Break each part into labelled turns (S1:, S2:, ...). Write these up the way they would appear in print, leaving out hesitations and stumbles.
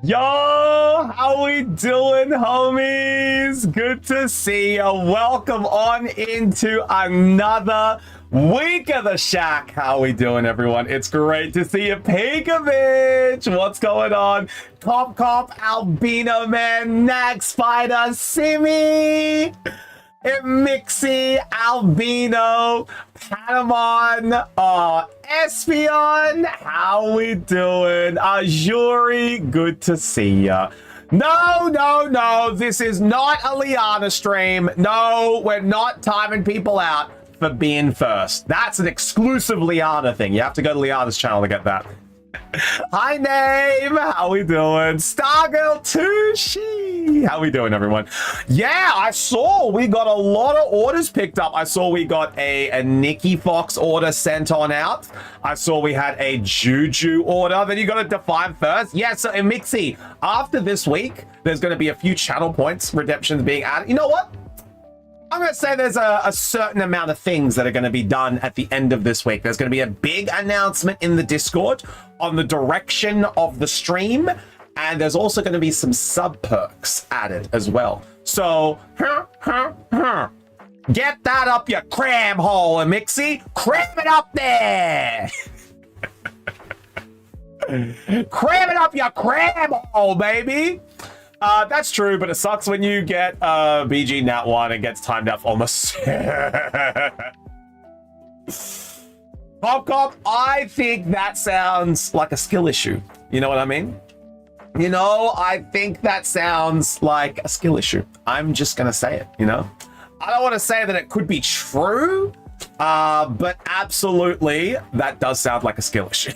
S1: Yo, how we doing, homies? Good to see you. Welcome on into another week of the Shack. How we doing, everyone? It's great to see you. Peekovich, what's going on? Cop, Albino Man, Nag Spider, Simi, Mixie, Albino, Panamon, Espion, how we doing? Azuri, good to see ya. No, this is not a Liana stream. No, we're not timing people out for being first. That's an exclusive Liana thing. You have to go to Liana's channel to get that. Hi, Name. How we doing? Stargirl Tushi. How we doing, everyone? Yeah, I saw we got a lot of orders picked up. I saw we got a Nikki Fox order sent on out. I saw we had a Juju order. Then you got a Define first. Yeah, so Mixie, after this week, there's going to be a few channel points redemptions being added. You know what? I'm going to say there's a certain amount of things that are going to be done at the end of this week. There's going to be a big announcement in the Discord on the direction of the stream, and there's also going to be some sub perks added as well. So, get that up your cram hole, Mixie. Cram it up there. Cram it up your cram hole, baby. That's true, but it sucks when you get BG Nat 1 and gets timed out for almost. Cop, I think that sounds like a skill issue. You know what I mean? You know, I think that sounds like a skill issue. I'm just going to say it, you know? I don't want to say that it could be true, but absolutely, that does sound like a skill issue.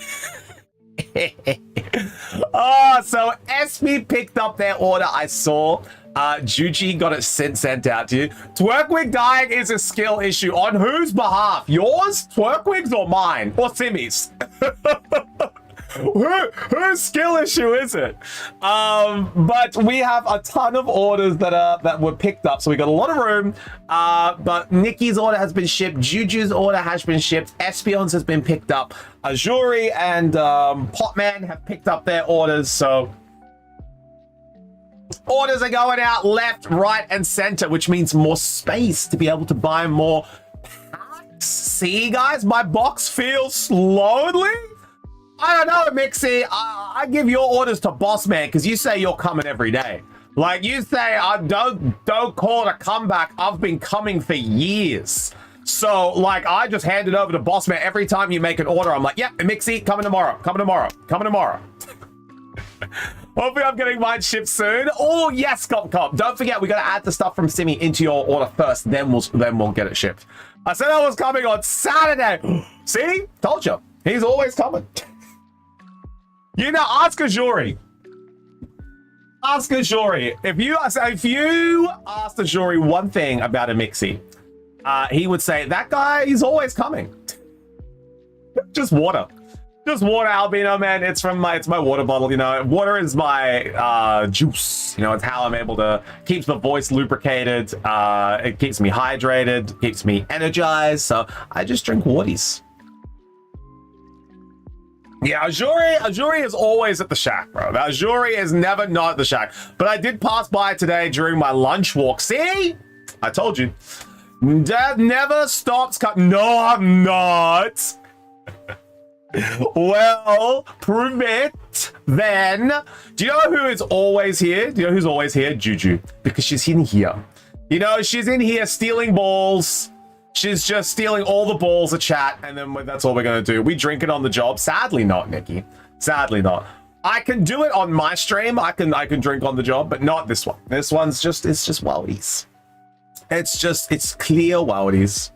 S1: So SB picked up their order. I saw Juji got it sent out to you. Twerkwig dying is a skill issue. On whose behalf? Yours, Twerkwig's, or mine, or Simi's? Whose skill issue is it? But we have a ton of orders that were picked up, so we got a lot of room. But Nikki's order has been shipped, Juju's order has been shipped, Espion's has been picked up, Azuri and Potman have picked up their orders, so orders are going out left, right, and center, which means more space to be able to buy more packs. See, guys, my box feels lonely. I don't know, Mixie. I give your orders to Boss Man because you say you're coming every day. Like you say, don't call it a comeback. I've been coming for years. So, like, I just hand it over to Boss Man every time you make an order. I'm like, yep, Mixie, coming tomorrow. Hopefully I'm getting mine shipped soon. Oh, yes, Cop. Don't forget, we got to add the stuff from Simi into your order first. Then we'll get it shipped. I said I was coming on Saturday. See? Told you. He's always coming. You know, ask Azuri. Ask Azuri. If you asked Azuri one thing about a Mixie, he would say, that guy, he's always coming. Just water. Just water, Albino, man. It's my water bottle, you know. Water is my juice. You know, it's how I'm able to keep the voice lubricated. It keeps me hydrated, keeps me energized. So I just drink waties. Yeah, Azuri is always at the Shack, bro. Azuri is never not at the Shack. But I did pass by today during my lunch walk. See? I told you. Dad never stops No, I'm not. Well, prove it then. Do you know who is always here? Do you know who's always here? Juju. Because she's in here. You know, she's in here stealing balls. She's just stealing all the balls of chat, and then that's all we're going to do. We drink it on the job. Sadly not, Nikki. Sadly not. I can do it on my stream. I can drink on the job, but not this one. This one's just, it's just wildies. It's clear wildies.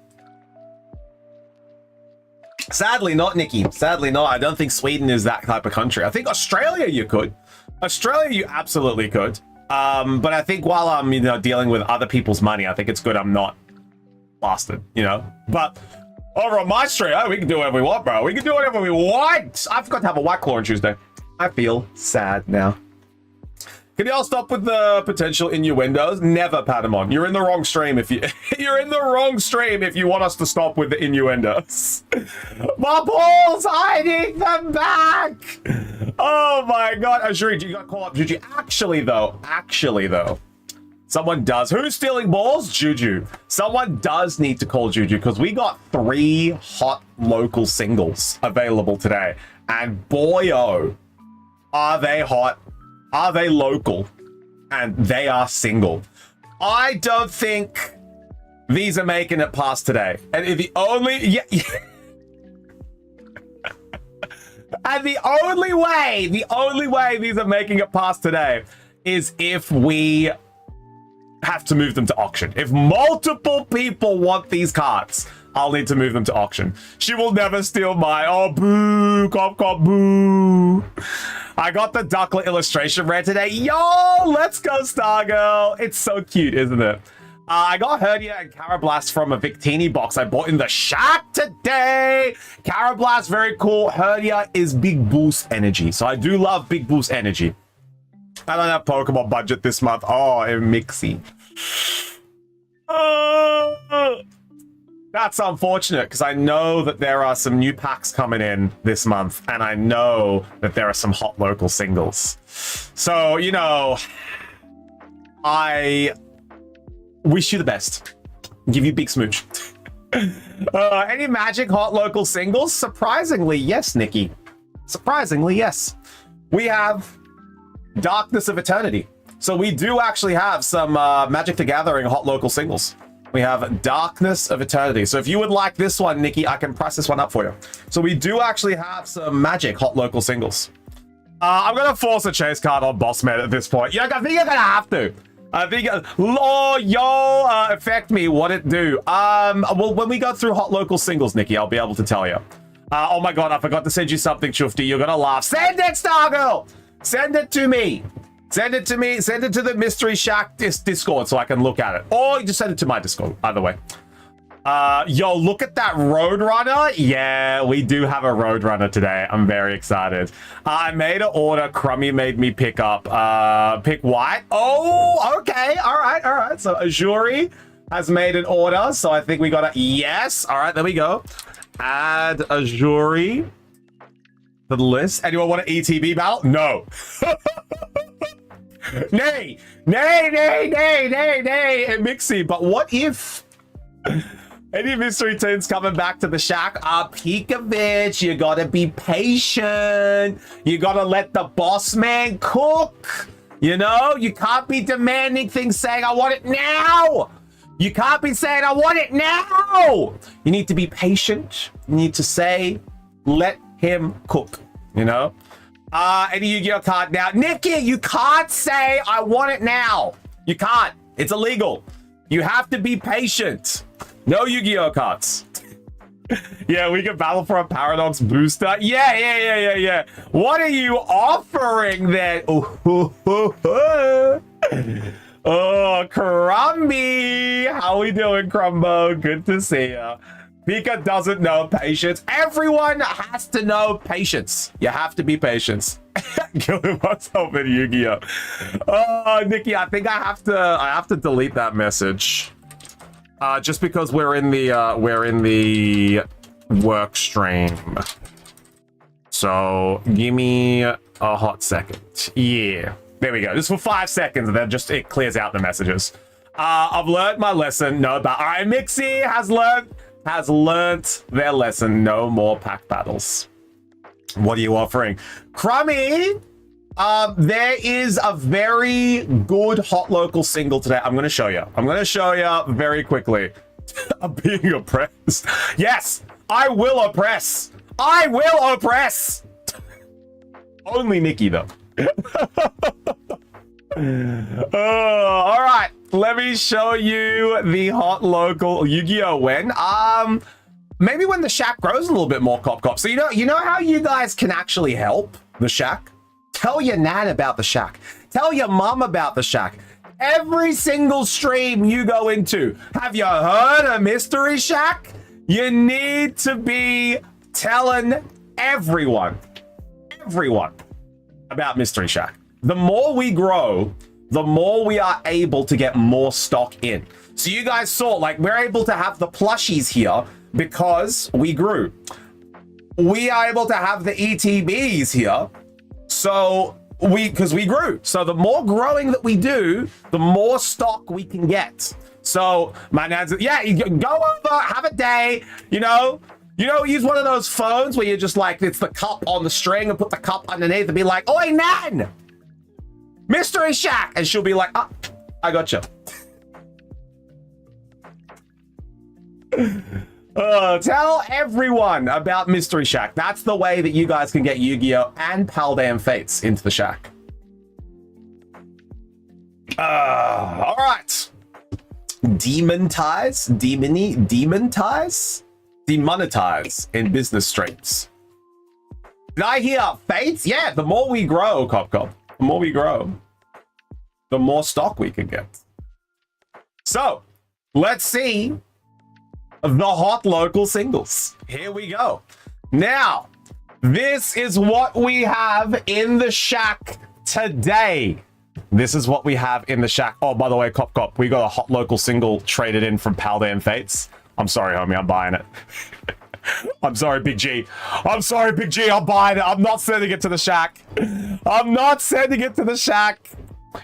S1: Sadly not, Nikki. Sadly not. I don't think Sweden is that type of country. I think Australia you could. Australia you absolutely could. But I think while I'm, you know, dealing with other people's money, I think it's good I'm not bastard, you know. But over on my stream, we can do whatever we want, bro. We can do whatever we want. I forgot to have a White Claw on Tuesday. I feel sad now. Can y'all stop with the potential innuendos? Never, Patamon. You're in the wrong stream if you you're in the wrong stream if you want us to stop with the innuendos. My balls, I need them back. Oh my god. Ajuri, you got to call up Juju. Actually though, someone does. Who's stealing balls? Juju. Someone does need to call Juju because we got 3 hot local singles available today. And boy, oh, are they hot. Are they local? And they are single. I don't think these are making it past today. And if the only... and the only way these are making it past today is if we have to move them to auction. If multiple people want these cards, I'll need to move them to auction. She will never steal my... Oh, boo. Cop, boo. I got the Duckler illustration rare today. Yo, let's go, Stargirl. It's so cute, isn't it? I got Herdia and Carablast from a Victini box I bought in the shack today. Carablast, very cool. Herdia is big boost energy. So I do love big boost energy. I don't have Pokemon budget this month. Oh, Mixie. That's unfortunate because I know that there are some new packs coming in this month and I know that there are some hot local singles. So, you know, I wish you the best. Give you big smooch. Any magic hot local singles? Surprisingly, yes, Nikki. Surprisingly, yes. We have Darkness of Eternity. So we do actually have some Magic the Gathering hot local singles. We have Darkness of Eternity. So if you would like this one, Nikki, I can price this one up for you. So we do actually have some Magic hot local singles. I'm going to force a chase card on Bossman at this point. Yeah, I think you're going to have to. I think, affect me, what it do? Well, when we go through hot local singles, Nikki, I'll be able to tell you. Oh my god, I forgot to send you something, Chufty. You're going to laugh. Send it, Stargirl! Send it to me. Send it to me. Send it to the Mystery Shack Discord so I can look at it. Or you just send it to my Discord, either way. Yo, look at that Roadrunner. Yeah, we do have a Roadrunner today. I'm very excited. I made an order. Crummy made me pick up. Pick white. Oh, okay. All right. So Ajuri has made an order. So I think we got a yes. All right, there we go. Add Ajuri to the list. Anyone want an ETB battle? No. Nay, Mixie. But what if any mystery teams coming back to the shack are Pikachu? You gotta be patient. You gotta let the boss man cook. You know, you can't be demanding things saying, I want it now. You can't be saying, I want it now. You need to be patient. You need to say, let him cook, you know? Any Yu-Gi-Oh card now. Nikki, you can't say, I want it now. You can't. It's illegal. You have to be patient. No Yu-Gi-Oh cards. Yeah, we can battle for a Paradox booster. Yeah. What are you offering then? Oh, Crumby. How we doing, Crumbo? Good to see ya. Pika doesn't know patience. Everyone has to know patience. You have to be patient. Killing myself in Yu-Gi-Oh. Oh, Nikki, I think I have to delete that message. Just because we're in the work stream. So give me a hot second. Yeah. There we go. Just for 5 seconds, and then just it clears out the messages. I've learned my lesson. No, but all right, Mixie has learnt their lesson. No more pack battles. What are you offering? Crummy, there is a very good hot local single today. I'm going to show you. Very quickly. I'm being oppressed. Yes, I will oppress. Only Nikki, though. All right. Let me show you the hot local Yu-Gi-Oh when. Maybe when the shack grows a little bit more, Cop. So you know how you guys can actually help the shack? Tell your nan about the shack. Tell your mom about the shack. Every single stream you go into, have you heard of Mystery Shack? You need to be telling everyone about Mystery Shack. the more we grow, the more we are able to get more stock in. So you guys saw, like, we're able to have the plushies here because we grew. We are able to have the ETBs here, so because we grew. So the more growing that we do, the more stock we can get. So my nan's, yeah, you go over, have a day, you know, use one of those phones where you're just like, it's the cup on the string and put the cup underneath and be like, oi, Nan, Mystery Shack. And she'll be like, ah, I gotcha. Tell everyone about Mystery Shack. That's the way that you guys can get Yu-Gi-Oh! And Paldean Fates into the Shack. All right. Demonetize in business streams. Did I hear Fates? Yeah, the more we grow, Cop, the more we grow, the more stock we can get. So, let's see the hot local singles. Here we go. Now, this is what we have in the Shack today. This is what we have in the Shack. Oh, by the way, Cop, we got a hot local single traded in from Paldean Fates. I'm sorry, homie, I'm buying it. I'm sorry, Big G. I'm sorry, Big G, I'm buying it. I'm not sending it to the Shack. I'm not sending it to the Shack.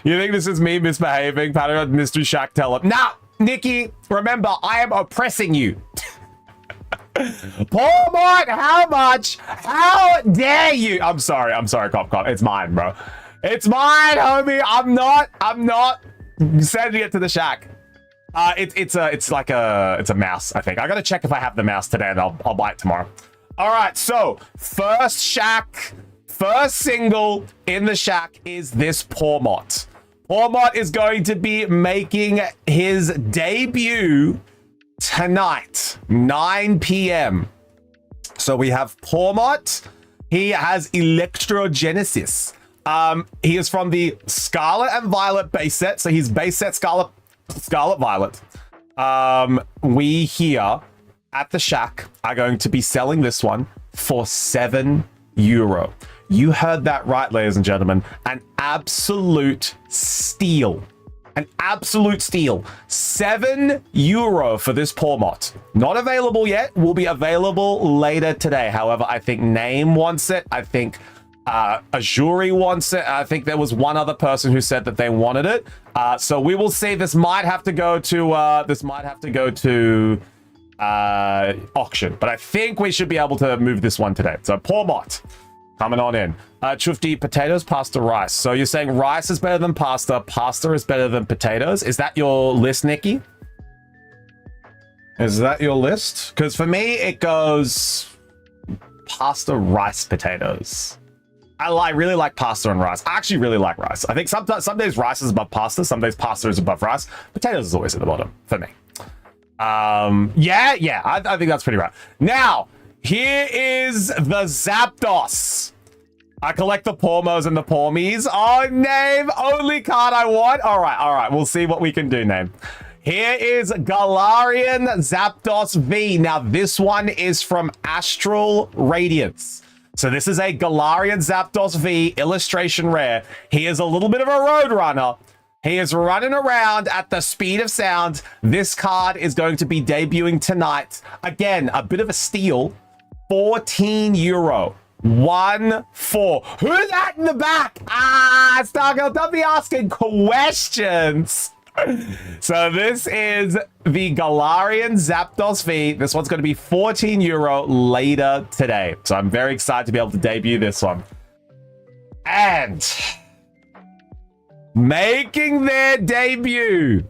S1: You think this is me misbehaving? Patterson, Mystery Shack, tell him. Nah, Nikki, remember, I am oppressing you. Paul Mort, how much? How dare you? I'm sorry, Cop. It's mine, bro. It's mine, homie. I'm not sending it to the Shack. It's a mouse, I think. I gotta check if I have the mouse today, and I'll buy it tomorrow. All right, so first single in the Shack is this Pormot. Pormot is going to be making his debut tonight, 9 p.m. So we have Pormot. He has Electrogenesis. He is from the Scarlet and Violet base set. So he's base set Scarlet Violet. We here at the Shack are going to be selling this one for €7. You heard that right, ladies and gentlemen. An absolute steal. An absolute steal. €7 for this Pormot. Not available yet. Will be available later today. However, I think Name wants it. I think Azuri wants it. I think there was one other person who said that they wanted it. So we will see. This might have to go to auction, but I think we should be able to move this one today. So Pormot coming on in. Chufti, potatoes, pasta, rice. So you're saying rice is better than pasta is better than potatoes. Is that your list, Nikki? Is that your list? Because for me, it goes pasta, rice, potatoes. I really like pasta and rice. I actually really like rice. I think some days rice is above pasta, some days pasta is above rice. Potatoes is always at the bottom for me. Yeah, I think that's pretty right. Now, here is the Zapdos. I collect the Pormos and the Pormies. Oh, Name, only card I want. All right. We'll see what we can do, Name. Here is Galarian Zapdos V. Now, this one is from Astral Radiance. So this is a Galarian Zapdos V illustration rare. He is a little bit of a roadrunner. He is running around at the speed of sound. This card is going to be debuting tonight. Again, a bit of a steal. €14. 1-4. Who's that in the back? Stargirl, don't be asking questions. So this is the Galarian Zapdos V. This one's going to be €14 later today. So I'm very excited to be able to debut this one. And making their debut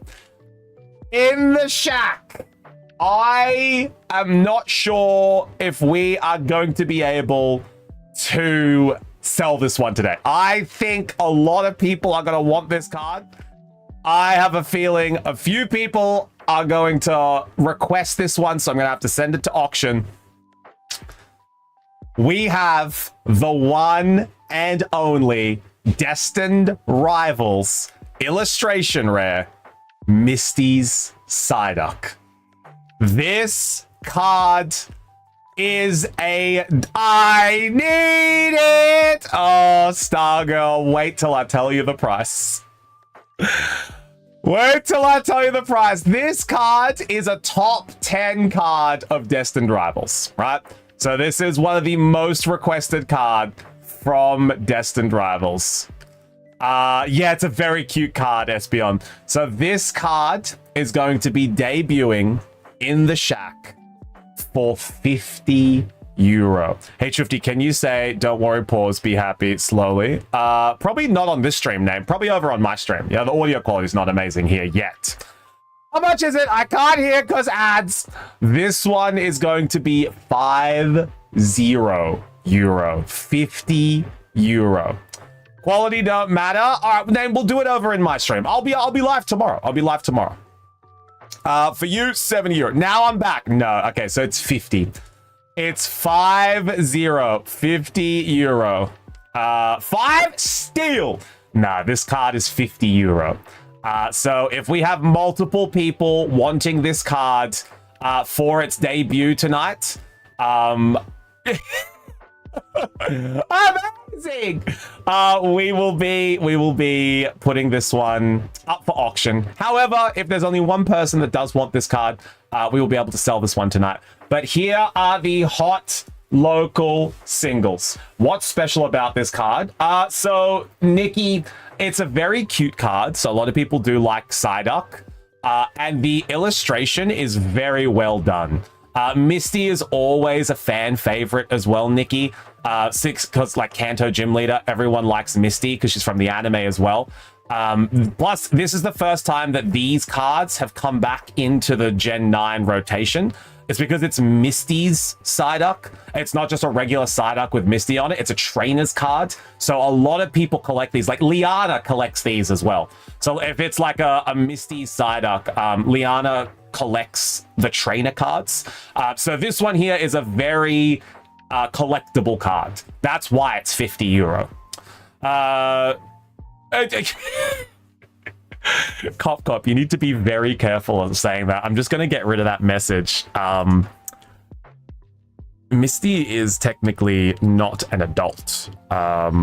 S1: in the Shack. I am not sure if we are going to be able to sell this one today. I think a lot of people are going to want this card. I have a feeling a few people are going to request this one, so I'm going to have to send it to auction. We have the one and only Destined Rivals illustration rare, Misty's Psyduck. This card is a... I need it! Oh, Stargirl, wait till I tell you the price. Wait till I tell you the price. This card is a top 10 card of Destined Rivals, right? So this is one of the most requested card from Destined Rivals. Yeah, it's a very cute card, Espeon. So this card is going to be debuting in the Shack for 50 euro. H50, can you say, don't worry, pause, be happy, slowly? Probably not on this stream name, probably over on my stream. Yeah, the audio quality is not amazing here yet. How much is it? I can't hear because ads. This one is going to be 50 euro. 50 euro. Quality don't matter. All right, then we'll do it over in my stream. I'll be live tomorrow. I'll be live tomorrow. For you, 70 euro. Now I'm back. No, okay, so it's 50. It's 50 euro. 5 steel. Nah, this card is 50 euro. So if we have multiple people wanting this card for its debut tonight, amazing! We will be putting this one up for auction. However, if there's only one person that does want this card, we will be able to sell this one tonight. But here are the hot local singles. What's special about this card? So Nikki, it's a very cute card. So a lot of people do like Psyduck, and the illustration is very well done. Misty is always a fan favorite as well, Nikki. Because like Kanto Gym Leader, everyone likes Misty because she's from the anime as well. Plus, this is the first time that these cards have come back into the Gen 9 rotation. It's because it's Misty's Psyduck. It's not just a regular Psyduck with Misty on it. It's a trainer's card. So a lot of people collect these. Like Liana collects these as well. So if it's like a Misty Psyduck, Liana collects the trainer cards. So this one here is a very collectible card. That's why it's 50 euro. Cop, you need to be very careful of saying that. I'm just going to get rid of that message. Misty is technically not an adult.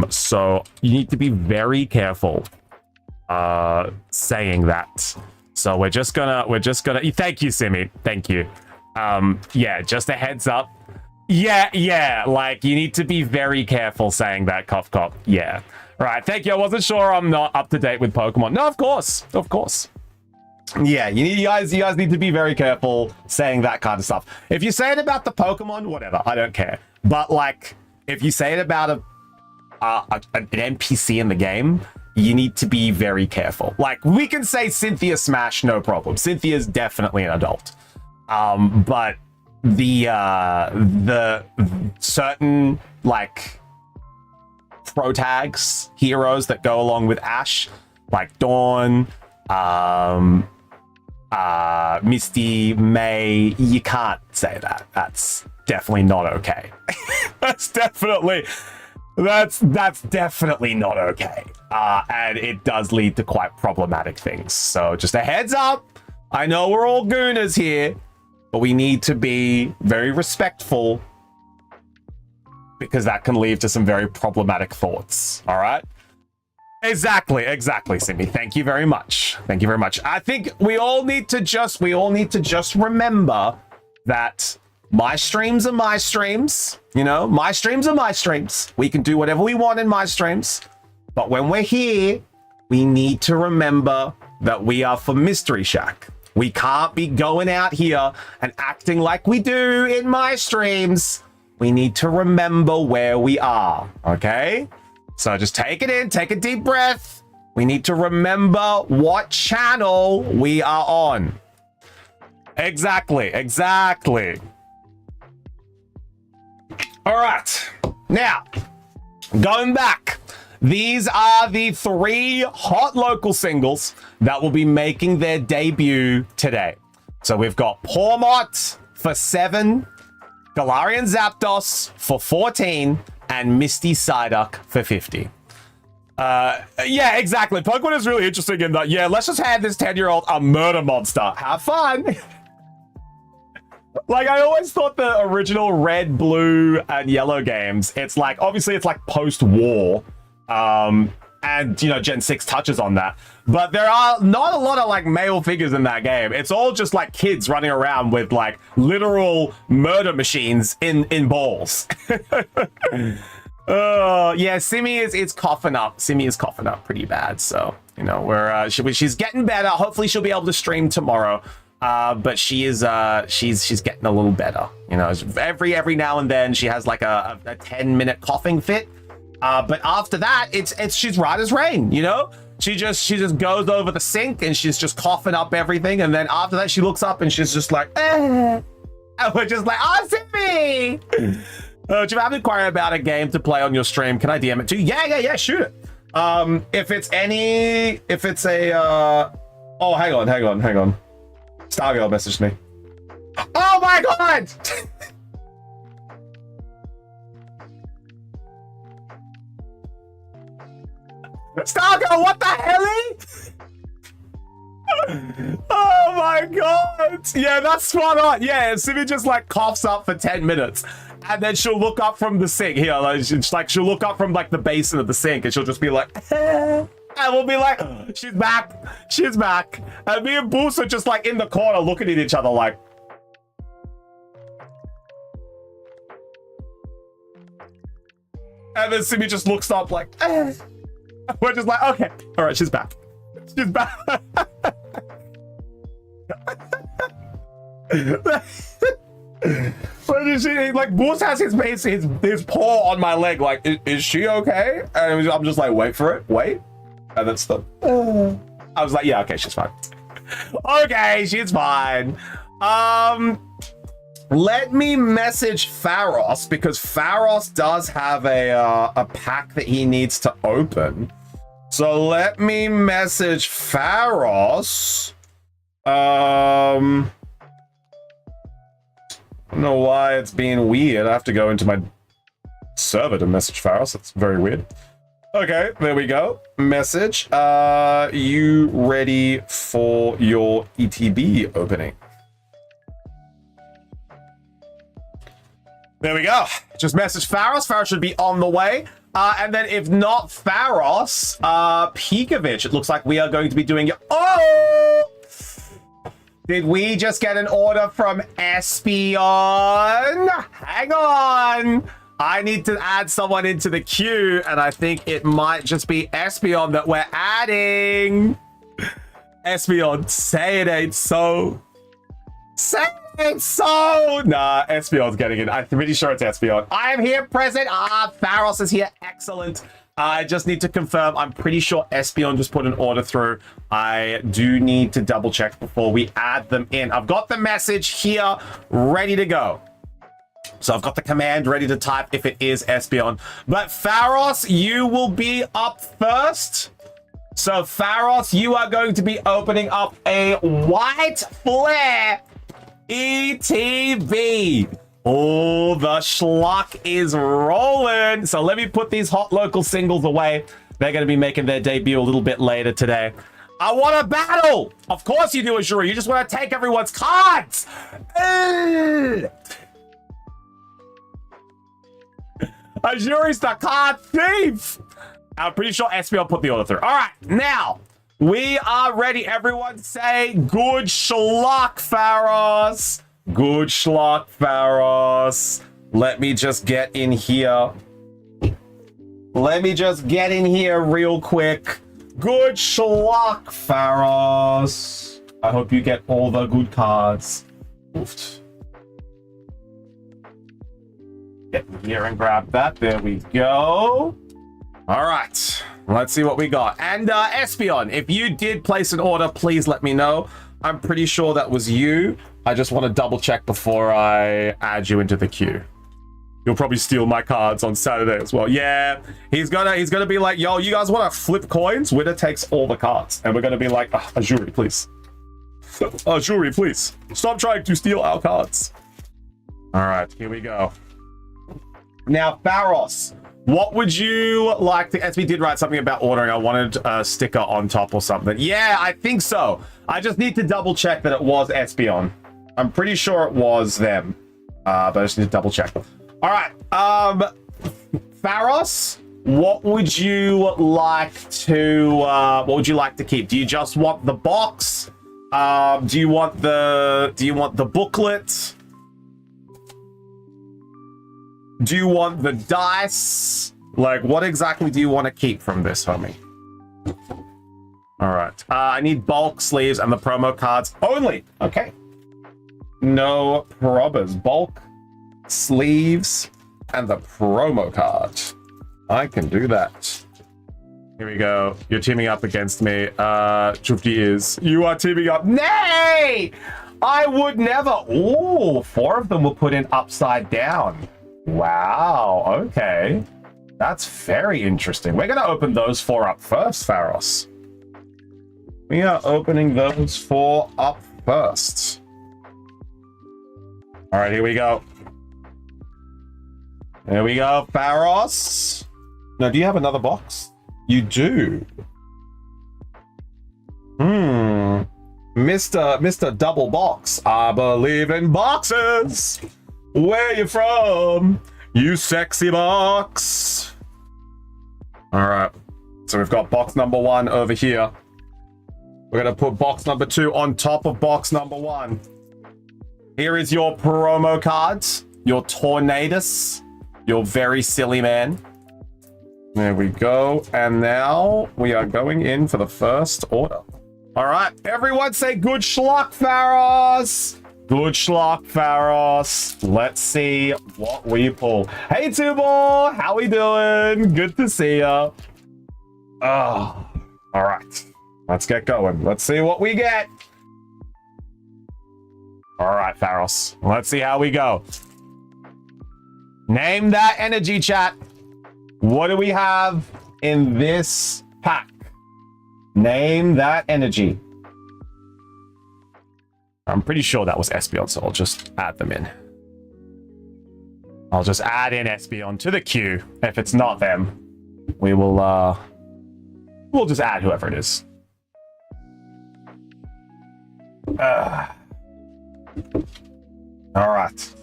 S1: So you need to be very careful saying that. So we're just gonna thank you, Simi. Thank you. Yeah, just a heads up. Yeah, like you need to be very careful saying that, Cop. Yeah. Right, thank you. I wasn't sure I'm not up to date with Pokemon. No, of course. Yeah, you guys need to be very careful saying that kind of stuff. If you say it about the Pokemon, whatever, I don't care. But like, if you say it about an NPC in the game, you need to be very careful. Like, we can say Cynthia Smash, no problem. Cynthia's definitely an adult. But the certain like protags, heroes that go along with Ash, like Dawn, Misty, May, you can't say that. That's definitely not okay. That's definitely not okay. And it does lead to quite problematic things. So just a heads up. I know we're all gooners here, but we need to be very respectful because that can lead to some very problematic thoughts. All right. Exactly, Simi. Thank you very much. I think we all need to just remember that my streams are my streams. You know, my streams are my streams. We can do whatever we want in my streams. But when we're here, we need to remember that we are for Mystery Shack. We can't be going out here and acting like we do in my streams. We need to remember where we are, okay? So just take it in, take a deep breath. We need to remember what channel we are on. Exactly. All right, now, going back. These are the 3 hot local singles that will be making their debut today. So we've got Pawmot for 7, Galarian Zapdos for 14, and Misty Psyduck for 50. Yeah, exactly. Pokemon is really interesting in that, yeah, let's just hand this 10-year-old a murder monster. Have fun. Like, I always thought the original red, blue, and yellow games, it's like, obviously it's like post-war, and, you know, Gen 6 touches on that. But there are not a lot of, like, male figures in that game. It's all just, like, kids running around with, like, literal murder machines in balls. Yeah, Simi is coughing up. Simi is coughing up pretty bad, so, you know, she's getting better. Hopefully she'll be able to stream tomorrow. But she is she's getting a little better. You know, every now and then she has like a 10-minute coughing fit. But after that, she's right as rain, you know? She just goes over the sink and she's just coughing up everything, and then after that she looks up and she's just like, and we're just like, oh, Simi! Do you have an inquiry about a game to play on your stream? Can I DM it to you? Yeah, shoot it. If it's a oh, hang on. Stargirl messaged me. Oh my god! Stargirl, what the hell? Oh my god! Yeah, that's spot on. Yeah, Simi just like coughs up for 10 minutes. And then she'll look up from the sink here. Like, she'll look up from like the basin of the sink and she'll just be like, and we'll be like, she's back. And me and Boos are just like in the corner looking at each other like. And then Simi just looks up like, we're just like, okay, all right, she's back. She's back. Like, Boos has his paw on my leg, like, is she okay? And I'm just like, wait for it, wait. And that's the. I was like, yeah, okay, she's fine. Okay, she's fine. Let me message Pharos, because Pharos does have a pack that he needs to open. So let me message Pharos. I don't know why it's being weird. I have to go into my server to message Pharos. That's very weird. Okay, there we go. Message. You ready for your ETB opening? There we go. Just message Pharos. Pharos should be on the way. And then if not Pharos, Pikovic, it looks like we are going to be doing it. Oh! Did we just get an order from Espion? Hang on. I need to add someone into the queue, and I think it might just be Espion that we're adding. Espion, say it ain't so. Say it ain't so. Nah, Espion's getting it. I'm pretty sure it's Espion. I am here present. Pharos is here. Excellent. I just need to confirm. I'm pretty sure Espion just put an order through. I do need to double check before we add them in. I've got the message here ready to go. So I've got the command ready to type if it is Espion. But Pharos, you will be up first. So Pharos, you are going to be opening up a white flare ETB. Oh, the schluck is rolling. So let me put these hot local singles away. They're going to be making their debut a little bit later today. I want a battle. Of course you do, Azuri. You just want to take everyone's cards. Azuri's the card thief. I'm pretty sure SPL put the order through. All right, now we are ready. Everyone say good schluck, Pharos. Good schluck, Pharos. Let me just get in here. Let me just get in here real quick. Good schluck, Pharos. I hope you get all the good cards. Oofed. Get in here and grab that. There we go. All right. Let's see what we got. And Espion, if you did place an order, please let me know. I'm pretty sure that was you. I just want to double check before I add you into the queue. You'll probably steal my cards on Saturday as well. Yeah, he's gonna be like, yo, you guys want to flip coins? Winner takes all the cards. And we're gonna be like, Azuri, please. Azuri, please. Stop trying to steal our cards. All right, here we go. Now, Pharos, what would you like to... SB did write something about ordering. I wanted a sticker on top or something. Yeah, I think so. I just need to double check that it was Espion. I'm pretty sure it was them. But I just need to double check. All right. Pharos, what would you like to keep? Do you just want the box? Do you want the booklet? Do you want the dice? Like, what exactly do you want to keep from this, homie? All right. I need bulk sleeves and the promo cards only. Okay. No probbers. Bulk sleeves and the promo card. I can do that. Here we go. You're teaming up against me. Chufti is. You are teaming up. Nay! I would never. Ooh, 4 of them were put in upside down. Wow. Okay. That's very interesting. We're going to open those 4 up first, Pharos. We are opening those 4 up first. All right, here we go. There we go, Pharos. Now, do you have another box? You do. Mr. Double Box. I believe in boxes. Where you from? You sexy box. All right. So we've got box number 1 over here. We're going to put box number 2 on top of box number 1. Here is your promo cards. Your Tornadus. Your very silly man. There we go. And now we are going in for the first order. All right. Everyone say good schluck, Pharos. Good schluck, Pharos. Let's see what we pull. Hey, Tubal. How we doing? Good to see ya. Oh, all right. Let's get going. Let's see what we get. All right, Pharos. Let's see how we go. Name that energy, chat. What do we have in this pack? Name that energy. I'm pretty sure that was Espeon, so I'll just add them in. I'll just add in Espeon to the queue. If it's not them, we will, we'll just add whoever it is. All right.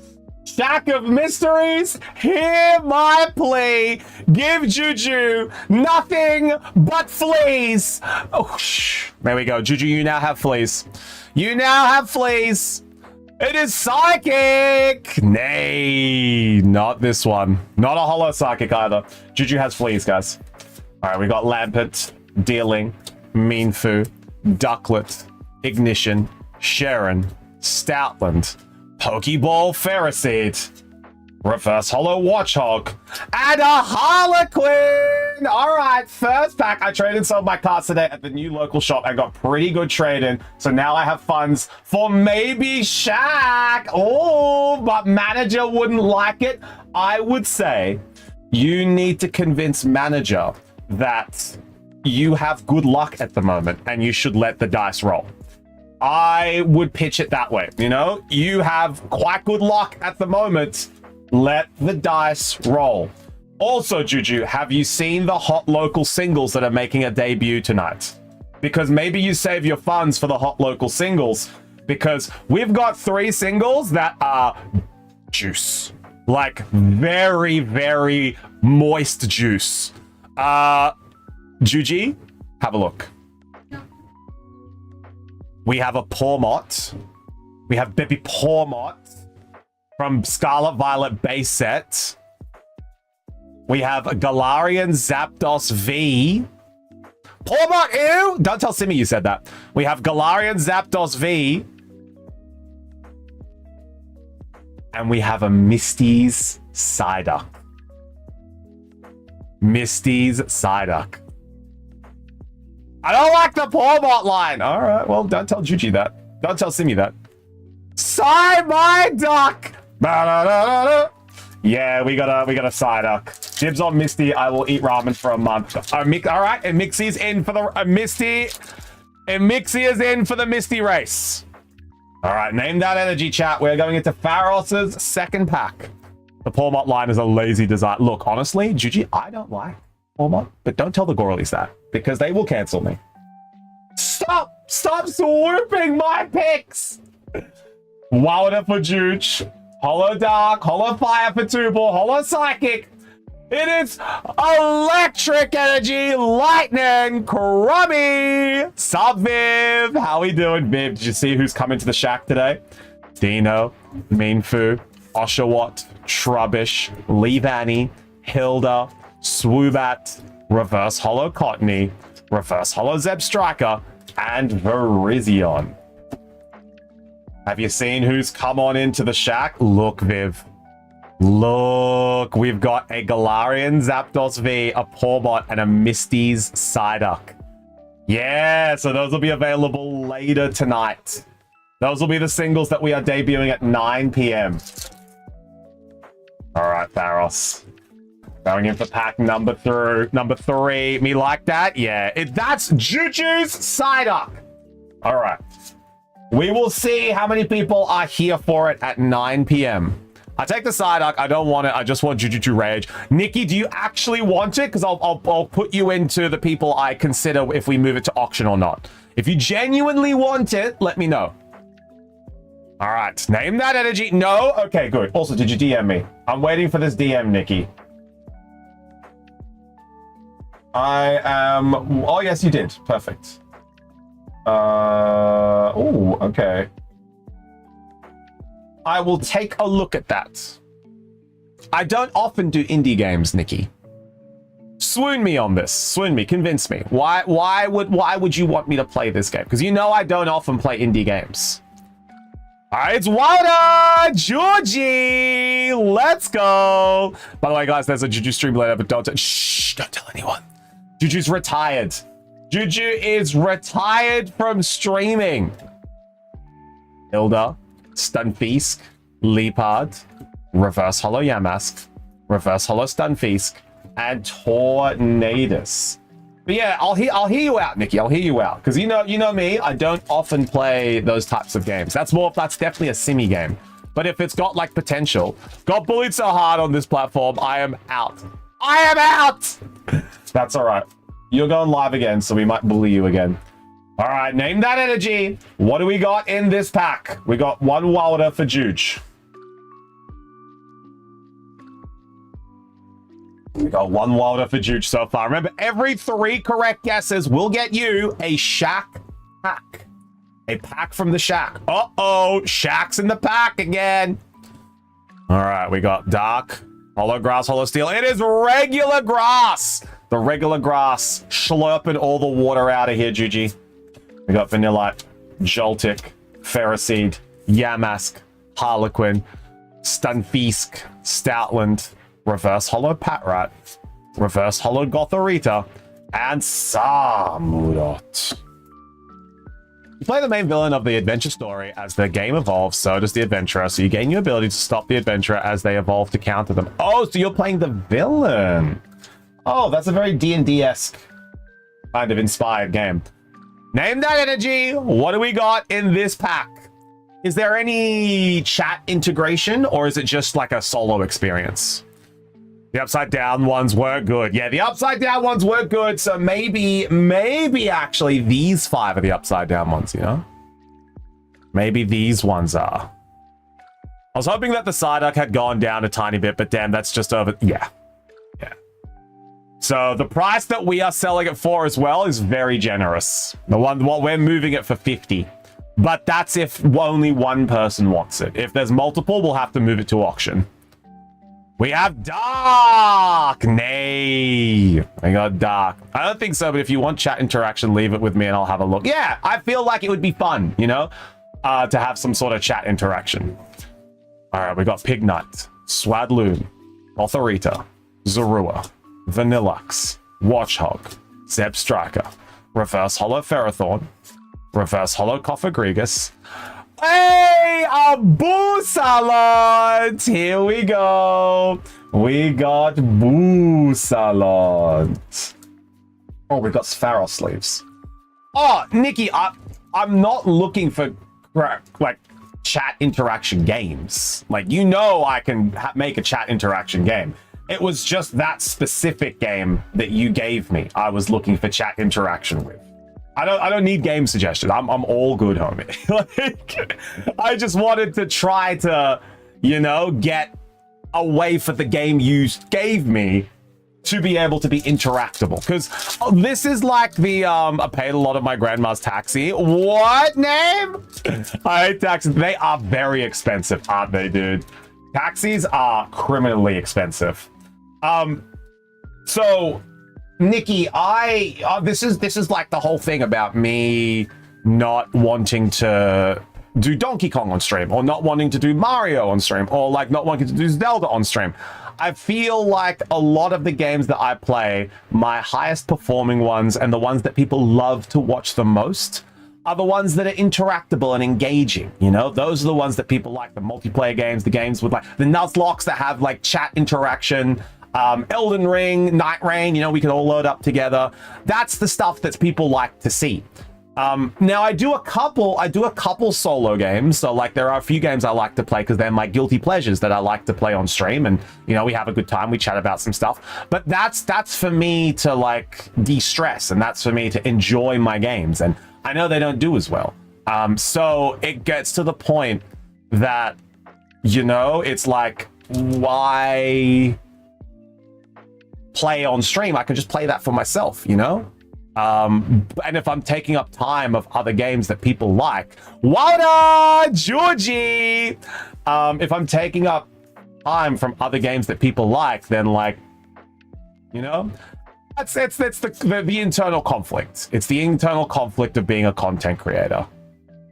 S1: Shack of Mysteries, hear my plea. Give Juju nothing but fleas. Oh, there we go. Juju, you now have fleas. You now have fleas. It is psychic. Nay, not this one. Not a holo psychic either. Juju has fleas, guys. All right, we got Lampert, Dealing, Meanfu, Ducklet, Ignition, Sharon, Stoutland, Pokeball Ferroseed, Reverse Hollow Watchhog, and a Harlequin! Alright, first pack. I traded some of my cards today at the new local shop and got pretty good trade in. So now I have funds for maybe Shaq. Oh, but manager wouldn't like it. I would say you need to convince manager that you have good luck at the moment and you should let the dice roll. I would pitch it that way. You know, you have quite good luck at the moment. Let the dice roll. Also, Juju, have you seen the hot local singles that are making a debut tonight? Because maybe you save your funds for the hot local singles, because we've got 3 singles that are juice. Like very, very moist juice. Juji, have a look. We have a Pawmot. We have Baby Pawmot from Scarlet Violet base set. We have a Galarian Zapdos V. Pawmot, ew! Don't tell Simi you said that. We have Galarian Zapdos V. And we have a Misty's Psyduck. Misty's Psyduck. I don't like the Pawmot line. All right, well, don't tell Juji that. Don't tell Simi that. Psy my duck. Yeah, we got a Psyduck. Dibs on Misty. I will eat ramen for a month. All right, and Mixie's in for the Misty. And Mixie is in for the Misty race. All right, name that energy, chat. We're going into Pharos's second pack. The Pawmot line is a lazy design. Look, honestly, Juji, I don't like Pawmot, but don't tell the Gorleys that, because they will cancel me. Stop swooping my picks. Wilder for Juge. Holo Dark. Holo Fire for Tubal. Holo Psychic. It is Electric Energy, Lightning, Crummy, Subviv. How we doing, Viv? Did you see who's coming to the shack today? Dino, Meanfu, Oshawott, Trubbish, Levani, Hilda, Swoobat, Reverse Holo Cottony, Reverse Holo Zeb Striker, and Virizion. Have you seen who's come on into the shack? Look, Viv. Look, we've got a Galarian Zapdos V, a Pawbot, and a Misty's Psyduck. Yeah, so those will be available later tonight. Those will be the singles that we are debuting at 9 p.m. All right, Tharos. Going in for pack number 3. Me like that? Yeah, that's Juju's Psyduck. All right. We will see how many people are here for it at 9 p.m. I take the Psyduck. I don't want it. I just want Juju to Rage. Nikki, do you actually want it? Because I'll put you into the people I consider if we move it to auction or not. If you genuinely want it, let me know. All right. Name that energy. No? Okay, good. Also, did you DM me? I'm waiting for this DM, Nikki. I am... Oh, yes, you did. Perfect. Oh, okay. I will take a look at that. I don't often do indie games, Nikki. Swoon me on this. Swoon me. Convince me. Why would you want me to play this game? Because you know I don't often play indie games. All right, it's Wilder! Georgie! Let's go! By the way, guys, there's a Juju stream later, but don't tell anyone. Juju's retired. Juju is retired from streaming. Hilda. Stunfisk, Leopard, Reverse Holo Yamask, Reverse Holo Stunfisk, and Tornadus. But yeah, I'll hear you out, Nikki. I'll hear you out. Because you know me, I don't often play those types of games. That's definitely a simmy game. But if it's got like potential, got bullied so hard on this platform, I am out. I am out! That's all right. You're going live again, so we might bully you again. All right, name that energy. What do we got in this pack? We got one Wilder for Juge. We got one Wilder for Juge so far. Remember, every 3 correct guesses will get you a Shack pack. A pack from the Shack. Uh-oh, Shack's in the pack again. All right, we got Dark, Holo Grass, Holo Steel. It is regular grass. The regular grass slurping all the water out of here, Juji. We got Vanillite, Joltik, Ferroseed, Yamask, Harlequin, Stunfisk, Stoutland, Reverse Holo Patrat, Reverse Holo Gothorita, and Samurott. You play the main villain of the adventure story. As the game evolves, so does the adventurer. So you gain your ability to stop the adventurer as they evolve to counter them. Oh, so you're playing the villain. Oh, that's a very D&D-esque kind of inspired game. Name that energy. What do we got in this pack? Is there any chat integration, or is it just like a solo experience? The upside down ones were good. Yeah, the upside down ones were good. So maybe actually these 5 are the upside down ones, you know? Maybe these ones are. I was hoping that the Psyduck had gone down a tiny bit, but damn, that's just over. Yeah. So the price that we are selling it for as well is very generous. What we're moving it for 50. But that's if only one person wants it. If there's multiple, we'll have to move it to auction. We have Dark. Nay. I got Dark. I don't think so, but if you want chat interaction, leave it with me and I'll have a look. Yeah, I feel like it would be fun, you know, to have some sort of chat interaction. All right, we got Pignut, Swadloon, Authorita, Zorua, Vanillux, Watchhog, Zeb Striker, Reverse Holo Ferrothorn, Reverse Holo Coffagrigus. Hey, a Boosalot! Here we go. We got Boosalot. Oh, we got Spharos sleeves. Oh, Nikki, I'm not looking for like chat interaction games. Like, you know, I can make a chat interaction game. It was just that specific game that you gave me I was looking for chat interaction with. I don't need game suggestions. I'm all good, homie. Like, I just wanted to try to, you know, get a way for the game you gave me to be able to be interactable, because this is like the I paid a lot of my grandma's taxi. What name? I hate taxis. They are very expensive, aren't they, dude? Taxis are criminally expensive. So Nikki, this is like the whole thing about me not wanting to do Donkey Kong on stream, or not wanting to do Mario on stream, or like not wanting to do Zelda on stream. I feel like a lot of the games that I play, my highest performing ones and the ones that people love to watch the most, are the ones that are interactable and engaging. You know, those are the ones that people like, the multiplayer games, the games with like the Nuzlocke that have like chat interaction, Elden Ring, Night Rain, you know, we can all load up together. That's the stuff that people like to see. Now I do a couple solo games. So like there are a few games I like to play because they're my guilty pleasures that I like to play on stream, and you know, we have a good time, we chat about some stuff. But that's for me to like de-stress, and that's for me to enjoy my games, and I know they don't do as well. So it gets to the point that, you know, it's like, why play on stream? I can just play that for myself, you know? And if I'm taking up time of other games that people like, Wada Georgie, if I'm taking up time from other games that people like, then like, you know, it's the internal conflict. It's the internal conflict of being a content creator.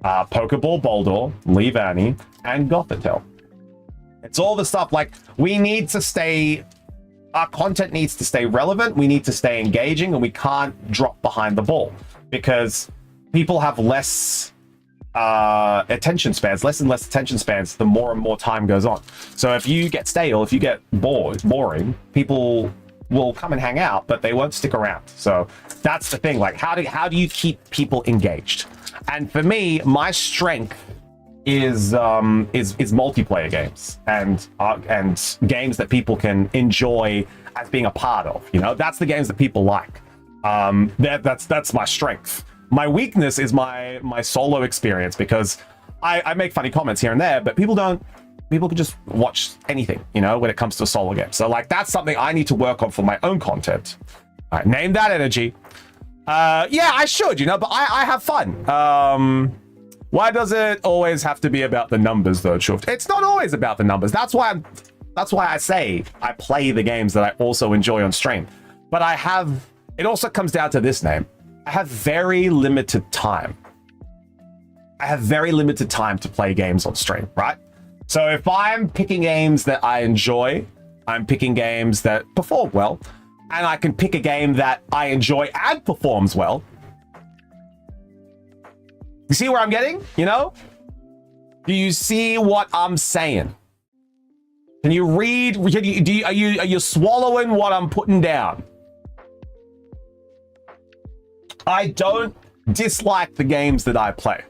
S1: Pokeball Boldor, Lee Vanny, and Gothitelle. It's all the stuff like we need to stay. Our content needs to stay relevant, we need to stay engaging, and we can't drop behind the ball because people have less attention spans, less and less attention spans the more and more time goes on. So if you get stale, if you get boring, people will come and hang out, but they won't stick around. So that's the thing, like how do you keep people engaged? And for me, my strength is multiplayer games and games that people can enjoy as being a part of. You know, that's the games that people like. That's my strength. My weakness is my solo experience, because I make funny comments here and there, but people can just watch anything, you know, when it comes to a solo game. So like that's something I need to work on for my own content. All right, name that energy. Yeah, I should, you know, but I have fun. Why does it always have to be about the numbers, though, Chuft? It's not always about the numbers. That's why I say I play the games that I also enjoy on stream. But it also comes down to this name. I have very limited time. I have very limited time to play games on stream, right? So if I'm picking games that I enjoy, I'm picking games that perform well, and I can pick a game that I enjoy and performs well. You see where I'm getting? You know? Do you see what I'm saying? Can you read? Are you swallowing what I'm putting down? I don't dislike the games that I play.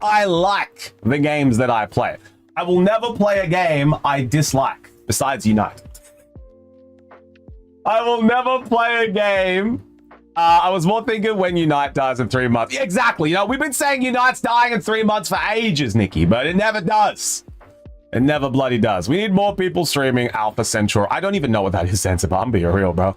S1: I like the games that I play. I will never play a game I dislike, besides Unite. I will never play a game. I was more thinking when Unite dies in 3 months. Yeah, exactly. You know, we've been saying Unite's dying in 3 months for ages, Nikki, but it never does. It never bloody does. We need more people streaming Alpha Centaur. I don't even know what that is, Sensible. I'm being real, bro.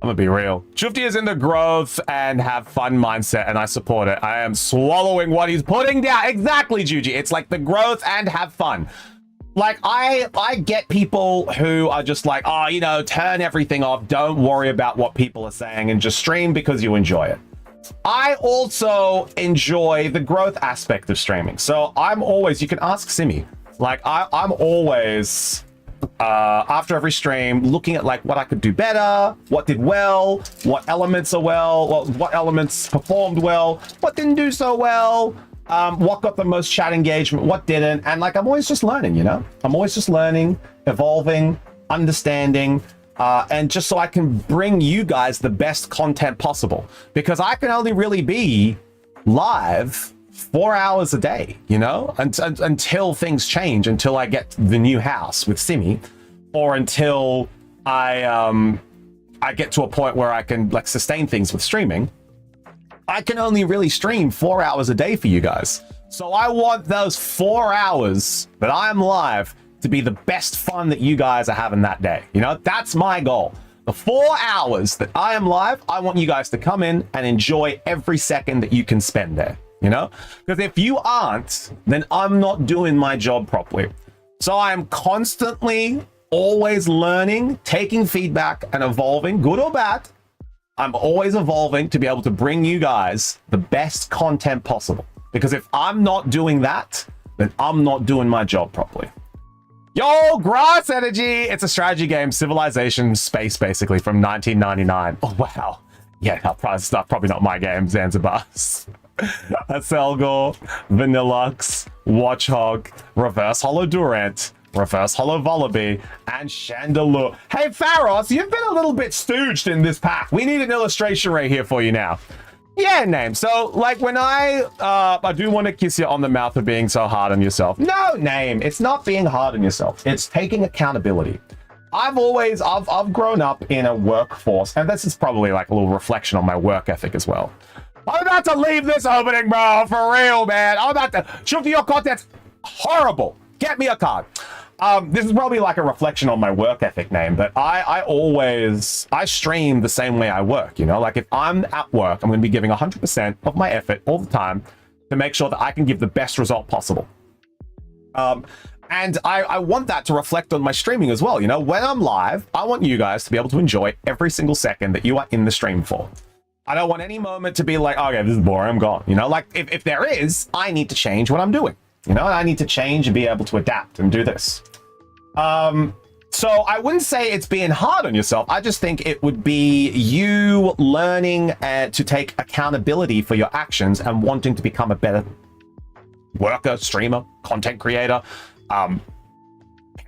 S1: I'm gonna be real. Shufty is in the growth and have fun mindset, and I support it. I am swallowing what he's putting down. Exactly, Juji. It's like the growth and have fun. Like, I get people who are just like, oh, you know, turn everything off. Don't worry about what people are saying and just stream because you enjoy it. I also enjoy the growth aspect of streaming. So I'm always, you can ask Simi, like I'm always, after every stream, looking at like what I could do better, what did well, what elements are well, what elements performed well, what didn't do so well. What got the most chat engagement, what didn't, and like I'm always just learning, you know? I'm always just learning, evolving, understanding, and just so I can bring you guys the best content possible. Because I can only really be live 4 hours a day, you know? Until things change, until I get the new house with Simi, or until I get to a point where I can like sustain things with streaming. I can only really stream 4 hours a day for you guys. So I want those 4 hours that I am live to be the best fun that you guys are having that day. You know, that's my goal. The 4 hours that I am live, I want you guys to come in and enjoy every second that you can spend there, you know? Because if you aren't, then I'm not doing my job properly. So I'm constantly always learning, taking feedback and evolving, good or bad. I'm always evolving to be able to bring you guys the best content possible. Because if I'm not doing that, then I'm not doing my job properly. Yo, Grass Energy! It's a strategy game, Civilization Space, basically, from 1999. Oh, wow. Yeah, that's probably not my game, Zanzibars. Aselgor, Vanillux, Watchhog, Reverse Hollow Durant, Reverse Hollow Vullaby, and Chandelure. Hey, Pharos, you've been a little bit stooged in this pack. We need an illustration right here for you now. Yeah, name. So, like, when I do want to kiss you on the mouth for being so hard on yourself. No, name. It's not being hard on yourself. It's taking accountability. I've grown up in a workforce, and this is probably like a little reflection on my work ethic as well. I'm about to leave this opening, bro, for real, man. I'm about to shoot to your content's horrible. Get me a card. This is probably like a reflection on my work ethic, name, but I stream the same way I work, you know? Like, if I'm at work, I'm going to be giving 100% of my effort all the time to make sure that I can give the best result possible. And I want that to reflect on my streaming as well, you know? When I'm live, I want you guys to be able to enjoy every single second that you are in the stream for. I don't want any moment to be like, okay, this is boring, I'm gone, you know? Like, if there is, I need to change what I'm doing. You know, I need to change and be able to adapt and do this. So I wouldn't say it's being hard on yourself. I just think it would be you learning to take accountability for your actions and wanting to become a better worker, streamer, content creator,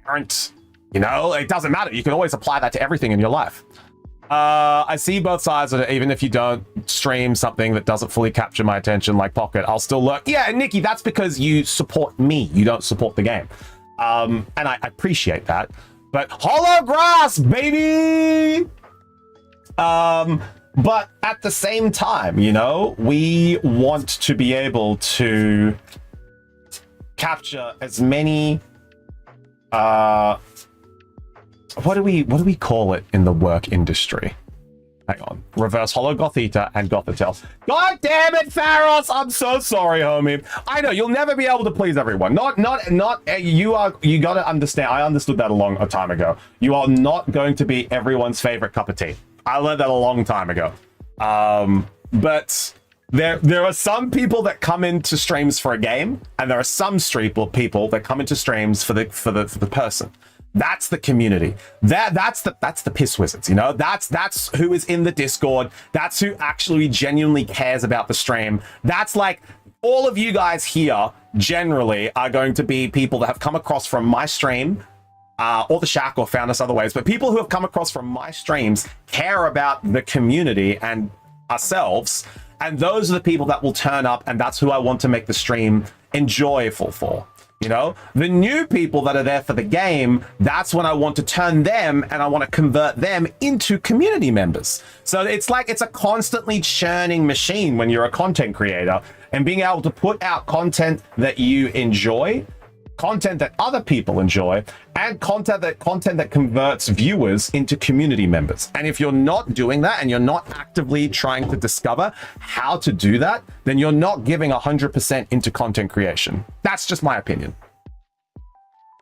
S1: parent. You know, it doesn't matter. You can always apply that to everything in your life. I see both sides of it. Even if you don't stream something that doesn't fully capture my attention, like Pocket, I'll still lurk. Yeah, Nikki, that's because you support me. You don't support the game. And I appreciate that. But hollow grass, baby! But at the same time, you know, we want to be able to capture as many what do we call it in the work industry? Hang on. Reverse Hollow Gothita and Gothitels. God damn it, Pharos! I'm so sorry, homie. I know you'll never be able to please everyone. You gotta understand. I understood that a long time ago. You are not going to be everyone's favorite cup of tea. I learned that a long time ago. But there are some people that come into streams for a game, and there are some people that come into streams for the person. That's the community. That's the piss wizards, you know? That's who is in the Discord. That's who actually genuinely cares about the stream. That's like all of you guys here generally are going to be people that have come across from my stream or the Shack or found us other ways, but people who have come across from my streams care about the community and ourselves, and those are the people that will turn up, and that's who I want to make the stream enjoyable for. You know, the new people that are there for the game, that's when I want to turn them and I want to convert them into community members. So it's like it's a constantly churning machine when you're a content creator, and being able to put out content that you enjoy, content that other people enjoy, and content that converts viewers into community members. And if you're not doing that and you're not actively trying to discover how to do that, then you're not giving 100% into content creation. That's just my opinion.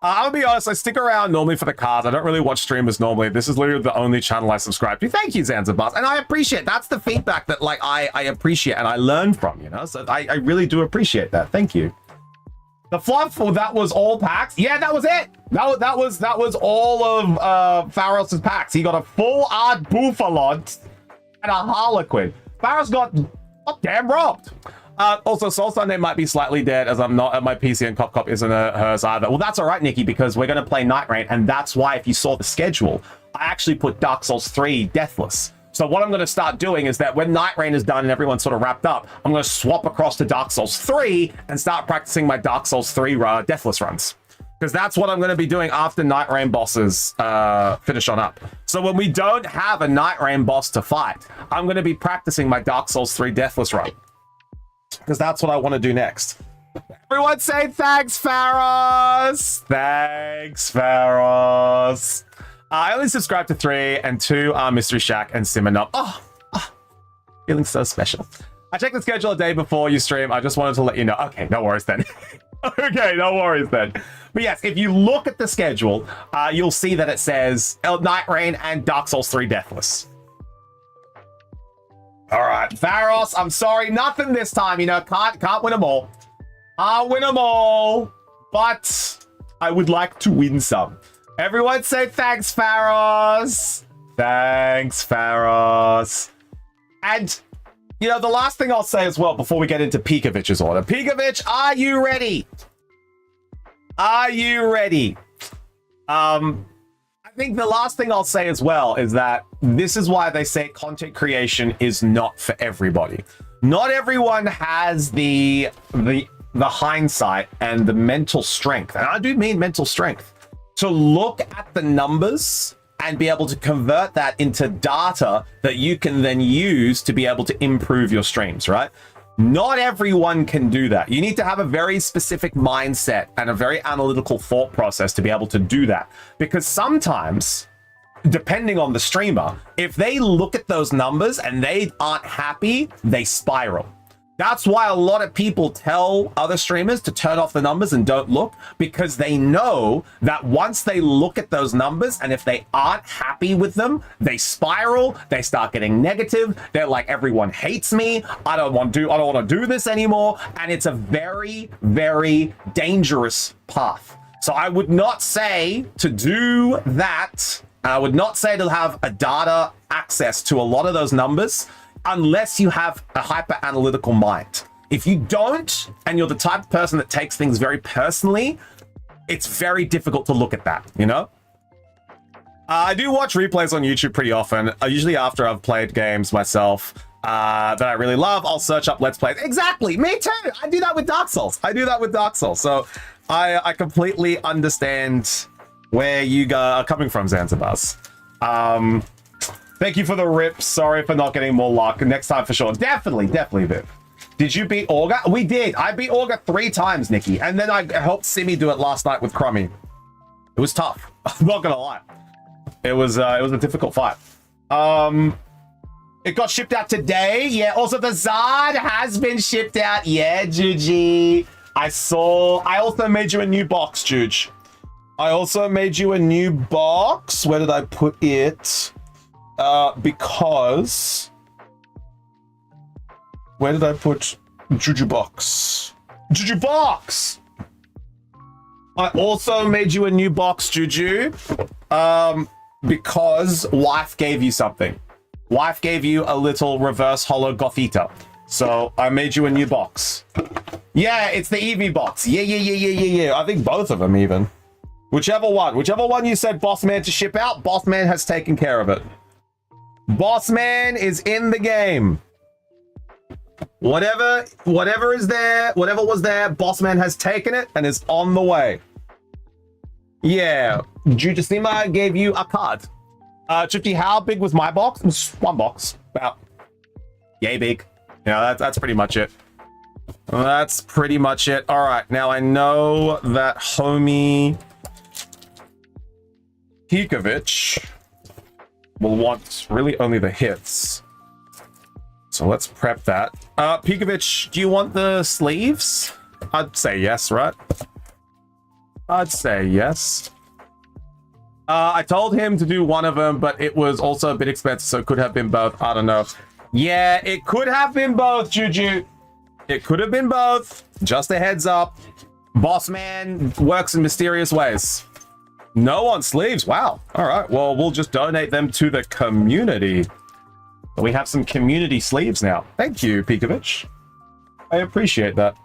S1: I'll be honest, I stick around normally for the cards. I don't really watch streamers normally. This is literally the only channel I subscribe to. Thank you, Zanzibar. And I appreciate that's the feedback that like I appreciate and I learn from, you know? So I really do appreciate that. Thank you. The fluff, that was all packs. Yeah, that was it. That was all of Pharos' packs. He got a full art Bufalot and a Harlequin. Pharos got damn robbed. Also, Soul Sunday might be slightly dead as I'm not at my PC and Cop isn't hers either. Well, that's all right, Nikki, because we're going to play Night Rain, and that's why if you saw the schedule, I actually put Dark Souls 3 Deathless. So what I'm going to start doing is that when Night Rain is done and everyone's sort of wrapped up, I'm going to swap across to Dark Souls 3 and start practicing my Dark Souls 3 Deathless runs. because that's what I'm going to be doing after Night Rain bosses finish on up. So when we don't have a Night Rain boss to fight, I'm going to be practicing my Dark Souls 3 Deathless run, because that's what I want to do next. Everyone say thanks, Pharos! Thanks, Pharos. I only subscribed to 3, and 2 are Mystery Shack and Simonop. Oh, feeling so special. I checked the schedule a day before you stream. I just wanted to let you know. Okay, no worries then. Okay, no worries then. But yes, if you look at the schedule, you'll see that it says Night Rain and Dark Souls 3 Deathless. All right, Pharos, I'm sorry, nothing this time. You know, can't win them all. I'll win them all, but I would like to win some. Everyone say thanks, Pharos. Thanks, Pharos. And, you know, the last thing I'll say as well before we get into Pikovich's order. Pikovic, are you ready? Are you ready? I think the last thing I'll say as well is that this is why they say content creation is not for everybody. Not everyone has the hindsight and the mental strength, and I do mean mental strength, to look at the numbers and be able to convert that into data that you can then use to be able to improve your streams, right? Not everyone can do that. You need to have a very specific mindset and a very analytical thought process to be able to do that. Because sometimes, depending on the streamer, if they look at those numbers and they aren't happy, they spiral. That's why a lot of people tell other streamers to turn off the numbers and don't look, because they know that once they look at those numbers and if they aren't happy with them, they spiral, they start getting negative. They're like, everyone hates me. I don't want to do this anymore. And it's a very, very dangerous path. So I would not say to do that. I would not say to have a data access to a lot of those numbers, unless you have a hyper analytical mind. If you don't, and you're the type of person that takes things very personally, it's very difficult to look at that, you know? I do watch replays on YouTube pretty often, usually after I've played games myself that I really love. I'll search up Let's Plays. Exactly, me too. I do that with Dark Souls. So I completely understand where you are coming from, Zanzibars. Thank you for the rip. Sorry for not getting more luck. Next time for sure. Definitely, Viv. Did you beat Augur? We did. I beat Augur 3 times, Nikki. And then I helped Simi do it last night with Crummy. It was tough. I'm not gonna lie. It was a difficult fight. It got shipped out today. Yeah, also the Zard has been shipped out. Yeah, Juji. I also made you a new box, Juge. I also made you a new box. Where did I put it? Because where did I put Juju box? Juju box! I also made you a new box, Juju, because wife gave you something. Wife gave you a little reverse holo Gothita. So I made you a new box. Yeah, it's the Eevee box. Yeah. I think both of them even. Whichever one you said Boss Man to ship out, Boss Man has taken care of it. Boss Man is in the game. Whatever is there, whatever was there, Boss Man has taken it and is on the way. Yeah, Jujasima gave you a card. Chifty, how big was my box? It was 1 box, about yay big. Yeah, that's pretty much it. That's pretty much it. All right, now I know that homie Pikovic will want really only the hits. So let's prep that. Pikovic, do you want the sleeves? I'd say yes, right? I'd say yes. I told him to do one of them, but it was also a bit expensive, so it could have been both. I don't know. Yeah, it could have been both, Juju. It could have been both. Just a heads up. Boss Man works in mysterious ways. No on sleeves. Wow. All right. Well, we'll just donate them to the community. We have some community sleeves now. Thank you, Pikovic. I appreciate that.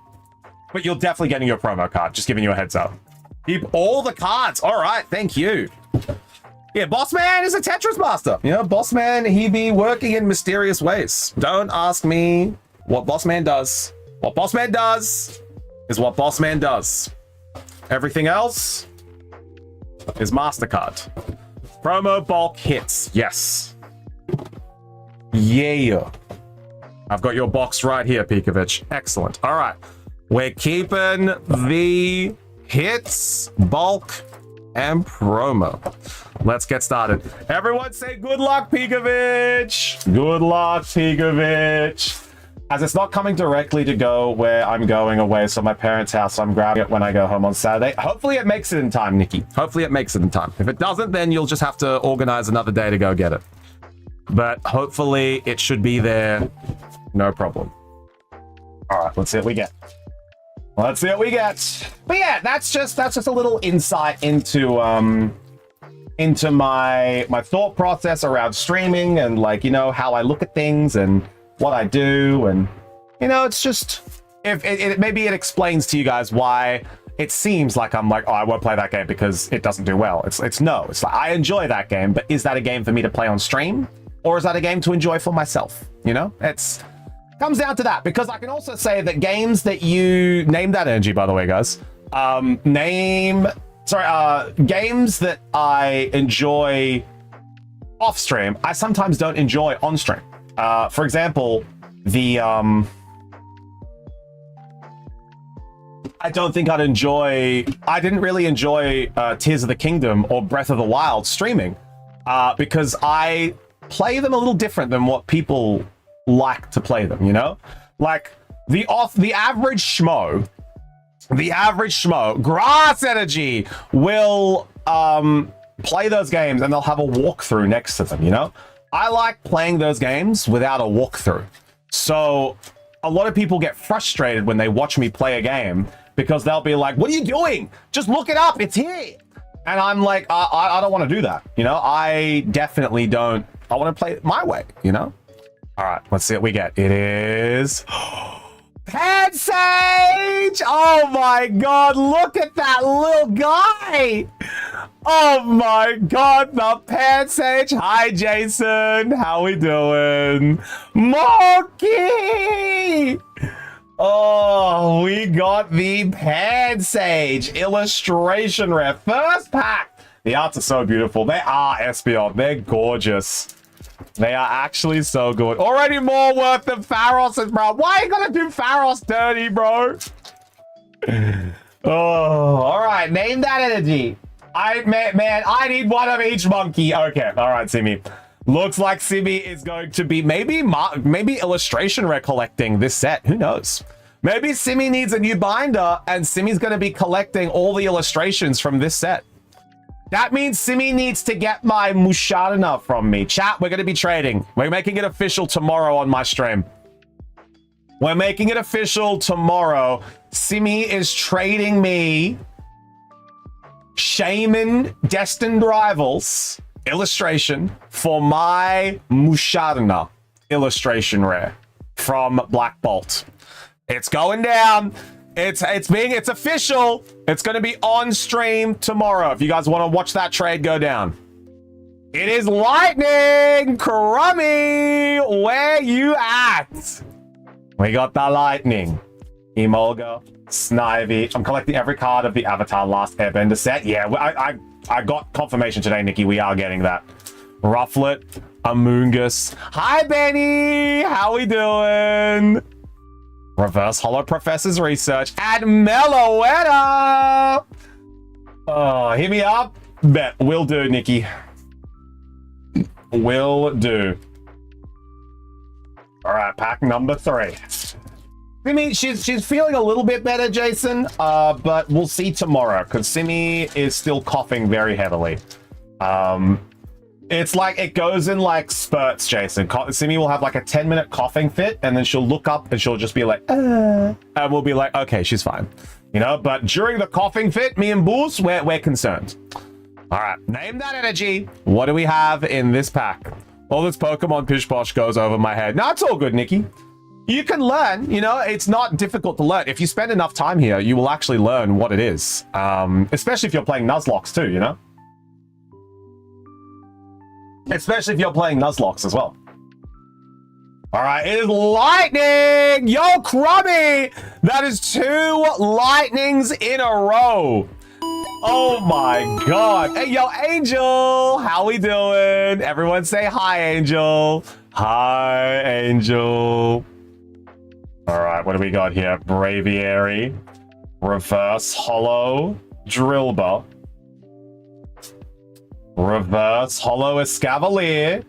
S1: But you're definitely getting your promo card. Just giving you a heads up. Keep all the cards. All right. Thank you. Yeah, Boss Man is a Tetris master. You know, Boss Man, he be working in mysterious ways. Don't ask me what Boss Man does. What Boss Man does is what Boss Man does. Everything else is MasterCard. Promo bulk hits. Yes. Yeah. I've got your box right here, Pikovic. Excellent. All right. We're keeping the hits, bulk, and promo. Let's get started. Everyone say good luck, Pikovic. Good luck, Pikovic. As it's not coming directly to go where I'm going away, so my parents' house, so I'm grabbing it when I go home on Saturday. Hopefully it makes it in time, Nikki. Hopefully it makes it in time. If it doesn't, then you'll just have to organize another day to go get it. But hopefully it should be there. No problem. All right, let's see what we get. Let's see what we get. But yeah, that's just a little insight into my thought process around streaming and, like, you know, how I look at things and what I do. And, you know, it's just, if it maybe it explains to you guys why it seems like I'm like, oh, I won't play that game because it doesn't do well. It's like I enjoy that game, but is that a game for me to play on stream, or is that a game to enjoy for myself? You know, it's comes down to that. Because I can also say that games that you name that energy, by the way, guys, games that I enjoy off stream, I sometimes don't enjoy on stream. For example, I don't think I didn't really enjoy Tears of the Kingdom or Breath of the Wild streaming, because I play them a little different than what people like to play them, you know? Like the average schmo, grass energy will play those games and they'll have a walkthrough next to them, you know? I like playing those games without a walkthrough. So a lot of people get frustrated when they watch me play a game because they'll be like, what are you doing? Just look it up, it's here. And I'm like, I don't want to do that, you know? I definitely don't. I want to play it my way, you know? All right, let's see what we get. It is Pad Sage! Oh my god, look at that little guy! Oh my god, the Pad Sage! Hi, Jason! How we doing? Monkey! Oh, we got the Pad Sage illustration rare. First pack! The arts are so beautiful. They are Espeon. They're gorgeous. They are actually so good. Already more worth than Pharos's, bro. Why are you gonna do Pharos dirty, bro? Oh, all right. Name that energy. Man, I need one of each monkey. Okay, all right, Simi. Looks like Simi is going to be maybe illustration rare collecting this set. Who knows? Maybe Simi needs a new binder, and Simi's going to be collecting all the illustrations from this set. That means Simi needs to get my Mushadana from me. Chat, we're going to be trading. We're making it official tomorrow on my stream. We're making it official tomorrow. Simi is trading me Shaman Destined Rivals illustration for my Mushadana illustration rare from Black Bolt. It's going down. It's official. It's going to be on stream tomorrow. If you guys want to watch that trade go down. It is Lightning! Crummy! Where you at? We got the Lightning. Emolga, Snivy. I'm collecting every card of the Avatar Last Airbender set. Yeah, I got confirmation today, Nikki. We are getting that. Rufflet, Amoongus. Hi, Benny! How we doing? Reverse Hollow Professor's Research, and Meloetta! Oh, hit me up. Bet. Will do, Nikki. Will do. All right, pack number 3. Simi, she's feeling a little bit better, Jason, but we'll see tomorrow, because Simi is still coughing very heavily. It's like, it goes in like spurts, Jason. Simi will have like a 10-minute coughing fit, and then she'll look up and she'll just be like, and we'll be like, okay, she's fine. You know, but during the coughing fit, me and Boos, we're concerned. All right, name that energy. What do we have in this pack? All this Pokemon pish posh goes over my head. No, it's all good, Nikki. You can learn, you know, it's not difficult to learn. If you spend enough time here, you will actually learn what it is. Especially if you're playing Nuzlocke too, you know? Especially if you're playing Nuzlocke as well. All right, it is Lightning! Yo, Crummy! That is 2 Lightnings in a row. Oh my god. Hey, yo, Angel. How we doing? Everyone say hi, Angel. Hi, Angel. All right, what do we got here? Braviary. Reverse Hollow Drillbur. Reverse Hollow Escavalier.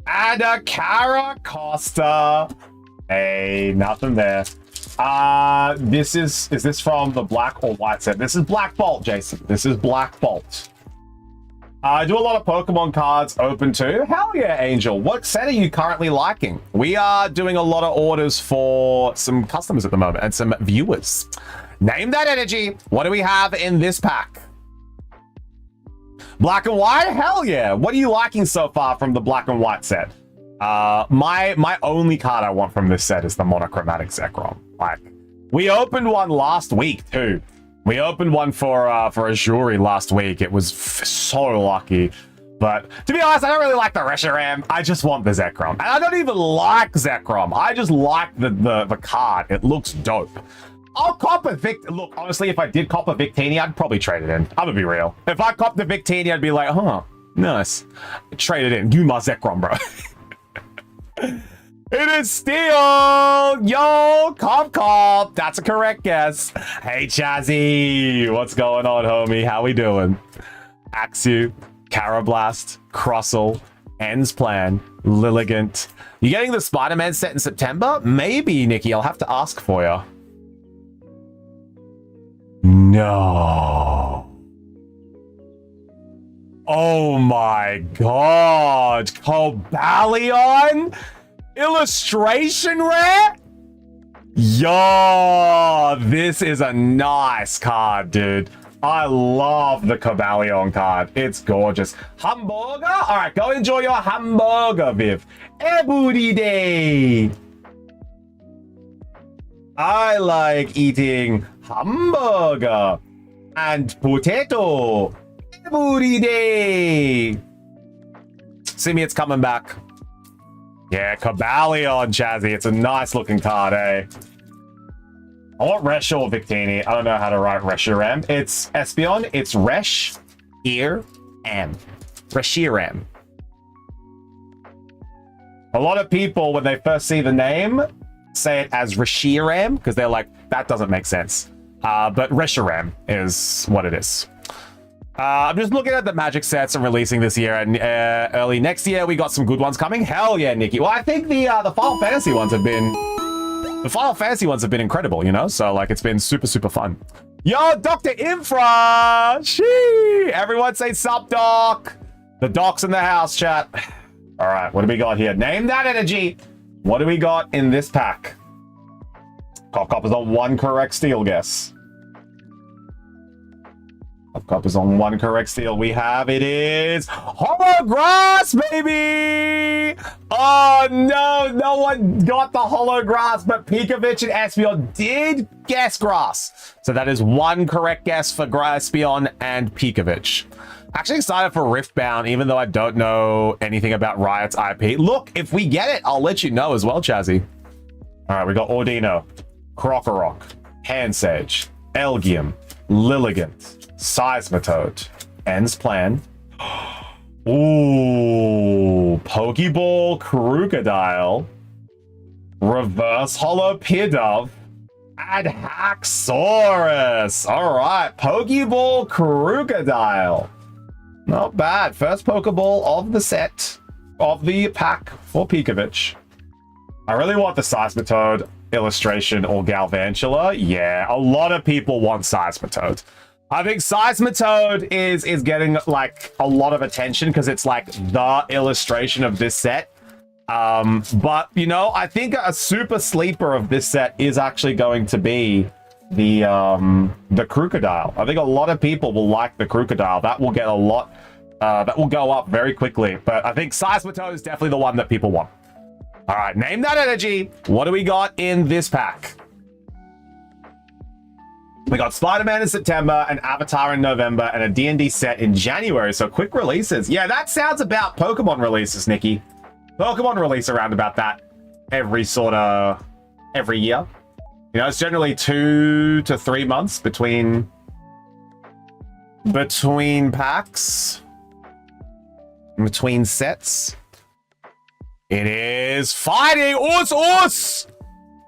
S1: And a Caracosta. Hey, nothing there. Is this from the black or white set? This is Black Bolt, Jason. This is Black Bolt. I do a lot of Pokemon cards open too. Hell yeah, Angel. What set are you currently liking? We are doing a lot of orders for some customers at the moment and some viewers. Name that energy. What do we have in this pack? Black and white? Hell yeah. What are you liking so far from the black and white set? My only card I want from this set is the monochromatic Zekrom. Like, we opened one last week too. We opened one for Azuri last week. It was so lucky. But to be honest, I don't really like the Reshiram. I just want the Zekrom. And I don't even like Zekrom. I just like the card. It looks dope. I'll cop a Look, honestly, if I did cop a Victini, I'd probably trade it in. I'm gonna be real. If I copped the Victini, I'd be like, huh, nice. Trade it in. Give me my Zekrom, bro. It is Steel! Yo, Cop. That's a correct guess. Hey, Chazzy. What's going on, homie? How we doing? Axew, Carablast, Crossel, Ends Plan, Lilligant. You getting the Spider-Man set in September? Maybe, Nikki. I'll have to ask for you. No. Oh my god. Cobalion? Illustration rare? Yo, this is a nice card, dude. I love the Cobalion card. It's gorgeous. Hamburger? All right, go enjoy your hamburger, Viv. Every day. I like eating hamburger and potato every day. See me, it's coming back. Yeah, Cobalion, Chazzy. It's a nice looking card, eh? I want Resh or Victini. I don't know how to write Reshiram. It's Espeon. It's Resh, Ear, M. Reshiram. A lot of people, when they first see the name, say it as Reshiram because they're like, that doesn't make sense. But Reshiram is what it is. I'm just looking at the Magic sets and releasing this year, and early next year we got some good ones coming. Hell yeah, Nikki. Well, I think the Final Fantasy ones have been incredible, you know. So like, it's been super fun. Yo, Dr. Infra. Shee. Everyone say sup, Doc. The Doc's in the house, chat. All right, what do we got here? Name that energy. What do we got in this pack? Cop is on one correct steal guess. Cop is on one correct steal. We have it is Holograss, baby! Oh no, no one got the Holograss, but Pikachu and Espeon did guess Grass. So that is one correct guess for Espeon and Pikachu. Actually excited for Riftbound, even though I don't know anything about Riot's IP. Look, if we get it, I'll let you know as well, Chazzy. All right, we got Ordino, Krokorok, Hansage, Elgium, Lilligant, Seismitoad, Ends Plan. Ooh, Pokeball Crocodile, Reverse Hollow Pidove, and Haxorus. All right, Pokeball Crocodile. Not bad. First Pokeball of the set, of the pack for Pikachu. I really want the Seismitoad illustration or Galvantula. Yeah, a lot of people want Seismitoad. I think Seismitoad is getting like a lot of attention because it's like the illustration of this set. But you know, I think a super sleeper of this set is actually going to be the Crocodile. I think a lot of people will like the Crocodile. That will get a lot. That will go up very quickly. But I think Seismitoad is definitely the one that people want. All right, name that energy. What do we got in this pack? We got Spider-Man in September, an Avatar in November, and a D&D set in January. So quick releases. Yeah, that sounds about Pokemon releases, Nikki. Pokemon release around about that every year. You know, it's generally 2 to 3 months between between packs, between sets. It is fighting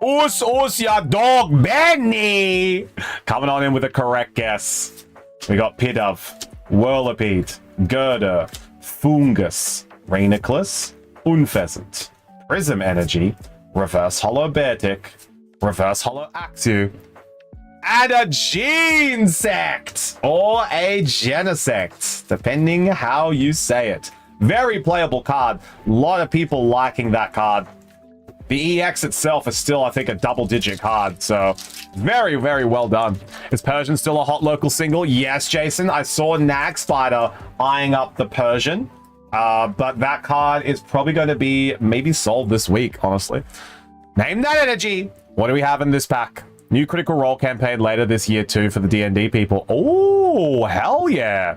S1: Us, ya dog, Benny. Coming on in with a correct guess. We got Pidove, Whirlipede, Girder, Fungus, Rainiclus, Unpheasant, Prism Energy, Reverse Hollow Beartic, Reverse Hollow Axew, and a Genesect or a Genesect, depending how you say it. Very playable card. A lot of people liking that card. The EX itself is still, I think, a double-digit card, so very, very well done. Is Persian still a hot local single? Yes, Jason. I saw Nag Spider eyeing up the Persian, but that card is probably going to be maybe sold this week, honestly. Name that energy. What do we have in this pack? New Critical Role campaign later this year, too, for the D&D people. Oh, hell yeah.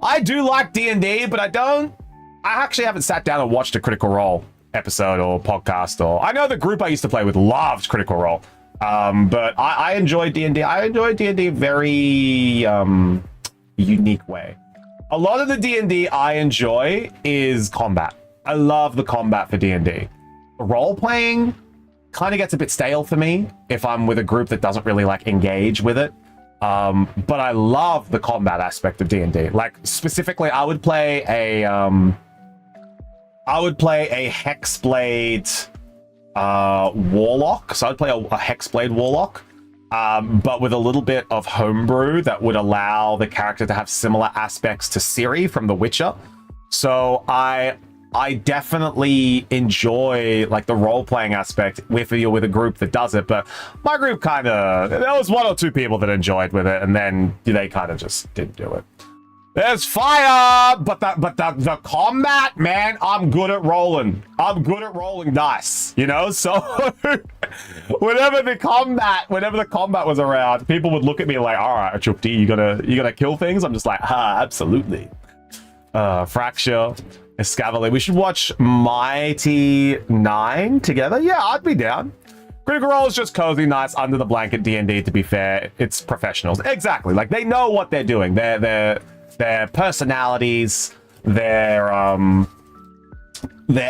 S1: I do like D&D, but I actually haven't sat down and watched a Critical Role episode or podcast. Or I know the group I used to play with loved Critical Role, but I enjoy D&D. I enjoy D&D very unique way. A lot of the D&D I enjoy is combat. I love the combat for D&D. Role-playing kind of gets a bit stale for me if I'm with a group that doesn't really like engage with it. But I love the combat aspect of D&D. Like specifically, I would play a Hexblade Warlock. So I'd play a Hexblade Warlock, but with a little bit of homebrew that would allow the character to have similar aspects to Ciri from The Witcher. So I definitely enjoy like the role-playing aspect if you're with a group that does it, but my group kind of, there was one or two people that enjoyed with it, and then they kind of just didn't do it. There's fire, but the combat, man, I'm good at rolling. I'm good at rolling dice, you know. So whenever the combat was around, people would look at me like, "All right, Chupti, you gonna kill things?" I'm just like, absolutely. Fracture. Escavalier. We should watch Mighty 9 together. Yeah, I'd be down. Critical Role is just cozy, nice, under the blanket D&D, to be fair. It's professionals. Exactly. Like, they know what they're doing. Their personalities, their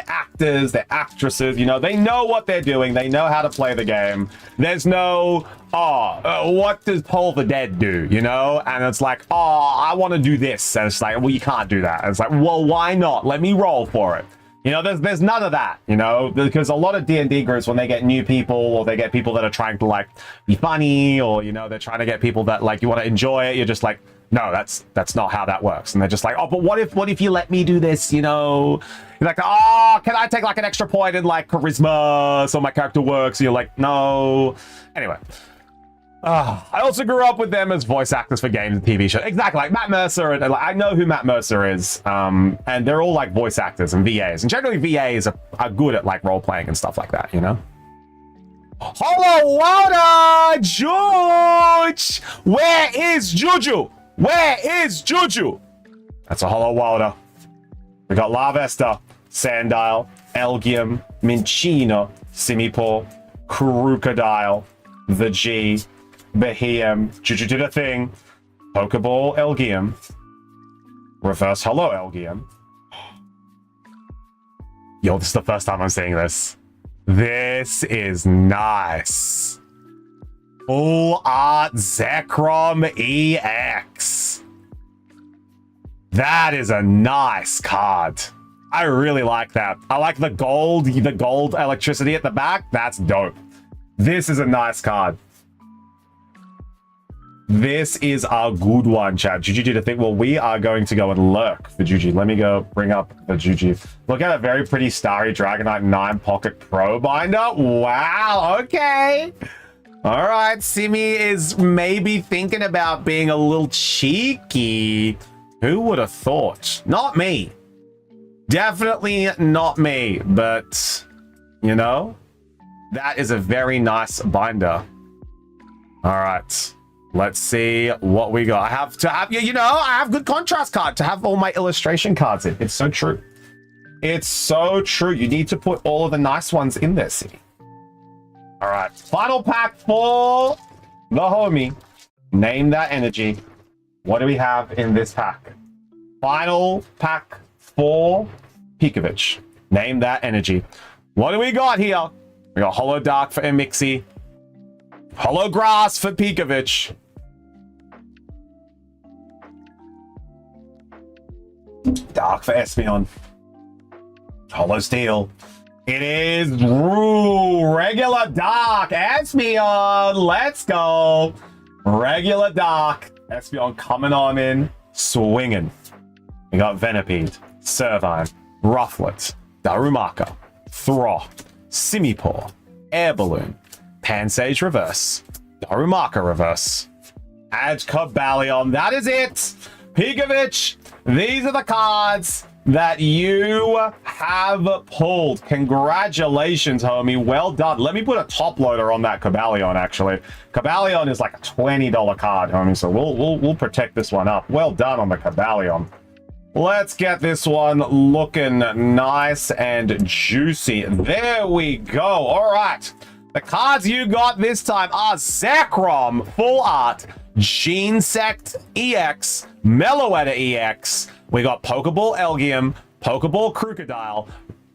S1: actors, their actresses, you know, they know what they're doing. They know how to play the game. There's no, what does Paul the Dead do, you know? And it's like, I want to do this. And it's like, well, you can't do that. And it's like, well, why not? Let me roll for it. You know, there's none of that, you know, because a lot of D&D groups, when they get new people or they get people that are trying to, like, be funny, or, you know, they're trying to get people that, like, you want to enjoy it, you're just like, no, that's not how that works. And they're just like, but what if you let me do this, you know? You're like, can I take like an extra point in like charisma so my character works? And you're like, no. Anyway. I also grew up with them as voice actors for games and TV shows. Exactly, like Matt Mercer. And like, I know who Matt Mercer is. And they're all like voice actors and VAs. And generally VAs are good at like role-playing and stuff like that, you know? Hello, Water! George! Where is Juju? Where is Juju? That's a Hollow Wilder. We got Larvesta, Sandile, Elgium, Minccino, Simipour, Crocodile, the G, Behem, Juju did a thing, Pokeball Elgium, Reverse Hollow Elgium. Yo, this is the first time I'm seeing this. This is nice. Full Art Zekrom EX. That is a nice card. I really like that. I like the gold electricity at the back. That's dope. This is a nice card. This is a good one, chat. Juju did a thing. Well, we are going to go and lurk for Juju. Let me go bring up the Juju. Look at a very pretty Starry Dragonite 9 Pocket Pro binder. Wow, okay. All right, Simi is maybe thinking about being a little cheeky. Who would have thought? Not me. Definitely not me, but, you know, that is a very nice binder. All right, let's see what we got. I have to have, you know, I have good contrast card to have all my illustration cards in. It's so true. It's so true. You need to put all of the nice ones in there, Simi. All right, final pack for the homie. Name that energy. What do we have in this pack? Final pack for Pikovic. Name that energy. What do we got here? We got Hollow Dark for Emixi. Hollow Grass for Pikovic. Dark for Espeon. Hollow Steel. It is regular Dark. Espeon. Let's go. Regular Dark. Espeon coming on in. Swinging. We got Venipede. Servine. Rufflet. Darumaka. Throh. Simipour. Air Balloon. Pansage Reverse. Darumaka Reverse. Add Cobalion. That is it. Pikovic. These are the cards that you have pulled. Congratulations, homie. Well done. Let me put a top loader on that Cobalion, actually. Cobalion is like a $20 card, homie, so we'll protect this one up. Well done on the Cobalion. Let's get this one looking nice and juicy. There we go. All right. The cards you got this time are Zekrom, Full Art, Genesect EX, Meloetta EX. We got Pokeball Elgium, Pokeball Crocodile,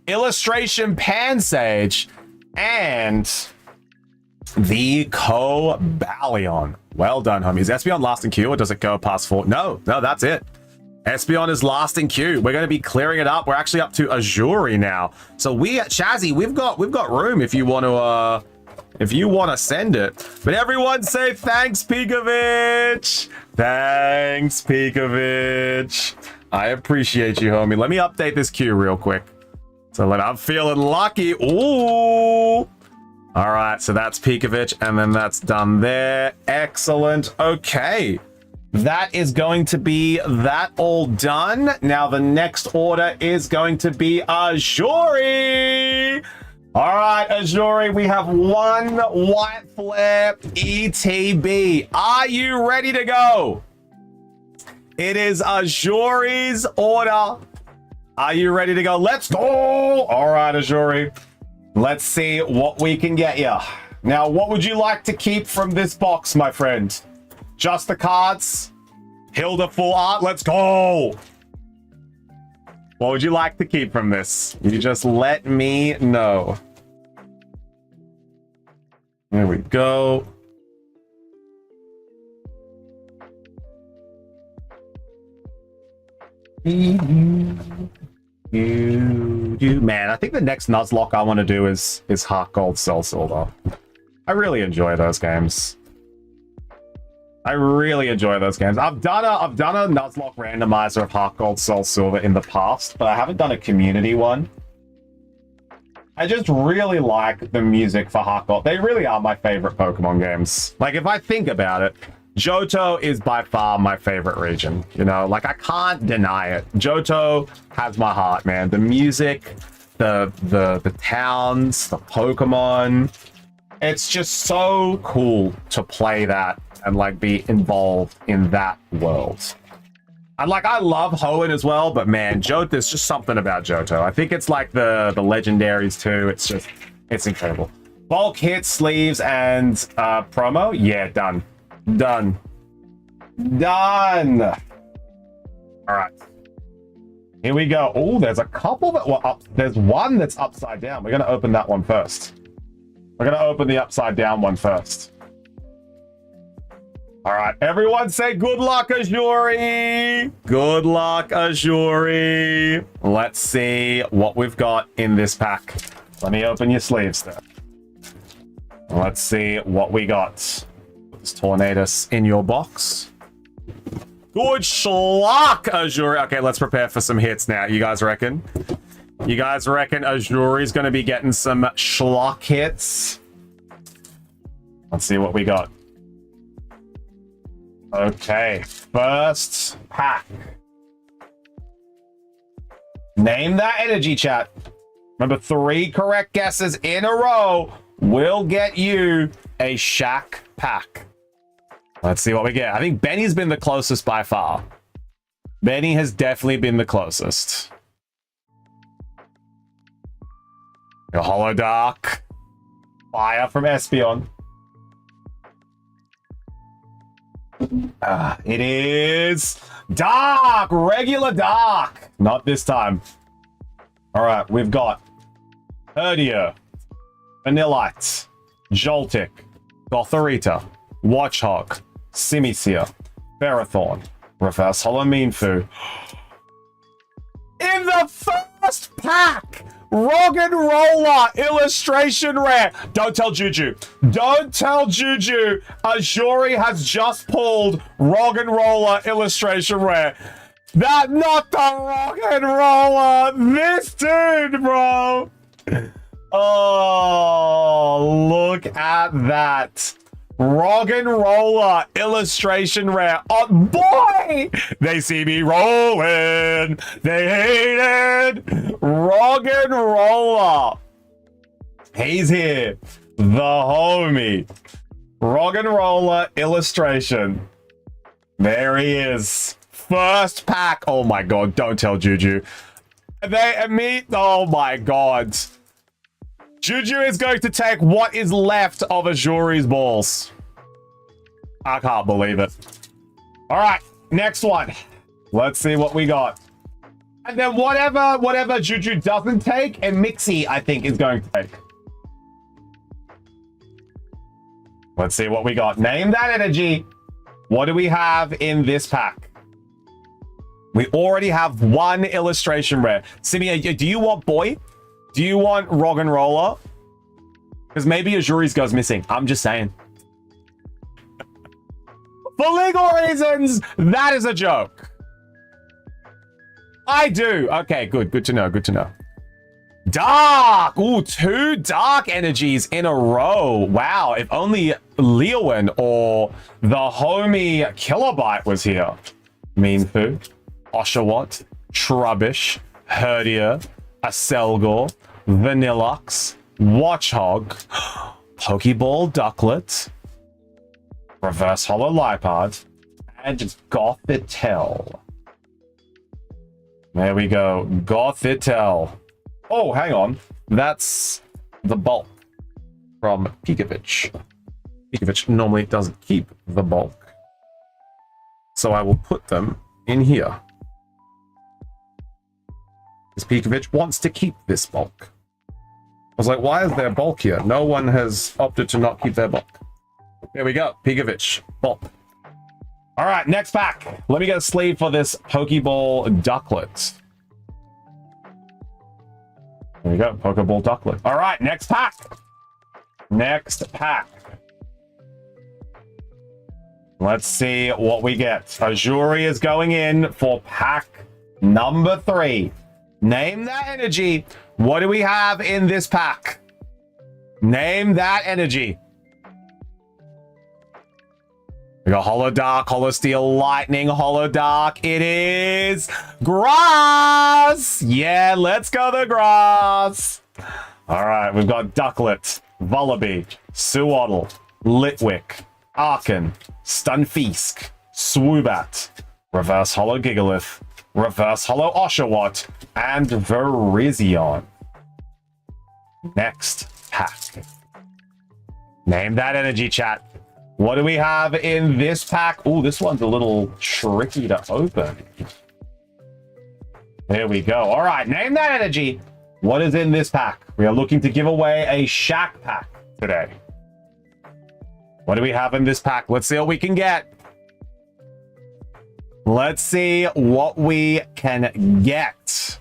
S1: Illustration Pansage, and the Cobalion. Well done, homies. Is Espeon last in queue, or does it go past 4? No, that's it. Espeon is last in queue. We're going to be clearing it up. We're actually up to Azuri now. So we at Chazzy, we've got room if you want to send it. But everyone say thanks, Pikovic. Thanks, Pikovic. I appreciate you, homie. Let me update this queue real quick. So I'm feeling lucky. Ooh. All right, so that's Pikovic, and then that's done there. Excellent. Okay. That is going to be that all done. Now the next order is going to be Azuri. All right, Azuri, we have one White Flare ETB. Are you ready to go? It is Azuri's order. Are you ready to go? Let's go. All right, Azuri. Let's see what we can get you. Now, what would you like to keep from this box, my friend? Just the cards? Hilda Full Art, let's go! What would you like to keep from this? You just let me know. There we go. Man, I think the next Nuzlocke I want to do is Heart Gold, Soul Silver. I really enjoy those games. I've done a Nuzlocke randomizer of Heart Gold, Soul Silver in the past, but I haven't done a community one. I just really like the music for Heart Gold. They really are my favorite Pokemon games. Like, if I think about it, Johto is by far my favorite region. You know, like, I can't deny it. Johto has my heart, man. The music, the towns, the Pokemon. It's just so cool to play that and like be involved in that world. And like, I love Hoenn as well, but man, there's just something about Johto. I think it's like the legendaries too. It's incredible. Bulk hits, sleeves, and promo. Yeah, done. All right. Here we go. Oh, there's a couple that were up. There's one that's upside down. We're going to open that one first. We're going to open the upside down one first. All right, everyone say good luck, Azuri. Good luck, Azuri. Let's see what we've got in this pack. Let me open your sleeves there. Let's see what we got. Put this Tornadus in your box. Good schlock, Azuri. Okay, let's prepare for some hits now. You guys reckon? You guys reckon Azuri's going to be getting some schlock hits? Let's see what we got. Okay, first pack. Name that energy, chat. Remember, 3 correct guesses in a row will get you a Shack pack. Let's see what we get. I think Benny's been the closest by far. Benny has definitely been the closest. A Hollow Dark. Fire from Espeon. It is dark, regular dark. Not this time. All right, we've got Herdia, Vanillite, Joltik, Gothorita, Watchhog, Simisear, Ferrothorn, Reverse Hollow Meanfu. In the first pack, Roggenrola illustration rare. Don't tell Juju. Don't tell Juju. Azuri has just pulled Roggenrola illustration rare. That not the Roggenrola. This dude, bro. Oh, look at that. Roggenrola illustration rare. Oh, boy! They see me rolling. They hate it. Roggenrola. He's here. The homie. Roggenrola illustration. There he is. First pack. Oh my god, don't tell Juju. Oh my god. Juju is going to take what is left of Azuri's balls. I can't believe it. All right, next one. Let's see what we got. And then whatever Juju doesn't take, and Mixie, I think, is going to take. Let's see what we got. Name that energy. What do we have in this pack? We already have one illustration rare. Simia, do you want boy? Do you want Roggenrola? Because maybe Azuri's goes missing. I'm just saying. For legal reasons, that is a joke. I do. Okay, good. Good to know. Good to know. Dark. Ooh, 2 dark energies in a row. Wow. If only Leowin or the homie Kilobyte was here. Meanfu, Oshawott, Trubbish, Herdia, Aselgor, Vanilluxe, Watchhog, Pokeball Ducklet, Reverse Hollow Lipard, and Gothitelle. There we go. Gothitelle. Oh, hang on. That's the bulk from Pikavich. Pikavich normally doesn't keep the bulk. So I will put them in here. Because Pikavich wants to keep this bulk. I was like, why is there bulk here? No one has opted to not keep their bulk. There we go. Pikavich. Bulk. All right, next pack. Let me get a sleeve for this Pokeball Ducklet. There we go. Pokeball Ducklet. All right, next pack. Next pack. Let's see what we get. Azuri is going in for pack number 3. Name that energy. What do we have in this pack? Name that energy. We got Holo Dark, Holo Steel, Lightning, Holo Dark. It is Grass. Yeah, let's go the Grass. All right, we've got Ducklet, Vullaby, Suwaddle, Litwick, Arkin, Stunfisk, Swoobat, Reverse Holo Gigalith, Reverse Hollow Oshawott, and Virizion. Next pack. Name that energy, chat. What do we have in this pack? Oh, this one's a little tricky to open. There we go. All right, name that energy. What is in this pack? We are looking to give away a Shack pack today. What do we have in this pack? Let's see what we can get. Let's see what we can get.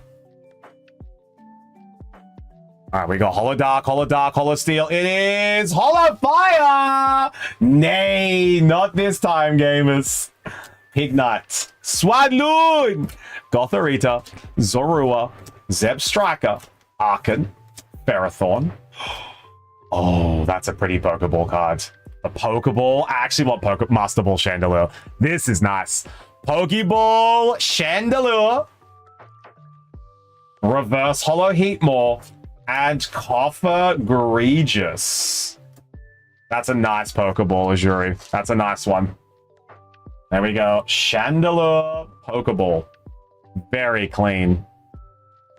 S1: All right, we got Holo Dark, Holo Steel. It is Holo Fire! Nay, not this time, gamers. Pignut, Swadloon, Gothorita, Zorua, Zebstrika, Arkin, Ferrothorn. Oh, that's a pretty Pokeball card. A Pokeball. I actually want Master Ball Chandelure. This is nice. Pokeball Chandelure, Reverse Hollow Heatmore, and Coffer Gregious. That's a nice Pokeball, Azuri. That's a nice one. There we go. Chandelure Pokeball. Very clean.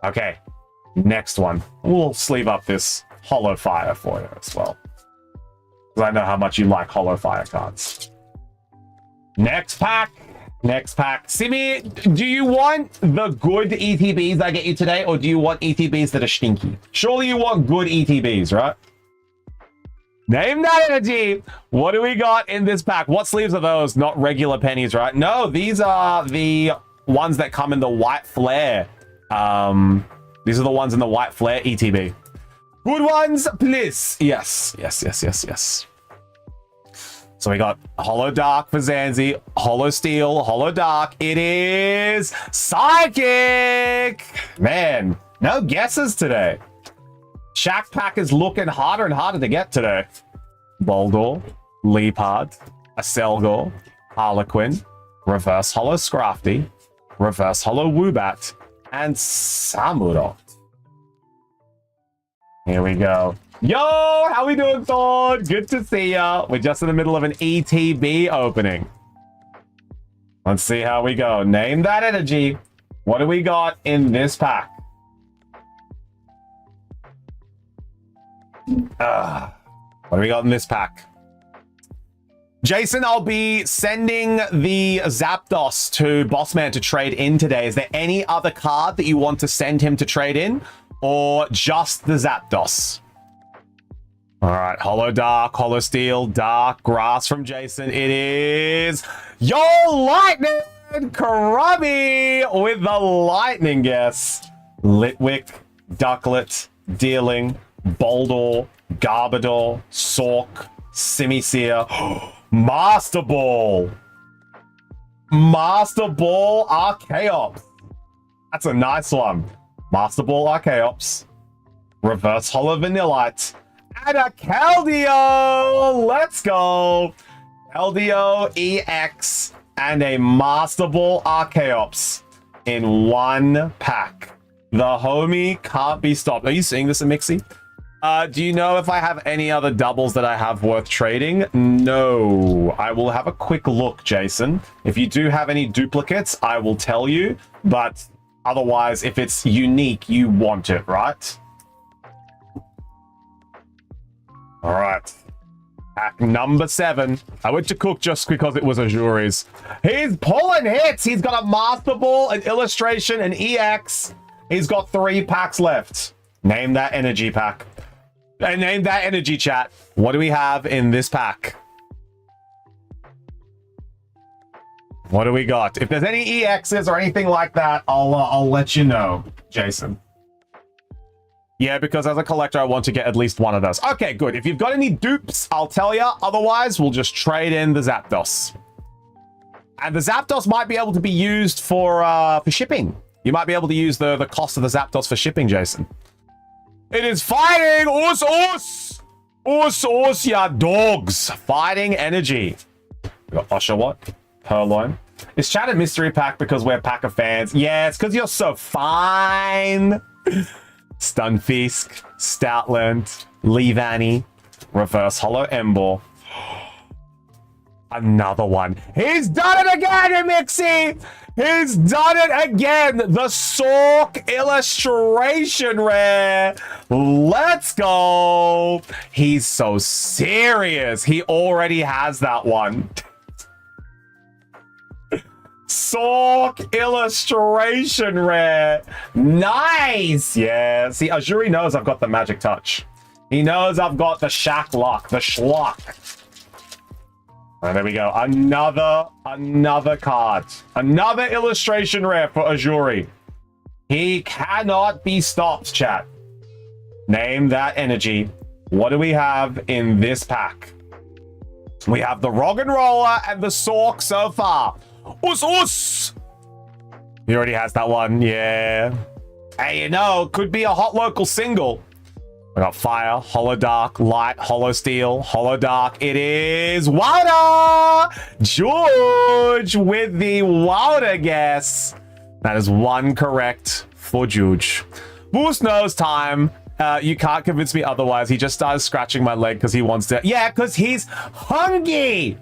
S1: Okay, next one. We'll sleeve up this Holo Fire for you as well, because I know how much you like Holo Fire cards. Next pack. Next pack. Simi, do you want the good ETBs I get you today, or do you want ETBs that are stinky? Surely you want good ETBs, right? Name that energy. What do we got in this pack? What sleeves are those? Not regular pennies, right? No, these are the ones that come in the white flare. These are the ones in the white flare ETB. Good ones, please. Yes, yes, yes, yes, yes. So we got Hollow Dark for Zanzi, Hollow Steel, Hollow Dark. It is Psychic. Man, no guesses today. Shack Pack is looking harder and harder to get today. Boldor, Leopard, Aselgor, Harlequin, Reverse Hollow Scrafty, Reverse Hollow Woobat, and Samurott. Here we go. Yo, how we doing, Thor? Good to see ya. We're just in the middle of an ETB opening. Let's see how we go. Name that energy. What do we got in this pack? What do we got in this pack? Jason, I'll be sending the Zapdos to Bossman to trade in today. Is there any other card that you want to send him to trade in? Or just the Zapdos? All right, Hollow Dark, Hollow Steel, Dark, Grass from Jason. It is Yo Lightning Karami with the lightning guess. Litwick, Ducklet, Deerling, Boldor, Garbodor, Sork, Simisear, Master Ball. Master Ball Archaeops. That's a nice one. Master Ball Archaeops. Reverse Hollow Vanillite. And a Keldeo! Let's go! Keldeo EX and a Master Ball Archaeops in one pack. The homie can't be stopped. Are you seeing this, Amixi? Do you know if I have any other doubles that I have worth trading? No. I will have a quick look, Jason. If you do have any duplicates, I will tell you. But otherwise, if it's unique, you want it, right? All right. Pack number 7. I went to Cook just because it was Azuri's. He's pulling hits. He's got a Master Ball, an Illustration, an EX. He's got 3 packs left. Name that energy pack. And name that energy, chat. What do we have in this pack? What do we got? If there's any EXs or anything like that, I'll let you know, Jason. Yeah, because as a collector, I want to get at least one of those. Okay, good. If you've got any dupes, I'll tell you. Otherwise, we'll just trade in the Zapdos. And the Zapdos might be able to be used for shipping. You might be able to use the cost of the Zapdos for shipping, Jason. It is fighting! Us, us! Us, us, ya dogs! Fighting energy. We got Oshawott, Purloin. Is chat a mystery pack because we're Packer fans? Yeah, it's because you're so fine. Stunfisk, Stoutland, Leavanny, Reverse Hollow Ember. Another one. He's done it again, Mixie! He's done it again! The Sork Illustration Rare! Let's go! He's so serious. He already has that one. Sork Illustration Rare. Nice! Yeah. See, Azuri knows I've got the magic touch. He knows I've got the Shack Lock, the Schlock. All right, there we go. Another card. Another Illustration Rare for Azuri. He cannot be stopped, chat. Name that energy. What do we have in this pack? We have the Roggenrola and the Sork so far. Us, us! He already has that one, yeah. Hey, you know, could be a hot local single. I got Fire, Hollow Dark, Light, Hollow Steel, Hollow Dark. It is Wilder! George with the Wilder guess. That is one correct for George. Boost knows time. You can't convince me otherwise. He just started scratching my leg because he wants to. Yeah, because he's hungry.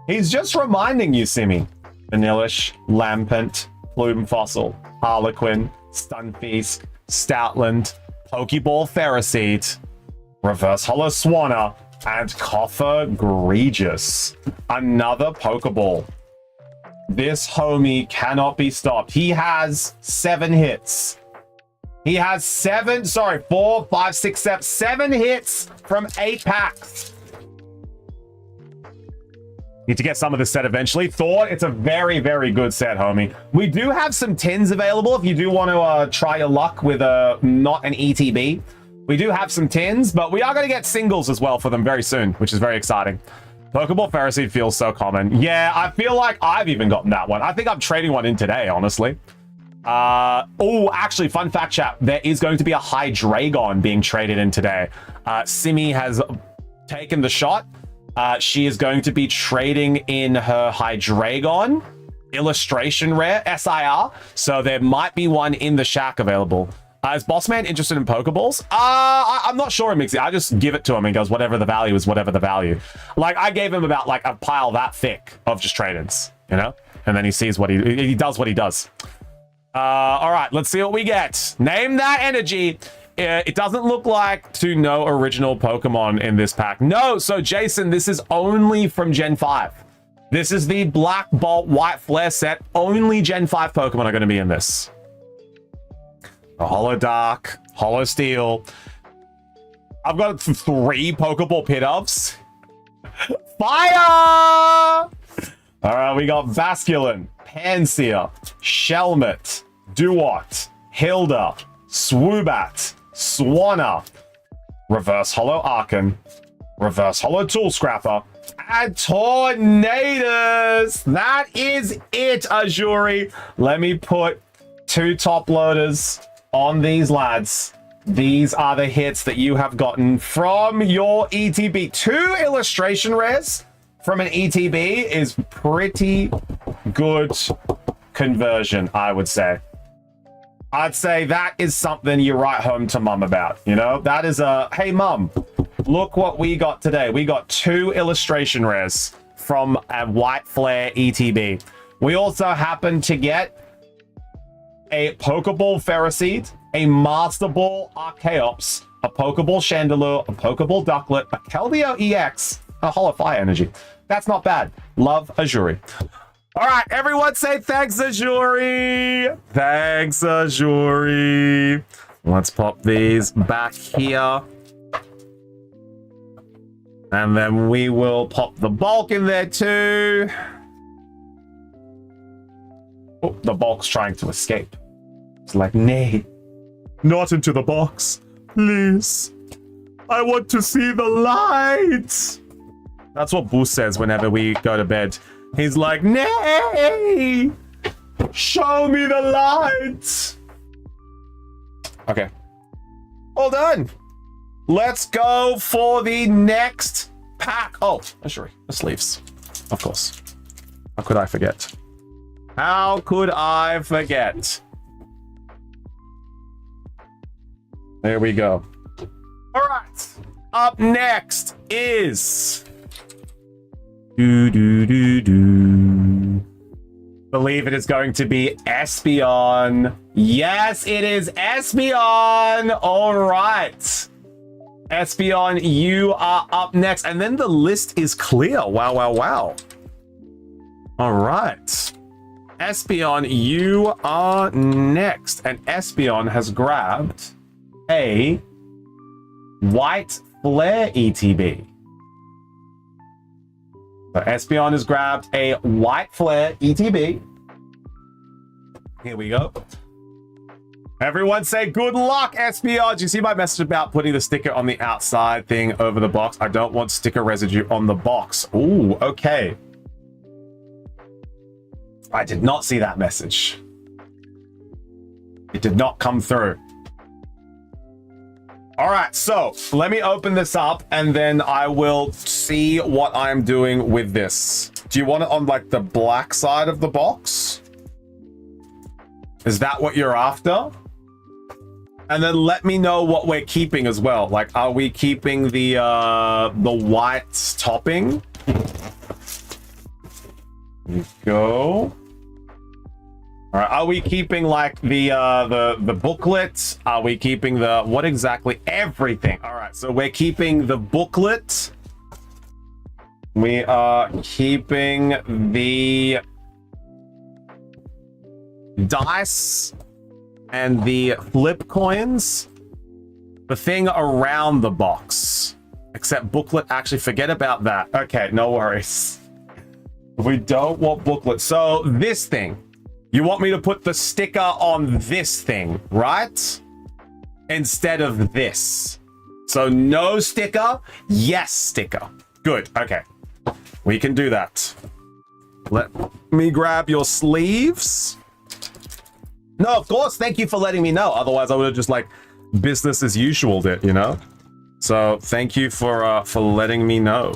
S1: He's just reminding you, Simi. Vanillish, Lampent, Plume Fossil, Harlequin, Stunfisk, Stoutland, Pokeball Ferroseed, Reverse Hollow Swanna, And Coffer Egregious. Another Pokeball. This homie cannot be stopped. He has 7 hits. He has 7 hits from 8 packs. Need to get some of this set eventually. Thought it's a very, very good set, homie. We do have some tins available if you do want to try your luck with not an ETB. We do have some tins, but we are going to get singles as well for them very soon, which is very exciting. Pokeball Ferroseed feels so common. Yeah, I feel like I've even gotten that one. I think I'm trading one in today, honestly. Oh, actually, fun fact, chat. There is going to be a Hydreigon being traded in today. Simi has taken the shot. She is going to be trading in her Hydreigon illustration rare, SIR. So there might be one in the shack available. Is Bossman interested in Pokeballs? I'm not sure, Mixie. I just give it to him and goes, whatever the value is, whatever the value. Like, I gave him about, like, a pile that thick of just trade-ins, you know? And then he sees what he does what he does. All right, let's see what we get. Name that energy. It doesn't look like to no original Pokemon in this pack. No, so Jason, this is only from Gen 5. This is the Black Bolt White Flare set. Only Gen 5 Pokemon are going to be in this. A Holo Dark, Holo Steel. I've got 3 Pokeball Pit-Ups. Fire! All right, we got Basculin, Pansear, Shelmet, Duot, Hilda, Swoobat, Swanna, Reverse Holo Archon, Reverse Holo Tool Scrapper, and Tornadus. That is it, Azuri. Let me put 2 top loaders on these lads. These are the hits that you have gotten from your ETB. 2 illustration rares from an ETB is pretty good conversion, I would say. I'd say that is something you write home to mum about, you know? That is a, hey mum, look what we got today. We got 2 illustration rares from a White Flare ETB. We also happen to get a Pokeball Ferroseed, a Master Ball Archaeops, a Pokeball Chandelure, a Pokeball Ducklet, a Keldeo EX, a Holo Fire Energy. That's not bad. Love Azuri. All right, everyone say thanks, Azuri. Thanks, Azuri. Let's pop these back here. And then we will pop the bulk in there too. Oh, the bulk's trying to escape. It's like, nay, not into the box. Please. I want to see the light. That's what Boost says whenever we go to bed. He's like, nay, show me the light. Okay. All done. Let's go for the next pack. Oh, sure. The sleeves. Of course. How could I forget? How could I forget? There we go. All right. Up next is... Believe it is going to be Espeon. Yes, it is Espeon. All right. Espeon, you are up next. And then the list is clear. Wow, wow, wow. All right. Espeon, you are next. And Espeon has grabbed a White Flare ETB. So Espeon has grabbed a White Flare ETB. Here we go. Everyone say good luck, Espeon. Do you see my message about putting the sticker on the outside thing over the box? I don't want sticker residue on the box. Ooh, okay. I did not see that message. It did not come through. All right, so let me open this up and then I will see what I'm doing with this. Do you want it on like the black side of the box? Is that what you're after? And then let me know what we're keeping as well. Like, are we keeping the white topping? There you go. All right, are we keeping like the booklet? Are we keeping the what exactly? Everything. All right, so we're keeping the booklet We are keeping the dice and the flip coins. The thing around the box. Except booklet, actually forget about that. Okay, no worries. We don't want booklet. So this thing, you want me to put the sticker on this thing, right? Instead of this. So no sticker, yes sticker. Good, okay. We can do that. Let me grab your sleeves. No, of course, thank you for letting me know. Otherwise I would have just like business as usual it, you know? So thank you for letting me know.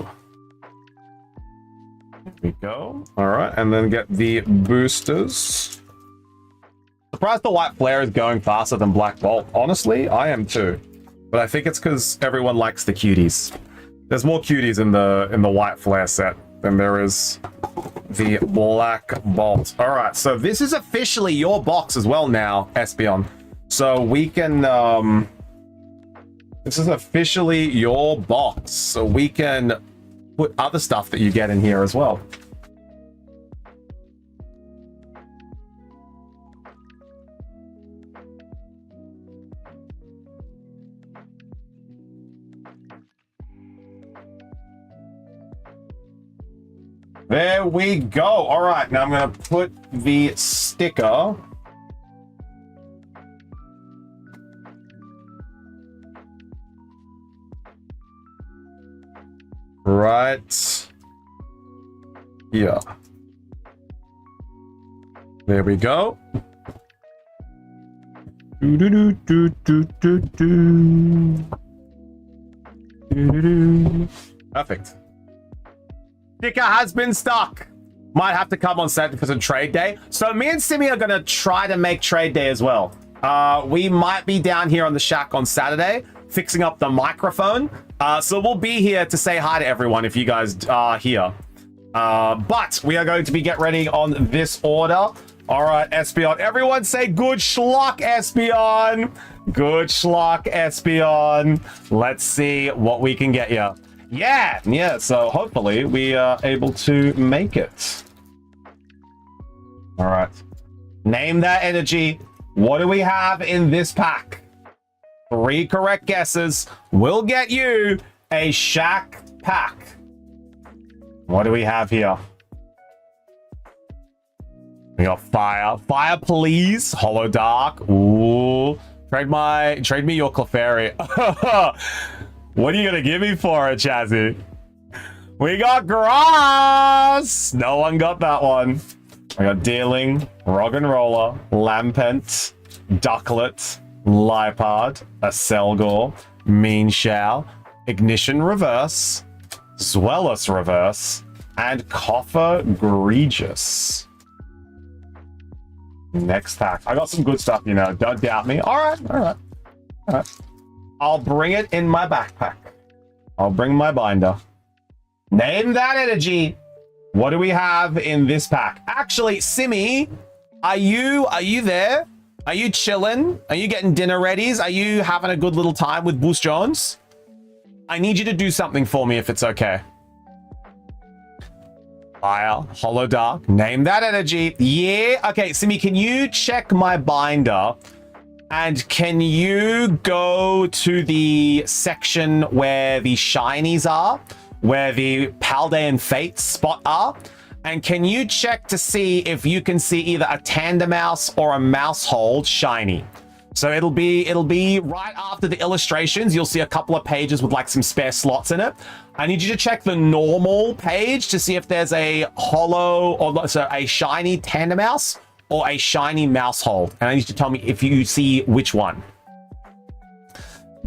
S1: There we go. All right, and then get the boosters. Surprised the white flare is going faster than black bolt. Honestly, I am too. But I think it's because everyone likes the cuties. There's more cuties in the white flare set than there is the black bolt. All right, so this is officially your box as well now, Espeon. So we can this is officially your box, so we can put other stuff that you get in here as well. There we go. All right, now I'm going to put the sticker right here. There we go. Perfect. Sticker has been stuck. Might have to come on Saturday for some trade day. So me and Simi are going to try to make trade day as well. We might be down here on the shack on Saturday, fixing up the microphone. So we'll be here to say hi to everyone if you guys are here. But we are going to be get ready on this order. All right, Espeon. Everyone say good schluck, Espeon. Good schluck, Espeon. Let's see what we can get you. Yeah. So hopefully we are able to make it. All right. Name that energy. What do we have in this pack? 3 correct guesses will get you a Shack pack. What do we have here? We got fire. Fire, please. Hollow Dark. Ooh. Trade me your Clefairy. What are you gonna give me for it, Chazzy? We got grass. No one got that one. We got Deerling, Roggenrola, Lampent, Ducklet, Lipard, Aselgor, Meanshao, Ignition Reverse, Zwellis Reverse, and Coffer Egregious. Next pack. I got some good stuff, you know. Don't doubt me. All right. I'll bring it in my backpack. I'll bring my binder. Name that energy. What do we have in this pack? Actually, Simi, are you there? Are you chilling? Are you getting dinner readies? Are you having a good little time with Boost Jones? I need you to do something for me if it's okay. Fire, Hollow Dark, name that energy. Yeah, okay, Simi, can you check my binder? And can you go to the section where the shinies are? Where the Paldean Fate spot are? And can you check to see if you can see either a Tandemaus or a Mousehold shiny? So it'll be right after the illustrations. You'll see a couple of pages with like some spare slots in it. I need you to check the normal page to see if there's a hollow or so a shiny Tandemaus or a shiny Mousehold. And I need you to tell me if you see which one.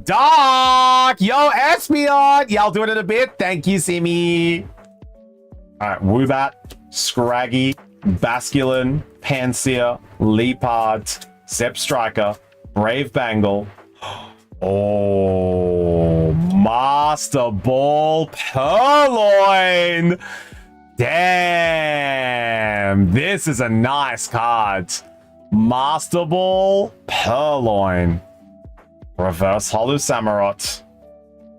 S1: Dark! Yo, Espeon! Yeah, I'll do it in a bit. Thank you, Simi. All right, Woobat, Scraggy, Basculin, Pansear, Leopard, Zep Striker, Brave Bangle. Oh, Master Ball Purloin. Damn, this is a nice card. Master Ball Purloin. Reverse Hollow Samurott.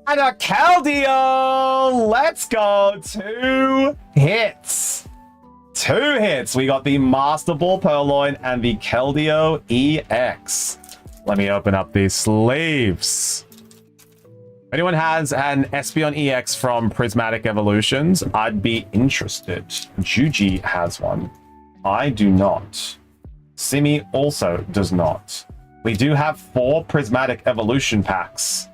S1: And a Keldeo! Let's go! 2 hits. 2 hits. We got the Master Ball Purloin and the Keldeo EX. Let me open up these sleeves. If anyone has an Espeon EX from Prismatic Evolutions, I'd be interested. Juji has one. I do not. Simi also does not. We do have 4 Prismatic Evolution packs.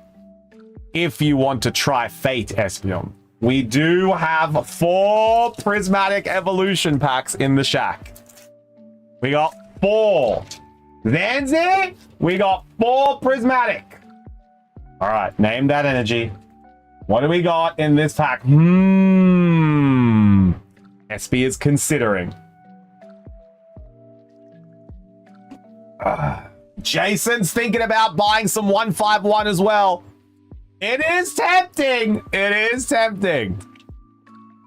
S1: If you want to try Fate Espeon. We do have 4 Prismatic Evolution packs in the shack. We got 4. Zanzi, we got 4 Prismatic. All right, name that energy. What do we got in this pack? SP is considering. Jason's thinking about buying some 151 as well. It is tempting. It is tempting.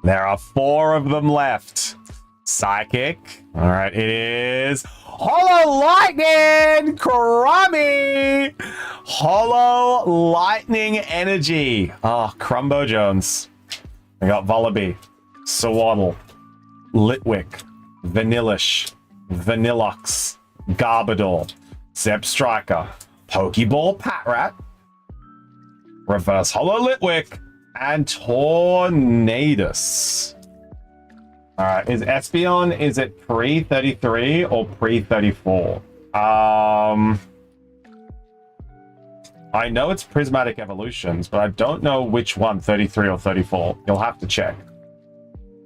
S1: There are 4 of them left. Psychic. All right, it is Hollow Lightning. Crummy. Hollow Lightning Energy. Oh, Crumbo Jones. We got Vullaby, Swaddle, Litwick, Vanillish, Vanilluxe, Garbodor, Zeb Striker, Pokeball Patrat, Reverse Hollow Litwick, and Tornadus. All right, is Espeon, is it pre-33 or pre-34? I know it's Prismatic Evolutions, but I don't know which one, 33 or 34. You'll have to check.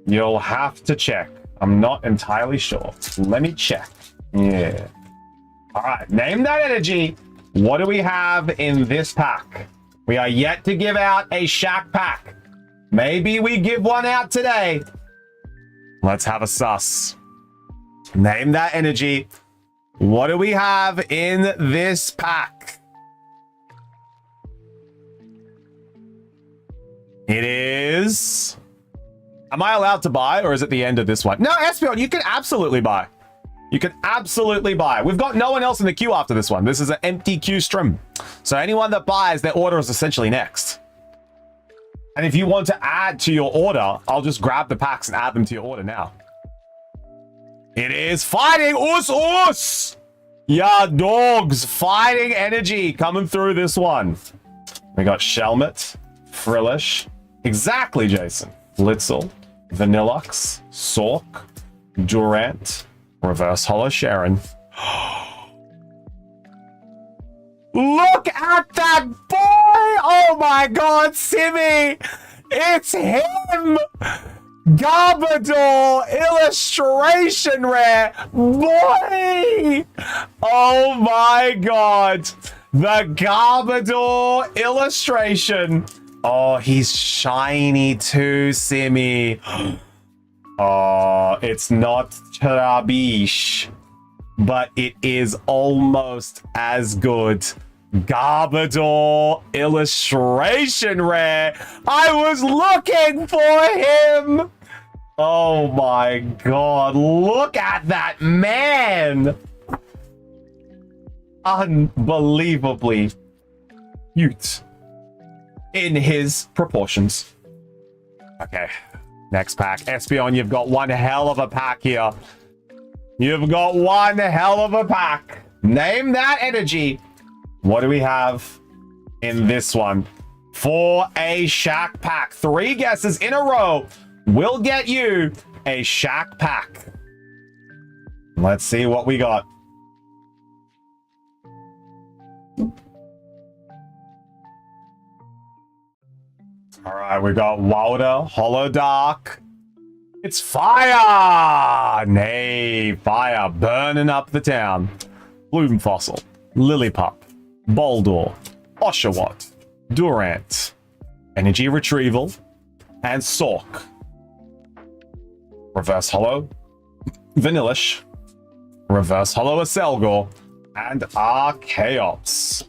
S1: You'll have to check. I'm not entirely sure. Let me check. Yeah. All right, name that energy. What do we have in this pack? We are yet to give out a shack pack. Maybe we give one out today. Let's have a sus. Name that energy. What do we have in this pack? It is... Am I allowed to buy, or is it the end of this one? No, Espeon, you can absolutely buy. You can absolutely buy. We've got no one else in the queue after this one. This is an empty queue stream. So anyone that buys, their order is essentially next. And if you want to add to your order, I'll just grab the packs and add them to your order now. It is fighting Us! Yeah, dogs. Fighting energy coming through this one. We got Shelmet, Frillish. Exactly, Jason. Blitzel, Vanilluxe, Sork, Durant, Reverse Hollow Sharon. Look at that boy! Oh my god, Simi! It's him! Garbodor illustration rare! Boy! Oh my god! The Garbodor illustration. Oh, he's shiny too, Simi. Oh, it's not Trubbish, but it is almost as good. Garbodor illustration rare. I was looking for him. Oh my god, look at that man. Unbelievably cute in his proportions. Okay, next pack. Espeon, you've got one hell of a pack here. You've got one hell of a pack. Name that energy. What do we have in this one? For a shack pack. 3 guesses in a row will get you a shack pack. Let's see what we got. All right, we got Wilder, Hollow Dark. It's fire! Nay, fire burning up the town. Bloom Fossil, Lillipup, Boldor, Oshawott, Durant, Energy Retrieval, and Sork. Reverse Hollow, Vanillish, Reverse Hollow Aselgor, and Archaeops.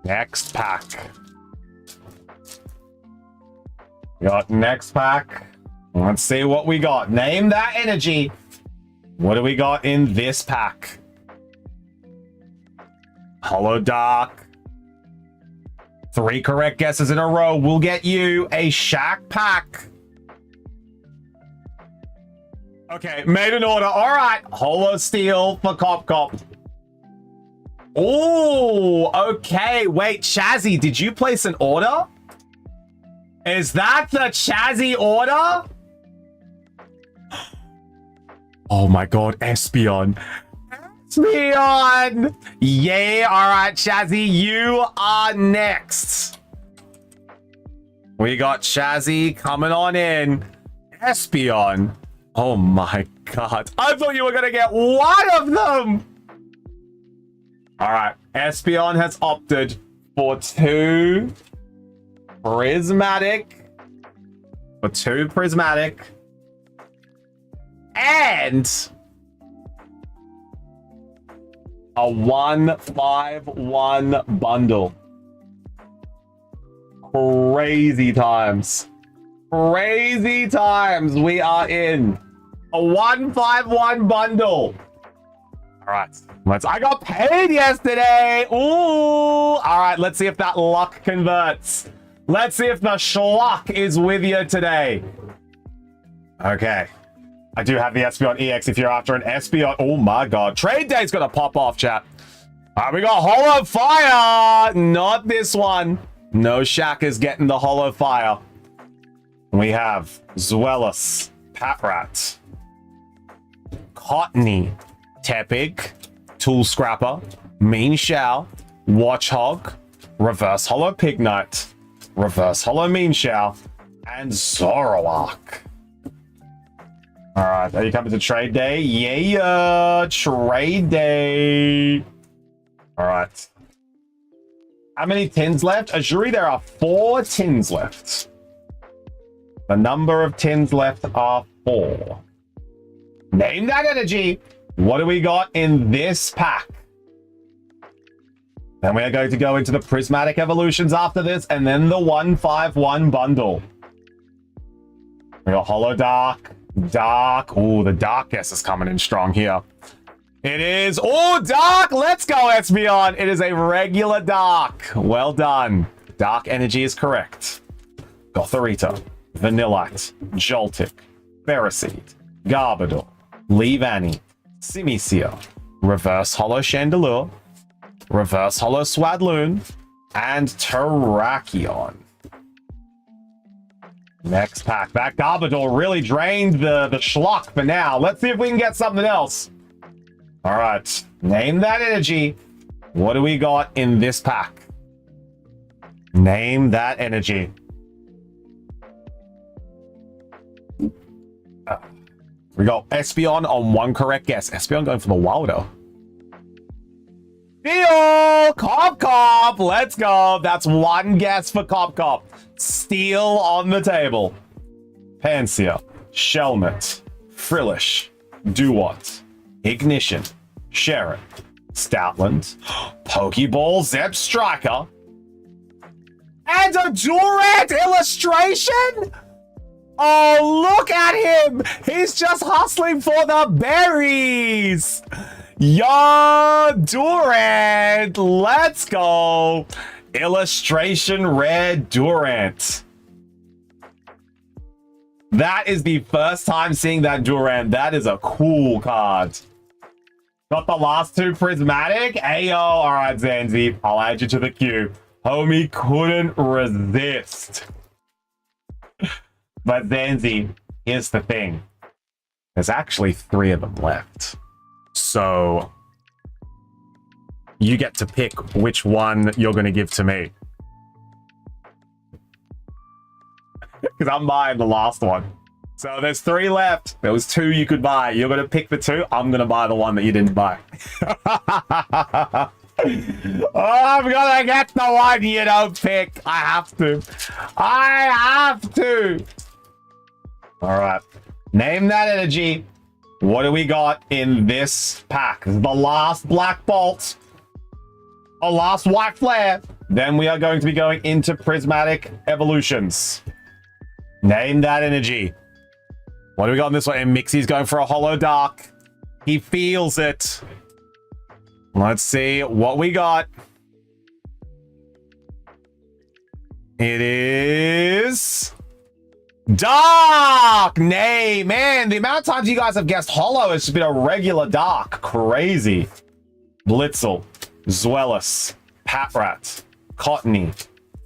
S1: Next pack. We got next pack. Let's see what we got. Name that energy. What do we got in this pack? Hollow Dark, 3 correct guesses in a row will get you a Shack pack. Okay, made an order. All right, Holo Steel for Cop Cop. Oh, okay. Wait, Chazzy, did you place an order? Is that the Chazzy order? Oh my god, Espion. Espion! Yeah, all right, Chazzy, you are next. We got Chazzy coming on in. Espion. Oh my god. I thought you were going to get one of them. All right, Espion has opted for 2 prismatic. And a 151 bundle. Crazy times. Crazy times we are in. A 151 bundle. All right, I got paid yesterday. Ooh. All right, let's see if that luck converts. Let's see if the schluck is with you today. Okay. I do have the Espion EX if you're after an Espion. Oh my god. Trade day's gonna pop off, chat. All right, we got Holo Fire. Not this one. No Shack is getting the Holo Fire. We have Zweilous, Patrat, Cottony, Tepig, Tool Scrapper, Mean Shao, Watchhog, Reverse Holo Pignite, Reverse Holo Mean Shao, and Zoroark. All right, are you coming to trade day? Yeah, trade day. All right. How many tins left? Azuri, there are 4 tins left. The number of tins left are 4. Name that energy. What do we got in this pack? Then we are going to go into the Prismatic Evolutions after this, and then the 151 bundle. We got Holo Dark. Dark. Oh, the Dark guess is coming in strong here. It is. Oh, Dark. Let's go, Espeon. It is a regular Dark. Well done. Dark energy is correct. Gothorita, Vanillite, Joltik, Ferroseed, Garbodor, Leavanny, Simicia, Reverse Holo Chandelure, Reverse Holo Swadloon, and Terrakion. Next pack. That Garbodor really drained the schlock for now. Let's see if we can get something else. All right. Name that energy. What do we got in this pack? Name that energy. We got Espeon on 1 correct guess. Espeon going for the Wilder. Deal! Cop Cop! Let's go. That's 1 guess for Cop Cop. Steel on the table. Pansear, Shelmet, Frillish, Duwat, Ignition, Sharon, Stoutland, Pokeball, Zeb Striker, and a Durant illustration? Oh, look at him! He's just hustling for the berries! Yo, Durant! Let's go! Illustration rare Durant. That is the first time seeing that Durant. That is a cool card. Got the last 2 prismatic. Ayo. All right, Zanzi. I'll add you to the queue. Homie couldn't resist. But Zanzi, here's the thing. There's actually 3 of them left. So you get to pick which one you're going to give to me. Because I'm buying the last one. So there's 3 left. There was 2 you could buy. You're going to pick the 2. I'm going to buy the one that you didn't buy. Oh, I'm going to get the one you don't pick. I have to. I have to. All right. Name that energy. What do we got in this pack? This is the last Black Bolt. A last White Flare. Then we are going to be going into Prismatic Evolutions. Name that energy. What do we got in this one? And Mixie's going for a Holo Dark. He feels it. Let's see what we got. It is dark. Nay, man, the amount of times you guys have guessed hollow has just been a regular dark. Crazy. Blitzel, Zweilous, Patrat, Cottony,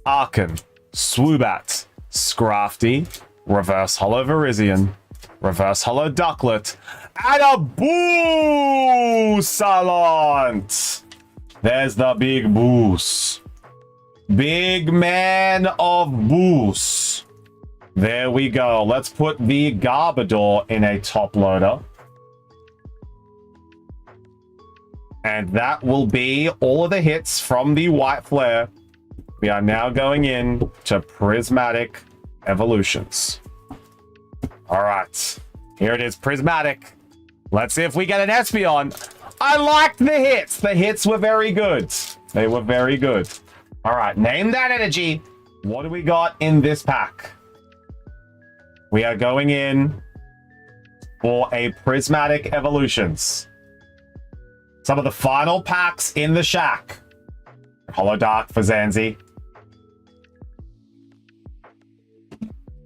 S1: Arkan, Swoobat, Scrafty, Reverse Hollow Virizion, Reverse Hollow Ducklet, and a Boosalant. There's the big Boos. Big man of Boos. There we go. Let's put the Garbodor in a top loader. And that will be all of the hits from the White Flare. We are now going in to Prismatic Evolutions. All right. Here it is, Prismatic. Let's see if we get an Espeon. I liked the hits. The hits were very good. They were very good. All right. Name that energy. What do we got in this pack? We are going in for a Prismatic Evolutions. Some of the final packs in the shack. Hollow Dark for Zanzi.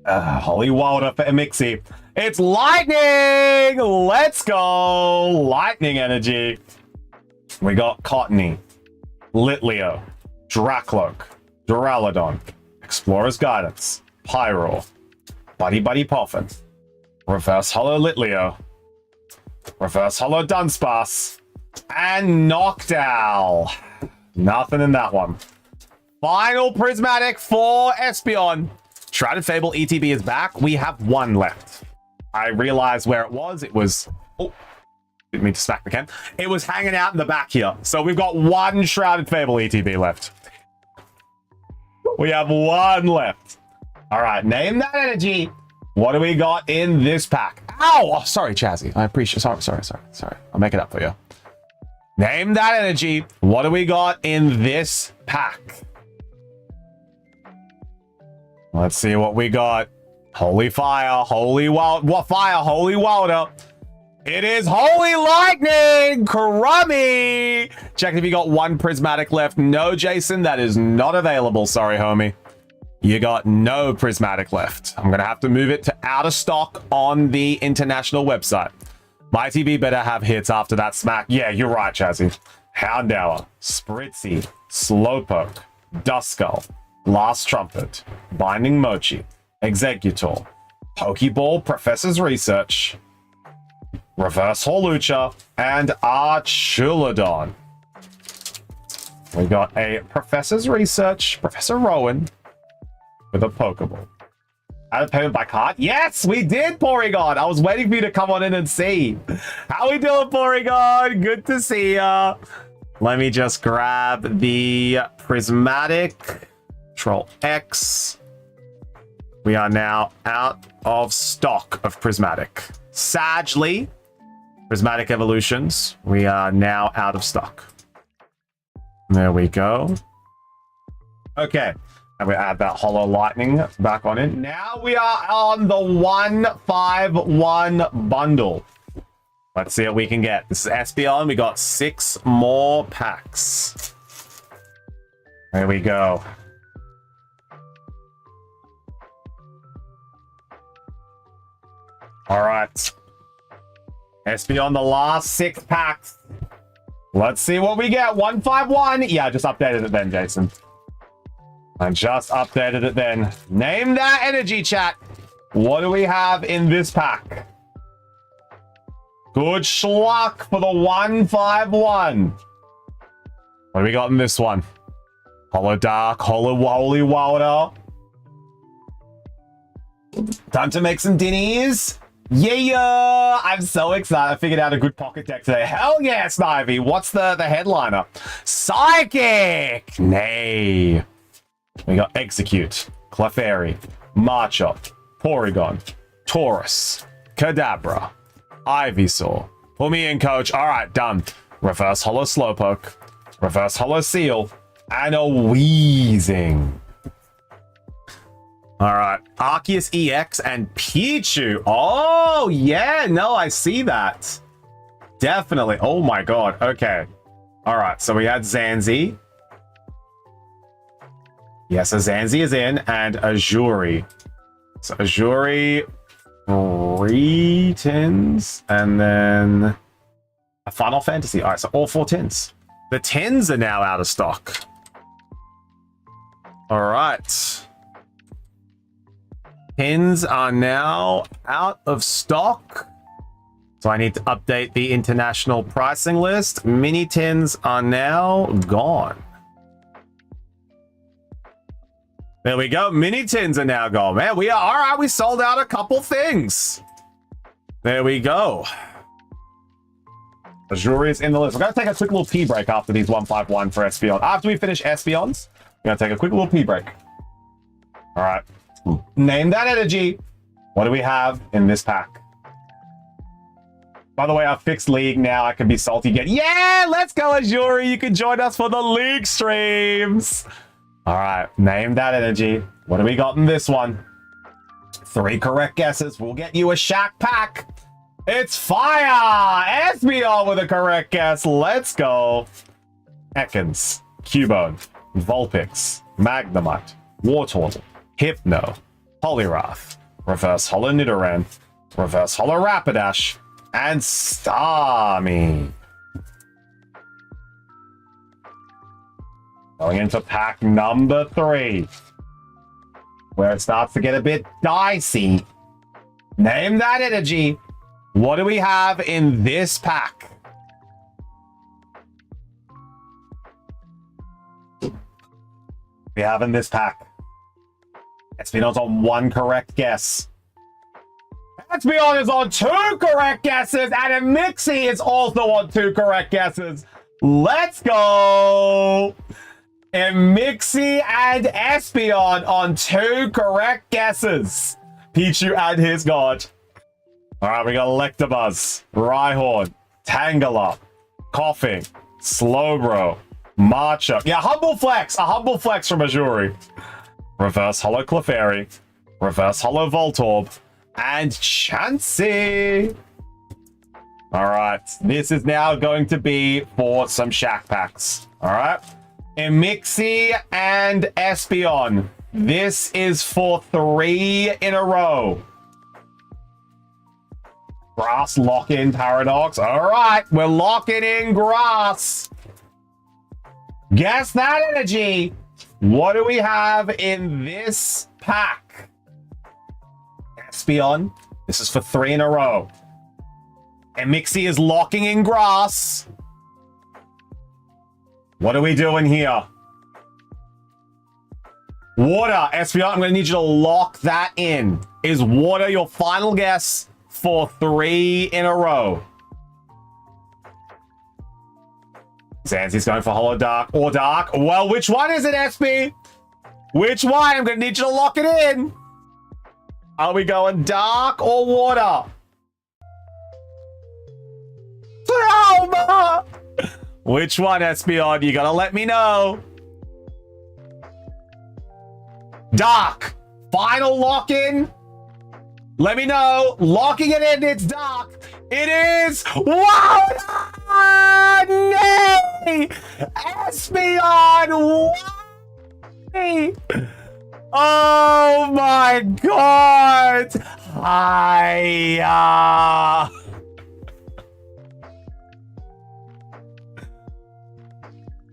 S1: Holy Wilder for Emixie. It's Lightning! Let's go! Lightning energy. We got Cottony, Litleo, Dracloak, Duraludon, Explorer's Guidance, Pyro, Buddy Buddy Poffin, Reverse Hollow Litleo, Reverse Hollow Dunsparce, and Noctowl. Nothing in that one. Final Prismatic for Espeon. Shrouded Fable ETB is back. We have one left. I realized where it was. It was... Oh, didn't mean to smack the can. It was hanging out in the back here. So we've got one Shrouded Fable ETB left. We have one left. All right, name that energy. What do we got in this pack? Ow! Oh, sorry, Chazzy. I appreciate... Sorry. I'll make it up for you. Name that energy. What do we got in this pack? Let's see what we got. Holy Fire, Holy Wild... What fire? Holy Wilder. It is Holy Lightning! Crummy! Check if you got one Prismatic left. No, Jason, that is not available. Sorry, homie. You got no Prismatic left. I'm going to have to move it to out of stock on the international website. Mighty B better have hits after that smack. Yeah, you're right, Chazzy. Houndour, Spritzy, Slowpoke, Duskull, Last Trumpet, Binding Mochi, Executor, Pokeball Professor's Research, Reverse Hawlucha, and Archulodon. We got a Professor's Research, Professor Rowan, with a Pokeball. Added payment by card? Yes, we did, Porygon. I was waiting for you to come on in and see. How we doing, Porygon? Good to see ya. Let me just grab the Prismatic. Control X. We are now out of stock of Prismatic. Sadly, Prismatic Evolutions, we are now out of stock. There we go. Okay. And we add that Hollow Lightning back on in. Now we are on the 151 bundle. Let's see what we can get. This is Espeon. We got 6 more packs. There we go. All right. Espeon, the last 6 packs. Let's see what we get. 151. Yeah, I just updated it then, Jason. I just updated it then. Name that energy, chat. What do we have in this pack? Good schluck for the 151. What do we got in this one? Hollow Dark, Hollow Holy Wilder. Time to make some dinnies. Yeah, I'm so excited. I figured out a good pocket deck today. Hell yeah, Snivy. What's the headliner? Psychic! Nay. We got Execute, Clefairy, Marchop, Porygon, Taurus, Kadabra, Ivysaur. Pull me in, coach. All right, done. Reverse Hollow Slowpoke, Reverse Hollow Seal, and a Wheezing. All right, Arceus EX and Pichu. Oh, yeah, no, I see that. Definitely. Oh, my God. Okay. All right, so we had Zanzi. Yes, a Zanzi is in, and Azuri. So Azuri, 3 tins, and then a Final Fantasy. All right, so all 4 tins. The tins are now out of stock. All right. Tins are now out of stock. So I need to update the international pricing list. Mini tins are now gone. There we go. Mini tins are now gone. Man, we are all right. We sold out a couple things. There we go. Azuri is in the list. We're going to take a quick little pee break after these 151 for Espeon. After we finish Espeons, we're going to take a quick little pee break. All right. Name that energy. What do we have in this pack? By the way, I fixed League now. I can be salty again. Yeah, let's go, Azuri. You can join us for the League streams. All right, name that energy. What do we got in this one? 3 correct guesses. We'll get you a Shack pack. It's fire! Espeon with a correct guess. Let's go. Ekans, Cubone, Vulpix, Magnemite, Wartortle, Hypno, Poliwrath, Reverse Holo Nidoran, Reverse Holo Rapidash, and Starmie. Going into pack number 3, where it starts to get a bit dicey. Name that energy. What do we have in this pack? We have in this pack. Espeon's on 1 correct guess. Espeon is on 2 correct guesses, and a Mixie is also on 2 correct guesses. Let's go! A Mixie and Espeon on 2 correct guesses. Pichu and his god. All right, we got Electabuzz, Rhyhorn, Tangela, Coughing, Slowbro, Marcha. Yeah, humble flex. A humble flex from Azuri. Reverse Holo Clefairy, Reverse Holo Voltorb, and Chansey. All right, this is now going to be for some Shack packs. All right, Emixie and Espeon. This is for 3 in a row. Grass lock-in Paradox. All right, we're locking in Grass. Guess that energy. What do we have in this pack? Espeon. This is for 3 in a row. Emixie is locking in Grass. What are we doing here? Water. Espeon, I'm going to need you to lock that in. Is Water your final guess for 3 in a row? Zanzi's going for Holo Dark or Dark. Well, which one is it, SP? Which one? I'm going to need you to lock it in. Are we going Dark or Water? Trauma! Which one, Espeon? You got to let me know. Dark. Final lock-in. Let me know. Locking it in, it's Dark. It is Water! Nay! Espeon! Why? Oh my god! Hiya!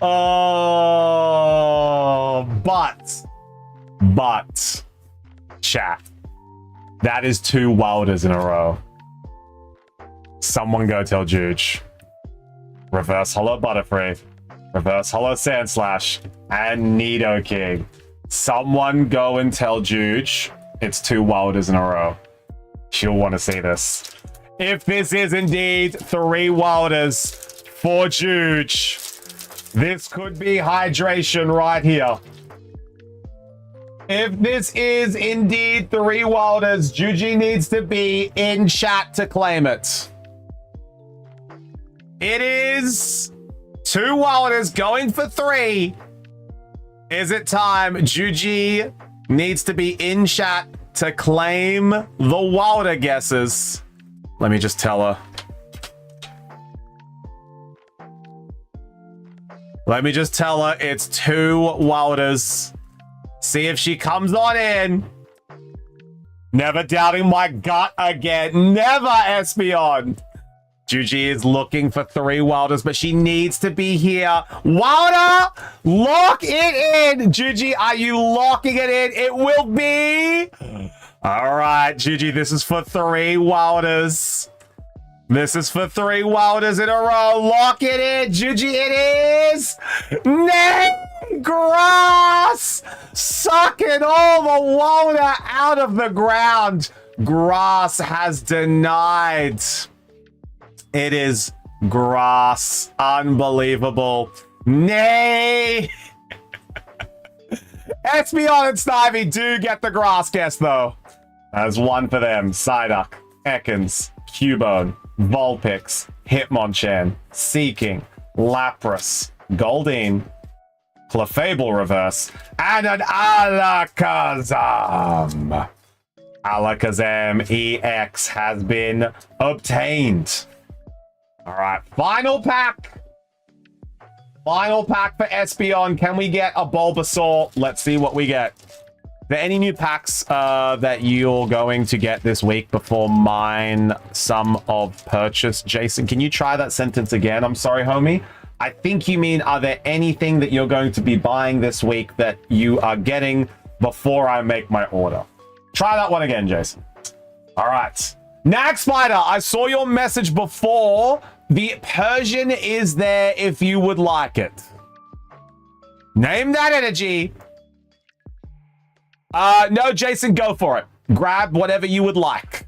S1: Oh, but, chat. That is 2 Wilders in a row. Someone go tell Juge. Reverse Holo Butterfree, Reverse Holo Sandslash, and Nidoking. Someone go and tell Juge it's 2 Wilders in a row. She'll want to see this. If this is indeed 3 Wilders for Juge, this could be hydration right here. If this is indeed 3 Wilders, Juji needs to be in chat to claim it. It is 2 Wilders going for 3. Is it time? Juji needs to be in chat to claim the Wilder guesses. Let me just tell her. Let me just tell her it's 2 Wilders. see if she comes on in. Never doubting my gut again. Never, Espeon. Juji is looking for 3 Wilders, but she needs to be here. Wilder, lock it in. Juji, are you locking it in? It will be. All right, Juji, this is for 3 Wilders. This is for 3 Wilders in a row. Lock it in. Juji, it is. Nay, Grass. Sucking all the Wilder out of the ground. Grass has denied. It is Grass. Unbelievable. Nay. Espeon and Snivy do get the Grass guess, though. There's one for them. Psyduck, Ekans, Cubone, Vulpix, Hitmonchan, Seeking, Lapras, Goldeen, Clefable Reverse, and an Alakazam. Alakazam EX has been obtained. All right, final pack. Final pack for Espeon. Can we get a Bulbasaur? Let's see what we get. Are there any new packs that you're going to get this week before mine sum of purchase? Jason, can you try that sentence again? I'm sorry, homie. I think you mean, are there anything that you're going to be buying this week that you are getting before I make my order? Try that one again, Jason. All right. Nag Spider, I saw your message before. The Persian is there if you would like it. Name that energy. No, Jason, go for it. Grab whatever you would like.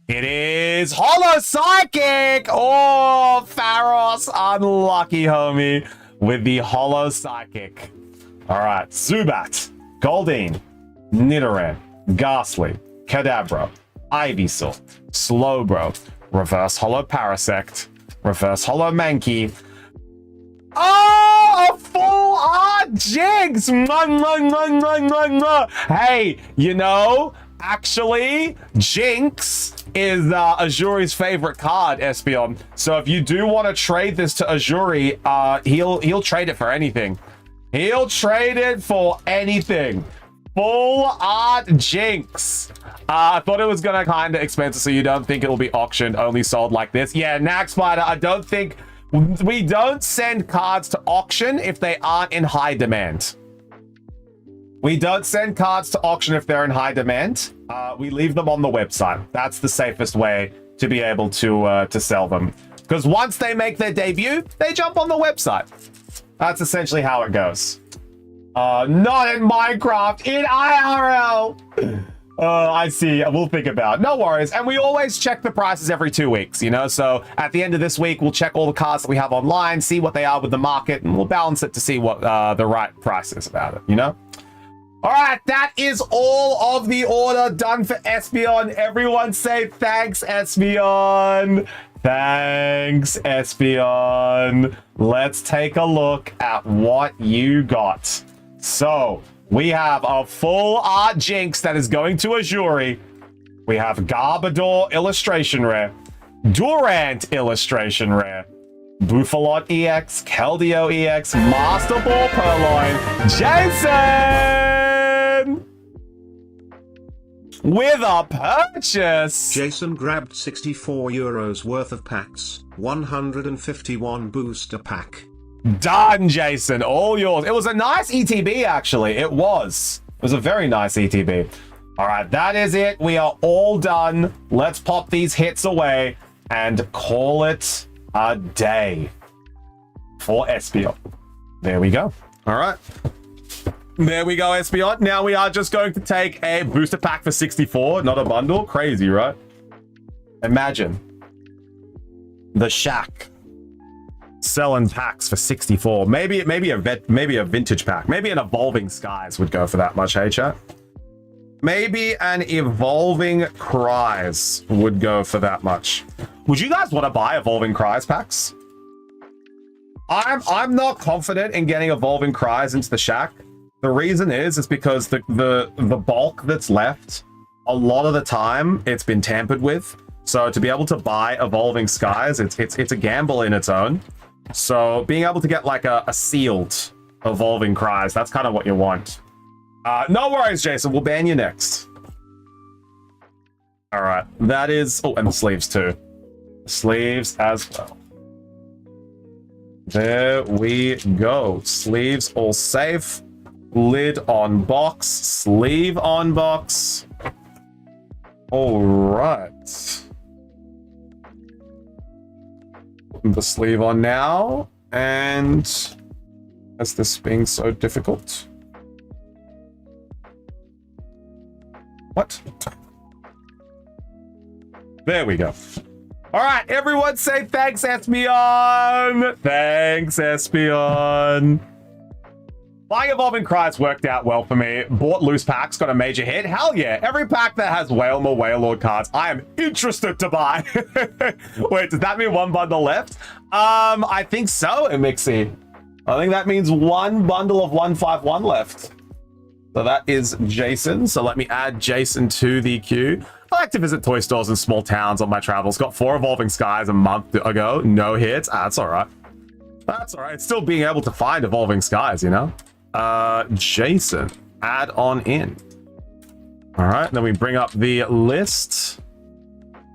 S1: It is Holo Psychic. Oh, Pharos, unlucky, homie, with the Holo Psychic. All right, Zubat, Goldeen, Nidoran, Ghastly, Kadabra, Ivysaur, Slowbro, Reverse Holo Parasect, Reverse Holo Mankey. Oh, a full art Jinx! Hey, you know, actually, Jinx is Azuri's favorite card, Espeon. So if you do want to trade this to Azuri, he'll trade it for anything. He'll trade it for anything. Full art Jinx. I thought it was gonna kind of expensive, so you don't think it'll be auctioned, only sold like this. Yeah, Nag Spider, I don't think we don't send cards to auction if they aren't in high demand. We don't send cards to auction if they're in high demand. We leave them on the website. That's the safest way to be able to sell them. Because once they make their debut, they jump on the website. That's essentially how it goes. Not in Minecraft, in IRL. I see. We'll think about it. No worries. And we always check the prices every 2 weeks, you know? So at the end of this week, we'll check all the cards that we have online, see what they are with the market, and we'll balance it to see what the right price is about it, you know? All right, that is all of the order done for Espeon. Everyone say thanks, Espeon. Thanks, Espeon. Let's take a look at what you got. So we have a full art Jinx that is going to Azuri. We have Garbodor illustration rare, Durant illustration rare, Buffalot EX, Keldeo EX, Master Ball Purloin, Jason with a purchase.
S2: Jason grabbed €64 worth of packs, 151 booster pack.
S1: Done, Jason. All yours. It was a nice ETB, actually. It was. It was a very nice ETB. All right, that is it. We are all done. Let's pop these hits away and call it a day for Espeon. There we go. All right. There we go, Espeon. Now we are just going to take a booster pack for 64, not a bundle. Crazy, right? Imagine the Shack selling packs for 64. Maybe a vintage pack. Maybe an Evolving Skies would go for that much, hey chat? Maybe an Evolving Cries would go for that much. Would you guys want to buy Evolving Cries packs? I'm not confident in getting Evolving Cries into the Shack. The reason is because the bulk that's left, a lot of the time it's been tampered with. So to be able to buy Evolving Skies, it's a gamble in its own. So being able to get like a sealed Evolving Cries. That's kind of what you want. No worries, Jason. We'll ban you next. All right. That is... Oh, and the sleeves too. Sleeves as well. There we go. Sleeves all safe. Lid on box. Sleeve on box. All right. Putting the sleeve on now. And is this being so difficult? What? There we go. All right, everyone say thanks, Espion. Thanks, Espion. Buying Evolving Cries worked out well for me. Bought loose packs, got a major hit. Hell yeah. Every pack that has Whalmer, Whalelord cards, I am interested to buy. Wait, does that mean one bundle left? I think so, Emixie. I think that means one bundle of 151 left. So that is Jason. So let me add Jason to the queue. I like to visit toy stores in small towns on my travels. Got 4 Evolving Skies a month ago. No hits. That's all right. That's all right. It's still being able to find Evolving Skies, you know? Jason, add on in. All right. Then we bring up the list.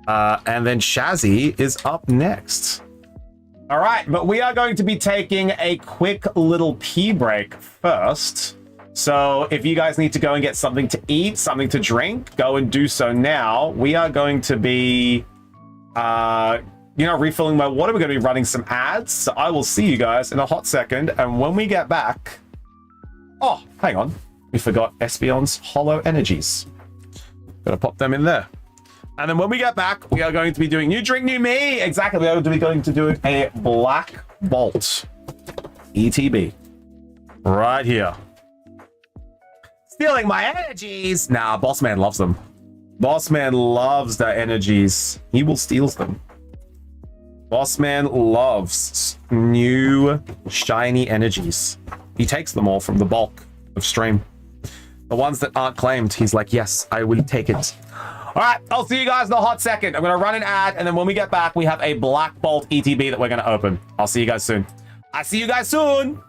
S1: And then Shazzy is up next. All right. But we are going to be taking a quick little pee break first. So if you guys need to go and get something to eat, something to drink, go and do so now. We are going to be, refilling my water. We're going to be running some ads. So I will see you guys in a hot second. And when we get back... Oh, hang on. We forgot Espion's Hollow Energies. Gotta pop them in there. And then when we get back, we are going to be doing New Drink, New Me. Exactly. We are going to do a Black Bolt ETB. Right here. Stealing my energies. Nah, Boss Man loves them. Boss Man loves the energies. He will steal them. Boss Man loves new shiny energies. He takes them all from the bulk of stream. The ones that aren't claimed, he's like, yes, I will take it. All right, I'll see you guys in a hot second. I'm going to run an ad, and then when we get back, we have a Black Bolt ETB that we're going to open. I'll see you guys soon. I'll see you guys soon.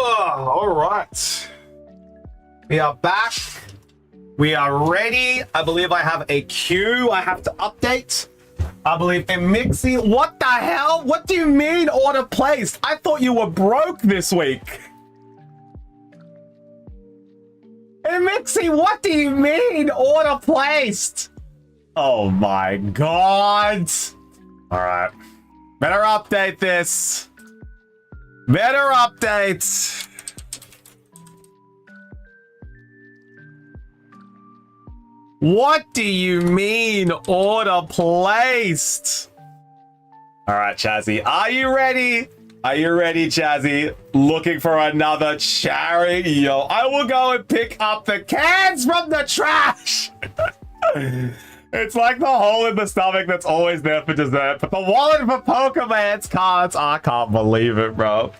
S1: All right. We are back. We are ready. I believe I have a queue I have to update. I believe in Mixie. What the hell? What do you mean order placed? I thought you were broke this week. In Mixie, what do you mean order placed? Oh my god. All right. Better update this. Better update. What do you mean order placed? All right, Chazzy, are you ready? Are you ready, Chazzy? Looking for another charity? Yo, I will go and pick up the cans from the trash. It's like the hole in the stomach that's always there for dessert, but the wallet for Pokemon's cards. I can't believe it, bro.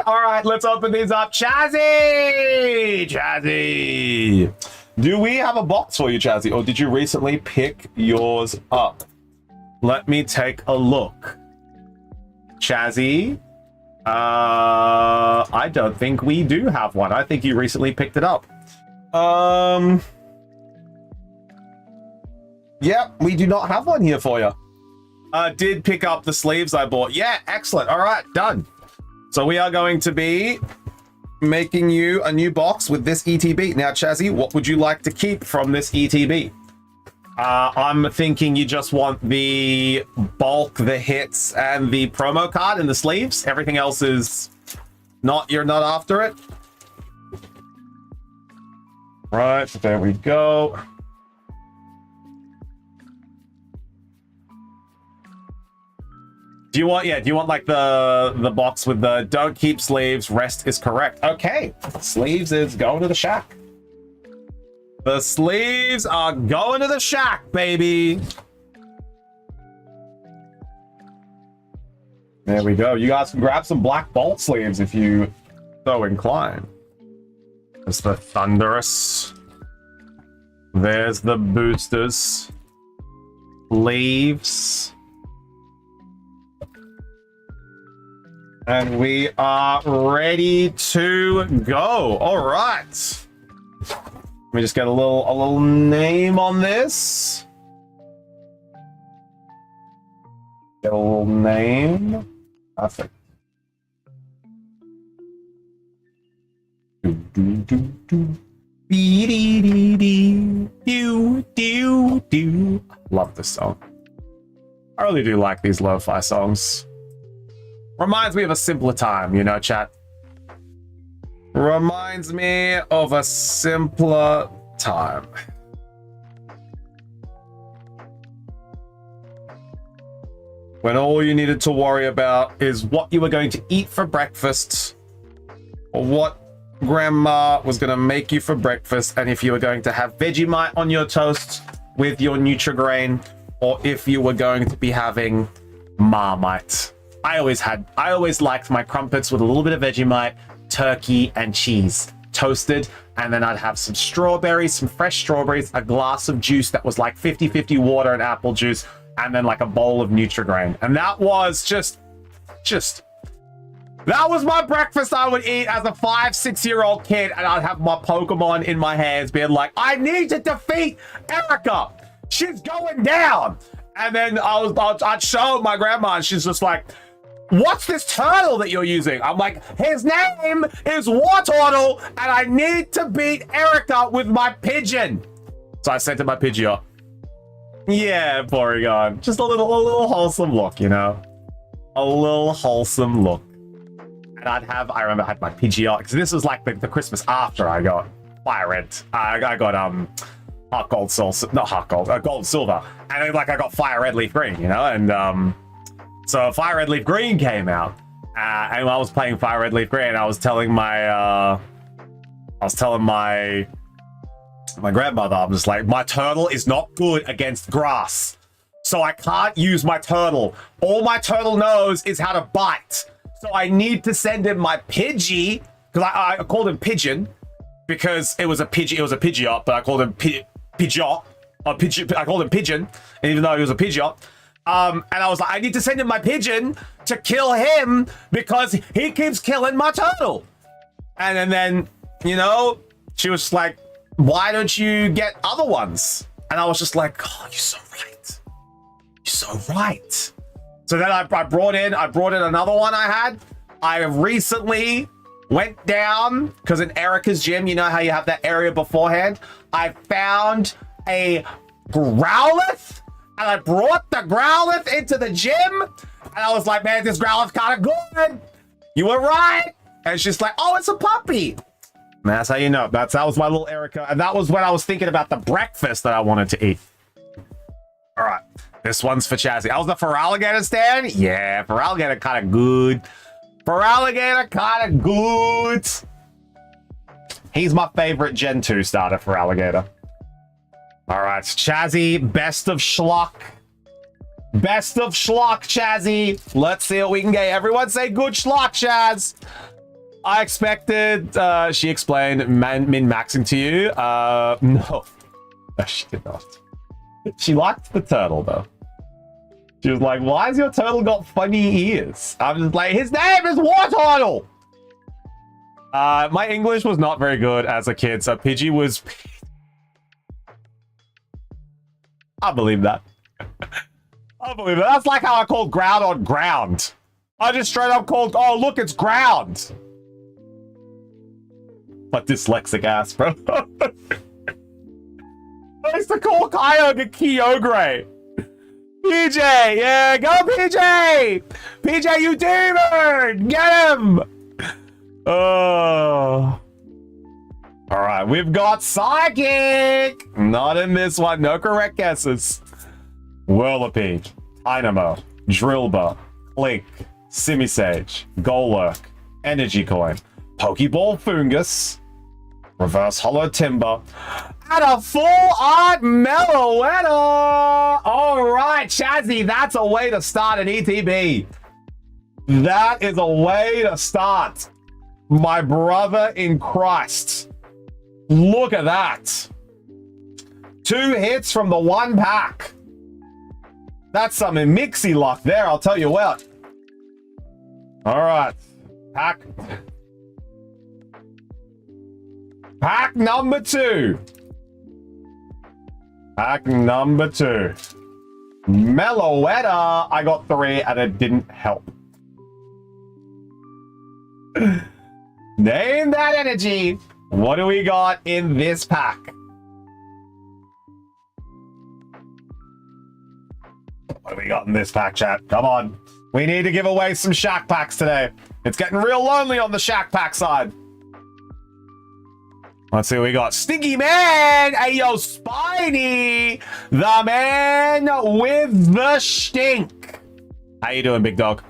S1: All right, let's open these up. Chazzy! Chazzy! Do we have a box for you, Chazzy, or did you recently pick yours up? Let me take a look. Chazzy? I don't think we do have one. I think you recently picked it up. Yeah, we do not have one here for you. Did pick up the sleeves I bought. Yeah, excellent. All right, done. So we are going to be making you a new box with this ETB. Now, Chazzy, what would you like to keep from this ETB? I'm thinking you just want the bulk, the hits, and the promo card and the sleeves. Everything else is not, you're not after it. Right, there we go. Do you want like the box with the don't keep sleeves, rest is correct? Okay, sleeves is going to the shack. The sleeves are going to the shack, baby. There we go. You guys can grab some Black Bolt sleeves if you so inclined. There's the Thunderous. There's the boosters. Leaves. And we are ready to go. All right. Let me just get a little name on this. Get a little name. Perfect. Love this song. I really do like these lo-fi songs. Reminds me of a simpler time, you know, chat. Reminds me of a simpler time. When all you needed to worry about is what you were going to eat for breakfast, or what grandma was going to make you for breakfast, and if you were going to have Vegemite on your toast with your Nutri-Grain, or if you were going to be having Marmite. I always liked my crumpets with a little bit of Vegemite, turkey, and cheese toasted, and then I'd have some strawberries, some fresh strawberries, a glass of juice that was like 50-50 water and apple juice, and then like a bowl of Nutri-Grain. And that was just that was my breakfast I would eat as a 5-6-year-old kid, and I'd have my Pokemon in my hands being like, I need to defeat Erica. She's going down. And then I'd show my grandma, and she's just like, what's this turtle that you're using? I'm like, his name is Wartortle, and I need to beat Erica with my pigeon. So I sent her my Pidgeot. Yeah, Porygon. Just a little wholesome look, you know? A little wholesome look. And I remember I had my Pidgeot, because this was like the Christmas after I got Fire Red. I got Heart Gold, not Heart Gold, Gold Silver. And then like I got Fire Red Leaf Green, you know? And so Fire Red Leaf Green came out. And I was playing Fire Red Leaf Green, I was telling my grandmother, I'm just like, my turtle is not good against grass. So I can't use my turtle. All my turtle knows is how to bite. So I need to send him my Pidgey, because I called him Pigeon, because it was a Pidgeot, but I called him Pidgeot. I called him Pigeon, even though he was a Pidgeot. And I was like, I need to send him my pigeon to kill him because he keeps killing my turtle. And then, you know, she was just like, why don't you get other ones? And I was just like, oh, you're so right. You're so right. So then I brought in another one I had. I recently went down, because in Erica's gym, you know how you have that area beforehand? I found a Growlithe, and I brought the Growlithe into the gym, and I was like, man, this Growlithe kind of good. You were right. And she's like, oh, it's a puppy. And that's how you know. That was my little Erica, and that was when I was thinking about the breakfast that I wanted to eat. All right, this one's for Chazzy. How's the Feraligatr stand? Yeah, Feraligatr kind of good. Feraligatr kind of good. He's my favorite Gen 2 starter, Feraligatr. All right, Chazzy, best of schlock. Best of schlock, Chazzy. Let's see what we can get. Everyone say good schlock, Chaz. I expected, she explained min-maxing to you. No, she did not. She liked the turtle, though. She was like, why has your turtle got funny ears? I'm just like, his name is Wartortle! My English was not very good as a kid, so Pidgey was... I believe that. I believe that. That's like how I called ground on ground. I just straight up called, oh, look, it's ground. But dyslexic ass, bro. I used to call Kyogre Kyogre. PJ, yeah, go PJ! PJ, you demon! Get him! Oh. All right, we've got Psychic! Not in this one, no correct guesses. Whirlipede, Dynamo, Drillbur, Clink, Simisage, Golurk, Energy Coin, Pokeball Fungus, Reverse Hollow Timber, and a full art Meloetta! Alright, Chazzy, that's a way to start an ETB. That is a way to start. My brother in Christ. Look at that. 2 hits from the 1 pack. That's some mixy luck there, I'll tell you what. Alright. Pack number 2. Pack number 2. Meloetta. I got 3 and it didn't help. Name that energy. What do we got in this pack? What do we got in this pack, chat? Come on. We need to give away some Shack Packs today. It's getting real lonely on the Shack Pack side. Let's see what we got. Stinky Man! Hey, yo, Spiny! The man with the stink. How you doing, big dog?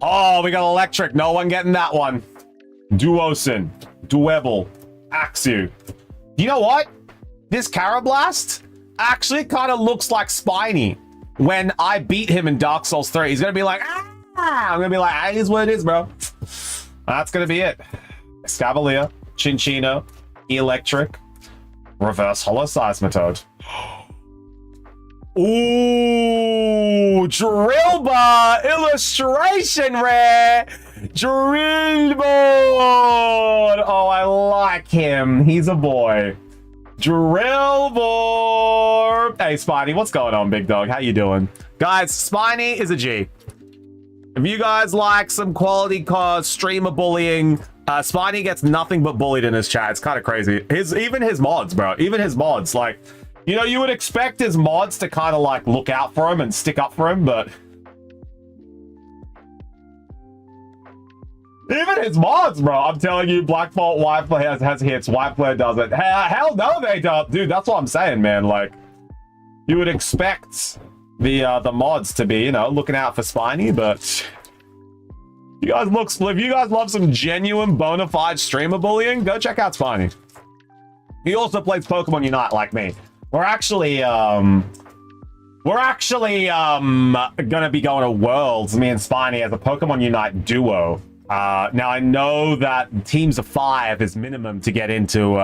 S1: Oh, we got Electric. No one getting that one. Duosin, Dueble, Axew. You know what? This Carablast actually kind of looks like Spiny. When I beat him in Dark Souls 3, he's going to be like, ah! I'm going to be like, ah, here's what it is, bro. That's going to be it. Escavalier, Chinchino, Electric, Reverse Hollow Seismitoad. Ooh, Drillbur illustration rare. Drillbur. Oh, I like him. He's a boy. Drillbur. Hey, Spiny, what's going on, big dog? How you doing? Guys, Spiny is a G. If you guys like some quality streamer bullying, Spiny gets nothing but bullied in his chat. It's kind of crazy. Even his mods, bro. Even his mods. Like, you know, you would expect his mods to kind of like look out for him and stick up for him, but even his mods, bro. I'm telling you, Black Bolt Wildflare has hits. Wildflare doesn't. Hell no, they don't. Dude, that's what I'm saying, man. Like, you would expect the mods to be, you know, looking out for Spiny, but if you guys love some genuine bona fide streamer bullying, go check out Spiny. He also plays Pokemon Unite like me. We're actually gonna be going to Worlds, me and Spiny, as a Pokemon Unite duo. Now I know that teams of 5 is minimum to get into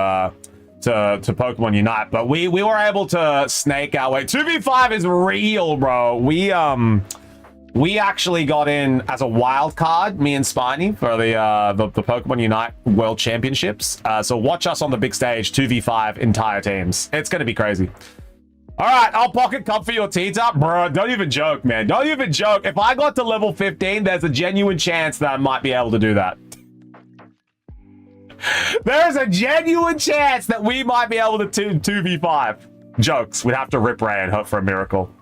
S1: to Pokemon Unite, but we were able to snake our way. 2v5 is real, bro. We actually got in as a wild card, me and Spiny, for the Pokemon Unite World Championships. So watch us on the big stage, 2v5 entire teams. It's going to be crazy. All right, I'll pocket cup for your Tita. Bro, don't even joke, man. Don't even joke. If I got to level 15, there's a genuine chance that I might be able to do that. There's a genuine chance that we might be able to 2v5. Jokes. We'd have to rip Ray and hope for a miracle.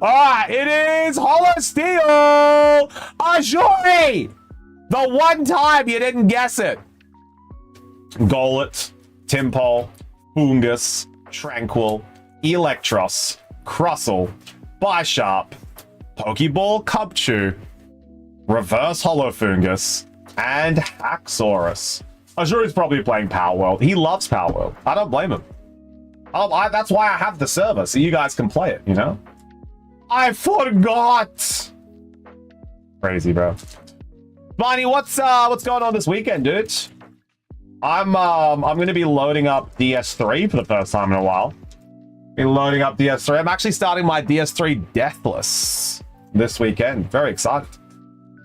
S1: Alright, it is Holo Steel Ajuri! The one time you didn't guess it. Golett, Timpole, Fungus, Tranquil, Electros, Crustle, Bisharp, Pokeball Cubchoo, Reverse Holo Fungus, and Haxorus. Ajuri's probably playing Power World. He loves Power World. I don't blame him. That's why I have the server, so you guys can play it, you know? I forgot! Crazy, bro. Bonnie, what's going on this weekend, dude? I'm gonna be loading up DS3 for the first time in a while. Be loading up DS3. I'm actually starting my DS3 Deathless this weekend. Very excited.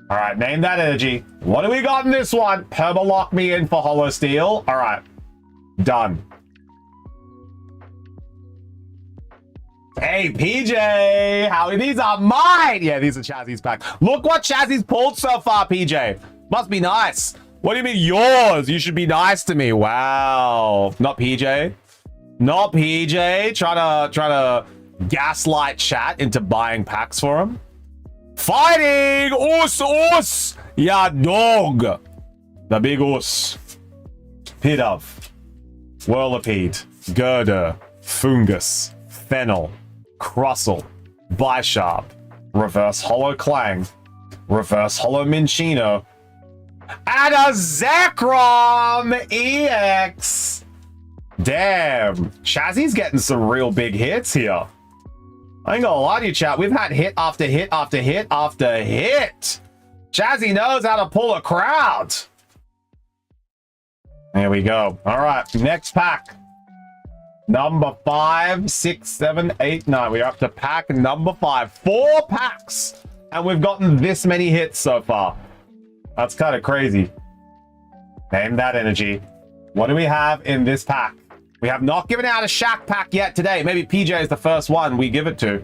S1: All right, name that energy. What do we got in this one? Permalock me in for Holo Steel. All right, done. Hey, PJ, Howie, these are mine. Yeah, these are Chazzy's pack. Look what Chazzy's pulled so far, PJ. Must be nice. What do you mean yours? You should be nice to me. Wow. Not PJ. Not PJ. Try to gaslight chat into buying packs for him. Fighting! Us! Ya dog! The big us. Pidove. Whirlipede. Girder. Fungus. Fennel. Crustle. Bisharp. Reverse Holo Clang. Reverse Holo Minchino. And a Zekrom EX! Damn. Chazzy's getting some real big hits here. I ain't gonna lie to you, chat. We've had hit after hit after hit after hit. Chazzy knows how to pull a crowd. There we go. All right, next pack. Number 5, 6, 7, 8, 9. We're up to pack number 5. 4 packs. And we've gotten this many hits so far. That's kind of crazy. Name that energy. What do we have in this pack? We have not given out a Shack pack yet today. Maybe PJ is the first one we give it to.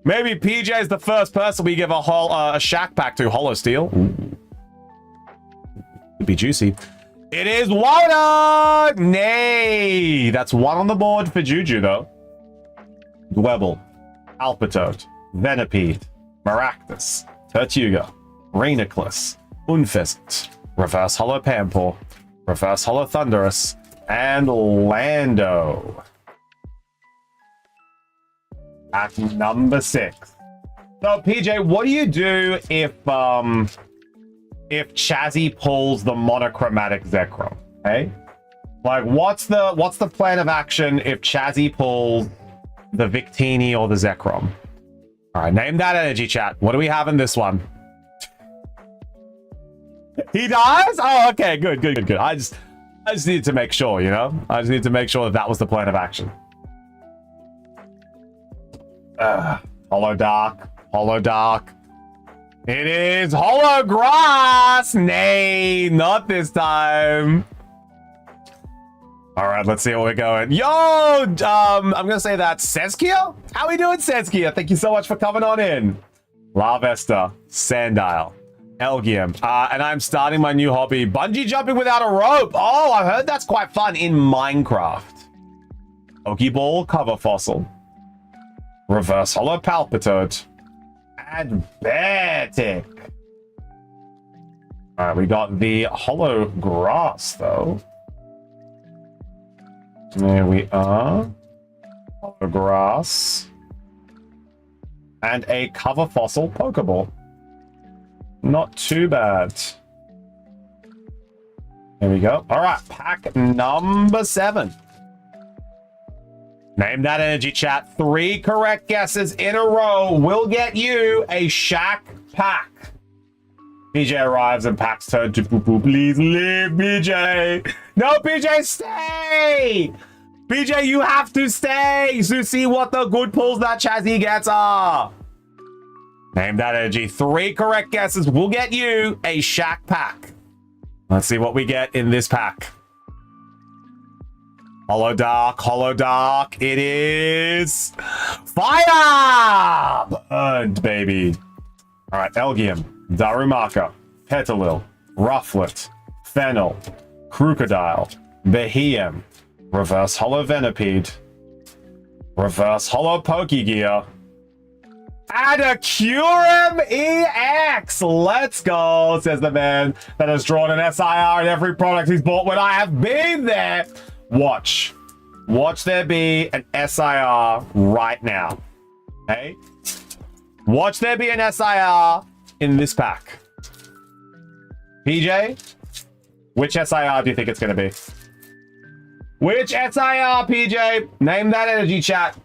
S1: Maybe PJ is the first person we give a Shack pack to. Holo Steel. Ooh. Could be juicy. It is Water! Nay! That's 1 on the board for Juju, though. Dwebble. Alpatoad. Venipede. Maractus. Tortuga. Rainiclus. Unfezant. Reverse Holo Pampor. Reverse Holo Thunderous. And Lando. At number 6. So, PJ, what do you do if Chazzy pulls the monochromatic Zekrom? Okay? Like, what's the plan of action if Chazzy pulls the Victini or the Zekrom? All right, name that energy, chat. What do we have in this one? He dies? Oh, okay, good. I just need to make sure, you know? I just need to make sure that was the plan of action. Holo Dark. It is Holo Grass! Nay, not this time. All right, let's see where we're going. Yo, I'm gonna say that Seskia? How we doing, Seskia? Thank you so much for coming on in. Larvesta, Sandile, Elgium, and I'm starting my new hobby, bungee jumping without a rope. Oh, I heard that's quite fun in Minecraft. Pokeball Cover Fossil, Reverse Holo Palpitoad, and Beartic. All right, we got the Holo Grass though. There we are. Holo Grass. And a Cover Fossil Pokeball. Not too bad. Here we go. All right, pack number 7. Name that energy, chat. 3 correct guesses in a row will get you a Shack pack. PJ arrives and packs turn to poo-poo. Please leave, PJ. No, PJ, stay. PJ, you have to stay to see what the good pulls that Chazzy gets are. Name that energy. 3 correct guesses will get you a Shack pack. Let's see what we get in this pack. Hollow Dark, Hollow Dark. It is fire! Burned, baby. All right, Elgium, Darumaka, Petalil, Rufflet, Fennel, Crocodile, Behem, Reverse Hollow Venipede, Reverse Hollow Pokegear, and a Curum EX. Let's go, says the man that has drawn an SIR in every product he's bought when I have been there. Watch. Watch there be an SIR right now. Okay? Watch there be an SIR in this pack. PJ, which SIR do you think it's going to be? Which SIR, PJ? Name that energy, chat.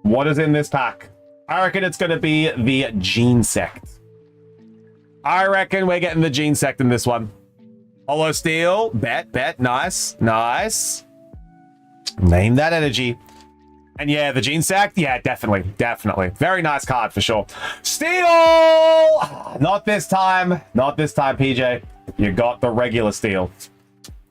S1: What is in this pack? I reckon it's going to be the Gene Sect. I reckon we're getting the Gene Sect in this one. Hollow Steel. Bet. Nice. Nice. Name that energy. And yeah, the Gene Sect. Yeah, definitely. Very nice card for sure. Steel! Not this time. Not this time, PJ. You got the regular Steel.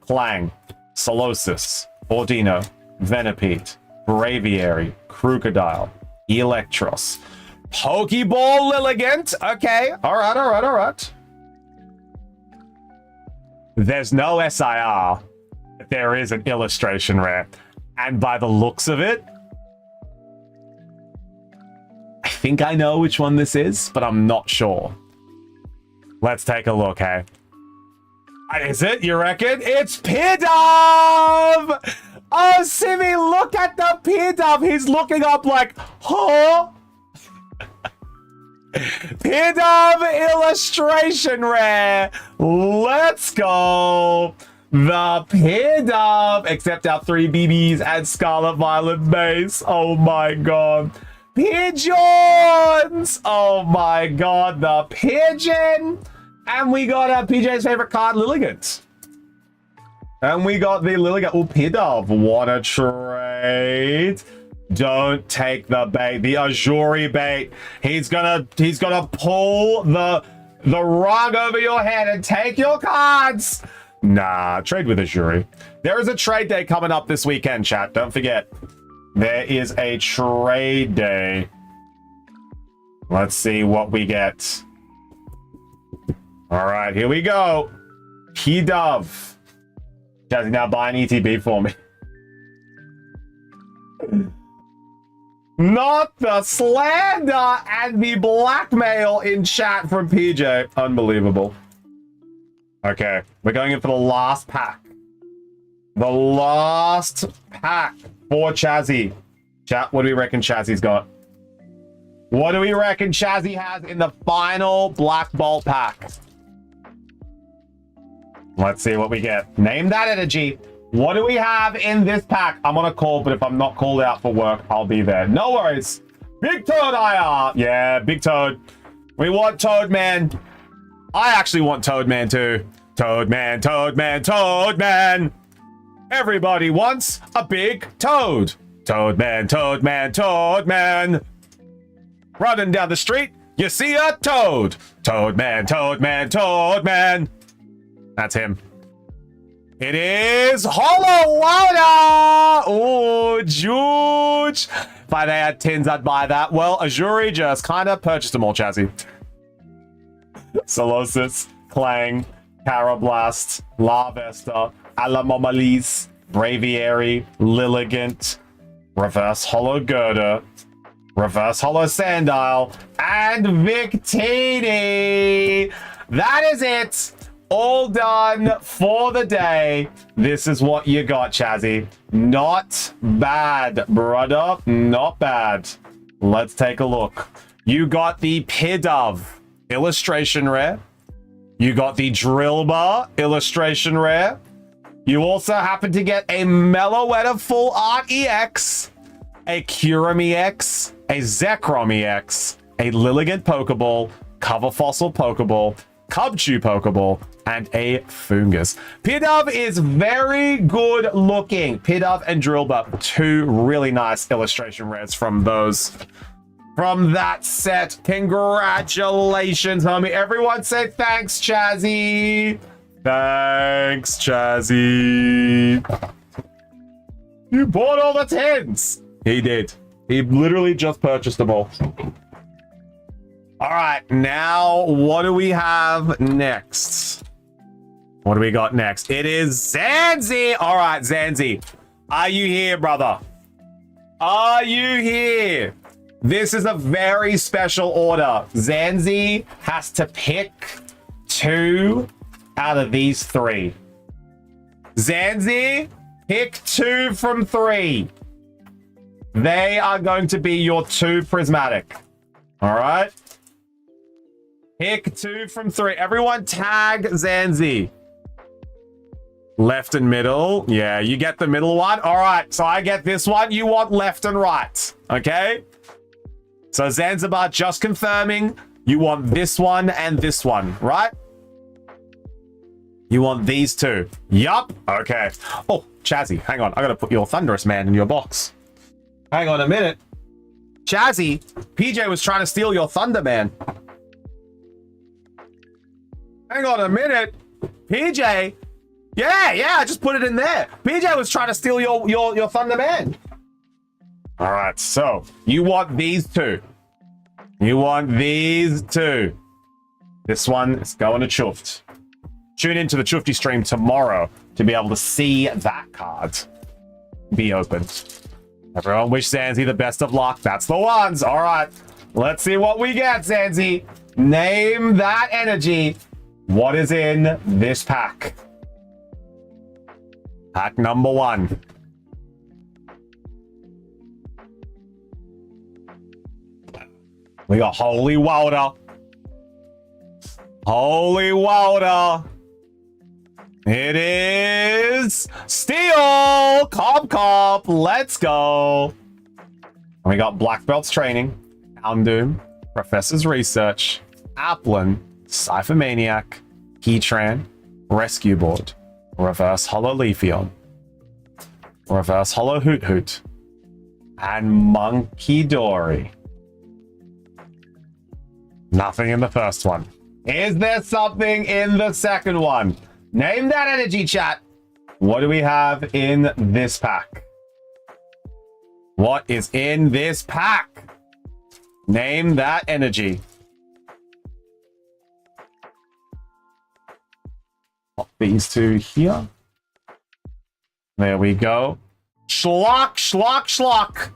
S1: Clang. Solosis. Ordino. Venipede. Braviary. Crocodile. Electros. Pokeball Lilligant. Okay. All right. There's no SIR. There is an illustration rare. And by the looks of it, I think I know which one this is, but I'm not sure. Let's take a look, hey? Is it? You reckon? It's Pidove! Oh, Simi, look at the Pidove. He's looking up like, huh? Pidove illustration rare. Let's go. The Pidove. Except our 3 BBs and Scarlet Violet base. Oh my god. Pigeons. Oh my god. The pigeon. And we got our PJ's favorite card, Lilligant. And we got the Lilligant. Oh, Pidove. What a trade. Don't take the bait. The Azuri bait. He's gonna pull the rug over your head and take your cards. Nah, trade with Azuri. There is a trade day coming up this weekend, chat. Don't forget. There is a trade day. Let's see what we get. All right, here we go. Pidove. Jazzy, now buy an ETB for me. Not the slander and the blackmail in chat from PJ. Unbelievable. Okay, we're going in for the last pack. The last pack for Chazzy. Chat, what do we reckon Chazzy's got? What do we reckon Chazzy has in the final Black Bolt pack? Let's see what we get. Name that energy. What do we have in this pack? I'm on a call, but if I'm not called out for work, I'll be there. No worries. Big Toad IR. Yeah, Big Toad. We want Toad Man. I actually want Toad Man too. Toad Man, Toad Man, Toad Man. Everybody wants a big toad. Toad Man, Toad Man, Toad Man. Running down the street, you see a toad. Toad Man, Toad Man, Toad Man. That's him. It is Hollow Water! Oh, Juge! If I had tins, I'd buy that. Well, Azuri just kind of purchased them all, Chazzy. Solosis, Clang, Carablast, Larvesta, Alamomalis, Braviary, Lilligant, Reverse Hollow Girder, Reverse Hollow Sandile, and Victini! That is it! All done for the day. This is what you got, Chazzy. Not bad, brother. Not bad. Let's take a look. You got the Pidove illustration rare. You got the Drillbar illustration rare. You also happen to get a Meloetta Full Art EX, a Curum EX, a Zekrom EX, a Lilligant Pokeball, Cover Fossil Pokeball, Cubchoo Pokeball, and a Fungus. Pidove is very good looking. Pidove and Drillbur, two really nice illustration rares from that set. Congratulations, homie. Everyone say thanks, Chazzy. Thanks, Chazzy. You bought all the tins. He did. He literally just purchased them all. All right, now what do we have next? What do we got next? It is Zanzi. All right, Zanzi. Are you here, brother? Are you here? This is a very special order. Zanzi has to pick 2 out of these 3. Zanzi, pick 2 from 3. They are going to be your 2 prismatic. All right? Pick 2 from 3. Everyone tag Zanzi. Left and middle. Yeah, you get the middle one. All right, so I get this one. You want left and right. Okay? So Zanzibar, just confirming, you want this one and this one, right? You want these 2. Yup. Okay. Oh, Chazzy, hang on. I gotta put your Thunderous Man in your box. Hang on a minute. Chazzy, PJ was trying to steal your Thunder Man. Hang on a minute. PJ. Yeah, I just put it in there. PJ was trying to steal your Thunder Man. All right, so you want these 2. You want these 2. This one is going to Chuft. Tune into the Chufty stream tomorrow to be able to see that card be opened. Everyone wish Zanzi the best of luck. That's the ones. All right, let's see what we get, Zanzi. Name that energy. What is in this pack? Pack number 1. We got Holy Welder. Holy Welder. It is Steel. Cop. Let's go. And we got Black Belt's Training, Houndoom, Professor's Research, Applin, Cypher Maniac, Heatran, Rescue Board, Reverse Hollow Leafeon, Reverse Hollow Hoot Hoot, and Monkey Dory. Nothing in the first one. Is there something in the second one? Name that energy, chat. What do we have in this pack? What is in this pack? Name that energy. Pop these 2 here. There we go. Schlock.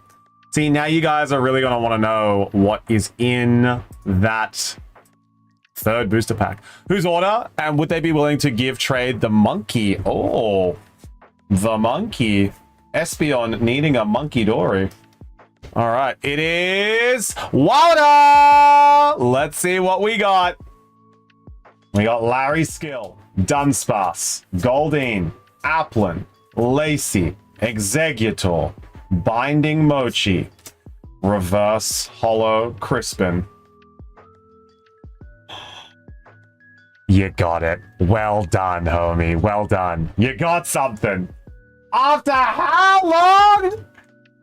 S1: See, now you guys are really going to want to know what is in that 3rd booster pack. Whose order? And would they be willing to trade the monkey? Oh, the monkey. Espeon needing a Monkey Dory. All right, it is Wilder. Let's see what we got. We got Larry Skill, Dunsparce, Goldeen, Applin, Lacey, Executor, Binding Mochi, Reverse Hollow Crispin. You got it. Well done, homie. Well done. You got something. After how long?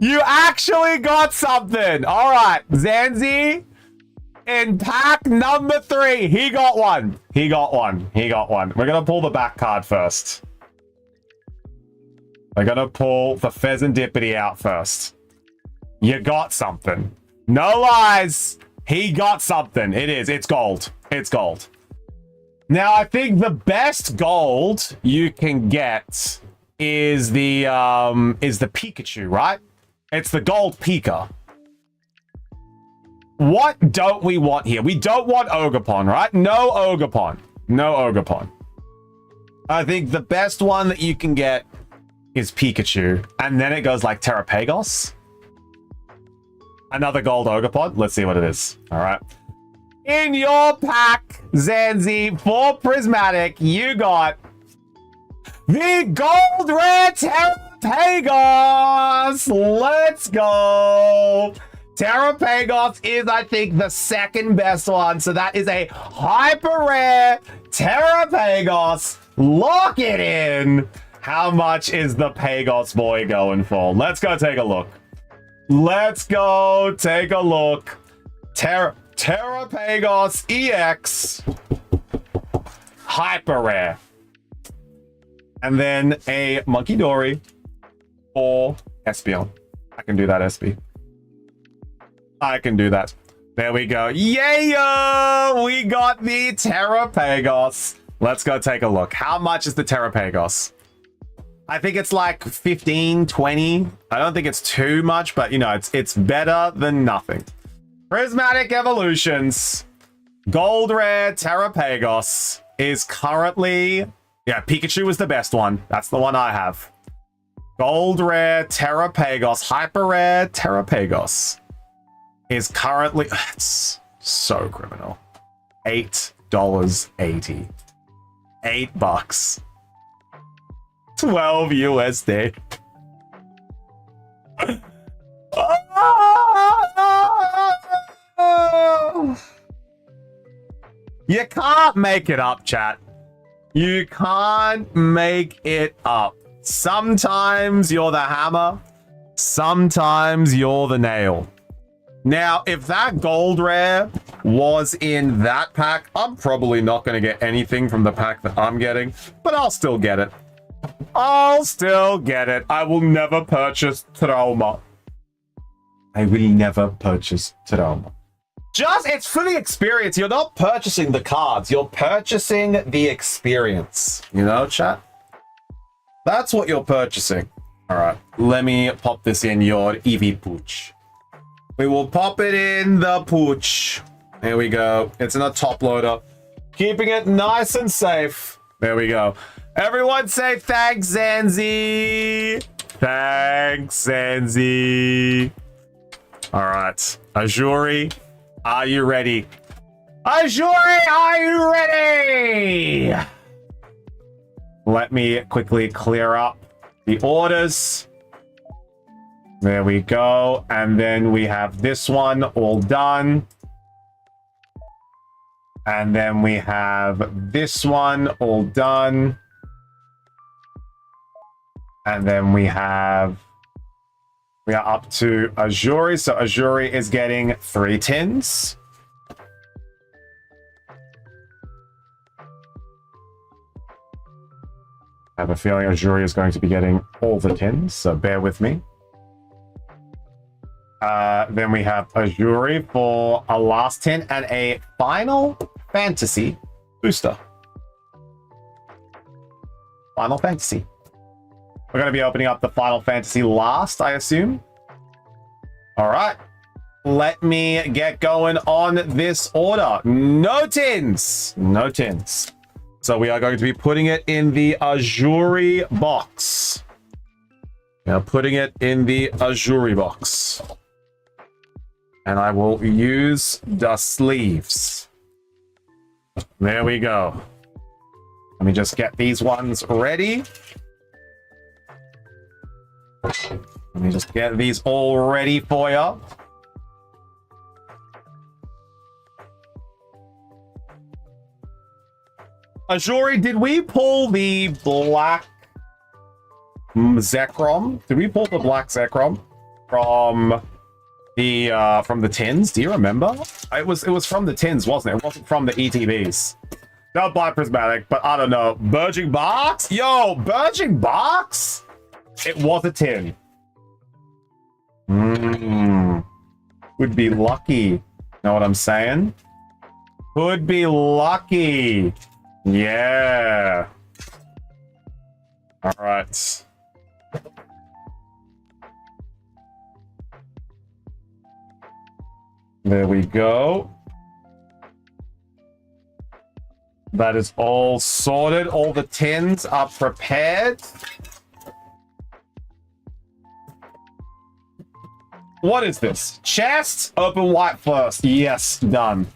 S1: You actually got something. All right, Zanzi in pack number 3. He got one. He got one. We're going to pull the back card first. We're going to pull the Pheasantipity out first. You got something. No lies. He got something. It's gold. It's gold. Now, I think the best gold you can get is the Pikachu, right? It's the gold Pika. What don't we want here? We don't want Ogerpon, right? No Ogerpon. No Ogerpon. I think the best one that you can get is Pikachu. And then it goes like Terrapagos. Another gold Ogerpon. Let's see what it is. All right. In your pack, Zanzi, for Prismatic, you got the gold rare Terrapagos. Let's go. Terrapagos is, I think, the second best one. So that is a hyper rare Terrapagos. Lock it in. How much is the Pagos boy going for? Let's go take a look. Let's go take a look. Terrapagos EX. Hyper rare. And then a Monkey Dory or Espeon. I can do that, SB. I can do that. There we go. Yeah, we got the Terrapagos. Let's go take a look. How much is the Terrapagos? I think it's like 15, 20. I don't think it's too much, but you know, it's better than nothing. Prismatic Evolutions. Gold Rare Terrapagos is currently... Yeah, Pikachu was the best one. That's the one I have. Gold Rare Terrapagos. Hyper Rare Terrapagos is currently... It's so criminal. $8.80. $8. 12 USD. You can't make it up, chat. You can't make it up. Sometimes you're the hammer. Sometimes you're the nail. Now, if that gold rare was in that pack, I'm probably not going to get anything from the pack that I'm getting, but I'll still get it. I'll still get it. I will never purchase Trauma. I will never purchase Trauma. It's for the experience. You're not purchasing the cards. You're purchasing the experience. You know, chat? That's what you're purchasing. All right. Let me pop this in your EV Pooch. We will pop it in the Pooch. Here we go. It's in a top loader. Keeping it nice and safe. There we go. Everyone say thanks, Zanzi. Thanks, Zanzi. All right. Azuri, are you ready? Azuri, are you ready? Let me quickly clear up the orders. There we go. And then we have this one all done. And then we have this one all done. And then we are up to Azuri. So Azuri is getting 3 tins. I have a feeling Azuri is going to be getting all the tins, so bear with me. Then we have Azuri for a last tin and a Final Fantasy booster. Final Fantasy. We're going to be opening up the Final Fantasy last, I assume. All right. Let me get going on this order. No tins. No tins. So we are going to be putting it in the Azuri box. Now putting it in the Azuri box. And I will use the sleeves. There we go. Let me just get these ones ready. Let me just get these all ready for you. Azuri, did we pull the black Zekrom? Did we pull the black Zekrom from the tins? Do you remember? It was from the tins, wasn't it? It wasn't from the ETBs. Don't buy prismatic, but I don't know. Burgeoning box? Yo, Burgeoning box? It was a tin. Would be lucky. Know what I'm saying? Would be lucky. Yeah. All right. There we go. That is all sorted. All the tins are prepared. What is this? Chest, open white first. Yes, done.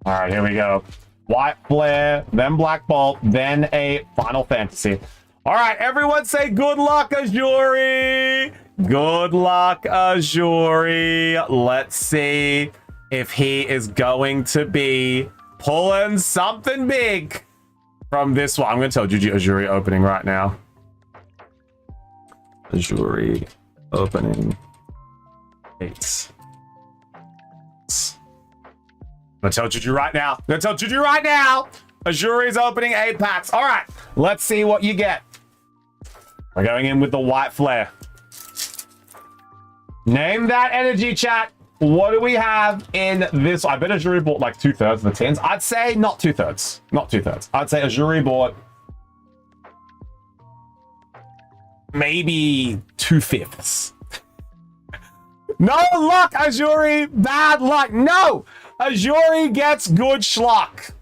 S1: All right, here we go. White Flare, then Black Bolt, then a Final Fantasy. All right, everyone say good luck, Azuri. Good luck, Azuri. Let's see if he is going to be pulling something big from this one. I'm going to tell Juji Azuri opening right now. Azuri opening 8. I'm going to tell Juju right now. Azuri's opening 8 packs. All right, let's see what you get. We're going in with the white flare. Name that energy, chat. What do we have in this? I bet Azuri bought like 2/3 of the tins. I'd say not 2/3. Not 2/3. I'd say Azuri bought maybe 2/5. No luck, Azuri. Bad luck. No. Azuri gets good schlock.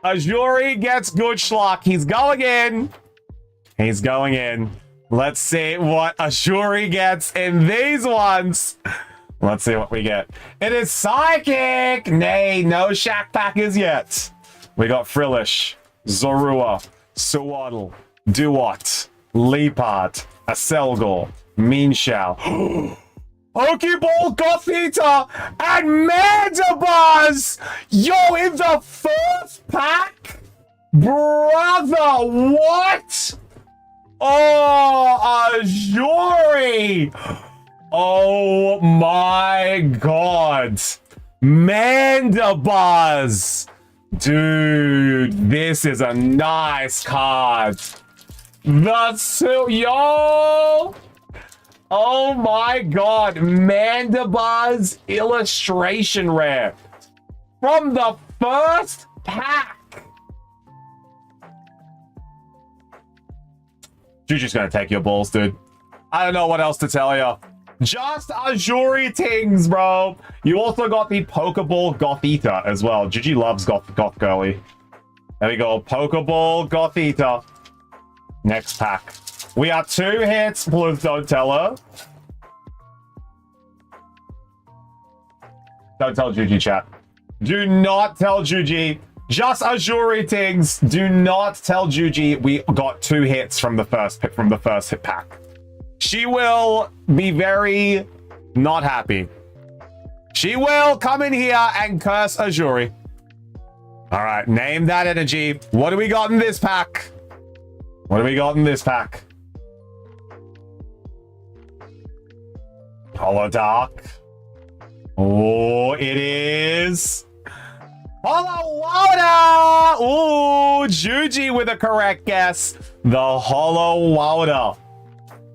S1: Azuri gets good schlock. He's going in. He's going in. Let's see what Azuri gets in these ones. Let's see what we get. It is Psychic. Nay, no Shack Packers yet. We got Frillish, Zorua, Suwaddle, Duot, Leapard, Aselgor, Meanshao, Pokeball Gothita, and Mandibuzz! Yo, in the first pack? Brother, what? Oh, Azuri! Oh my god. Mandibuzz! Dude, this is a nice card. Yo! Oh my god, Mandibuzz illustration rare. From the first pack. Juju's gonna take your balls, dude. I don't know what else to tell you. Just Azuri tings, bro. You also got the Pokeball Gothita as well. Juju loves Goth Girly. There we go. Pokeball Gothita. Next pack. We are 2 hits. Please don't tell her. Don't tell Juji, chat. Do not tell Juji. Just Azuri tings. Do not tell Juji we got 2 hits from the first hit pack. She will be very not happy. She will come in here and curse Azuri. All right, name that energy. What do we got in this pack? What do we got in this pack? Hollow Dark. Oh, it is Hollow Water. Ooh, Juji with a correct guess. The Hollow Water.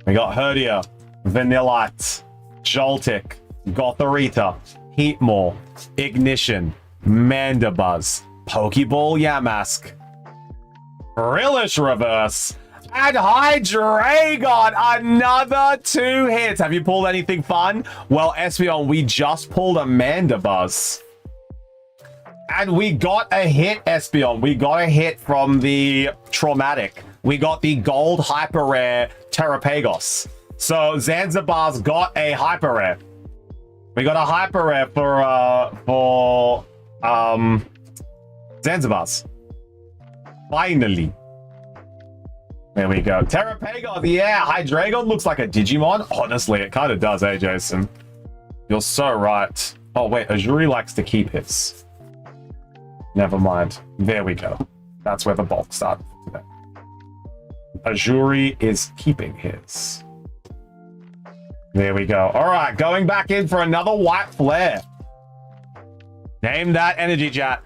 S1: We got Herdia, Vanillite, Joltik, Gothorita, Heatmore, Ignition, Mandibuzz, Pokeball Yamask, Frillish Reverse, and Hydreigon. Another 2 hits. Have you pulled anything fun? Well, Espeon, we just pulled a Mandibuzz. And we got a hit, Espeon. We got a hit from the Traumatic. We got the gold hyper rare Terrapagos. So Zanzibar's got a hyper rare. We got a hyper rare for Zanzibar's. Finally. There we go. Terrapagos, yeah. Hydreigon looks like a Digimon. Honestly, it kind of does, eh, Jason? You're so right. Oh, wait. Azuri likes to keep his. Never mind. There we go. That's where the bulk started for today. Azuri is keeping his. There we go. All right, going back in for another white flare. Name that energy, chat.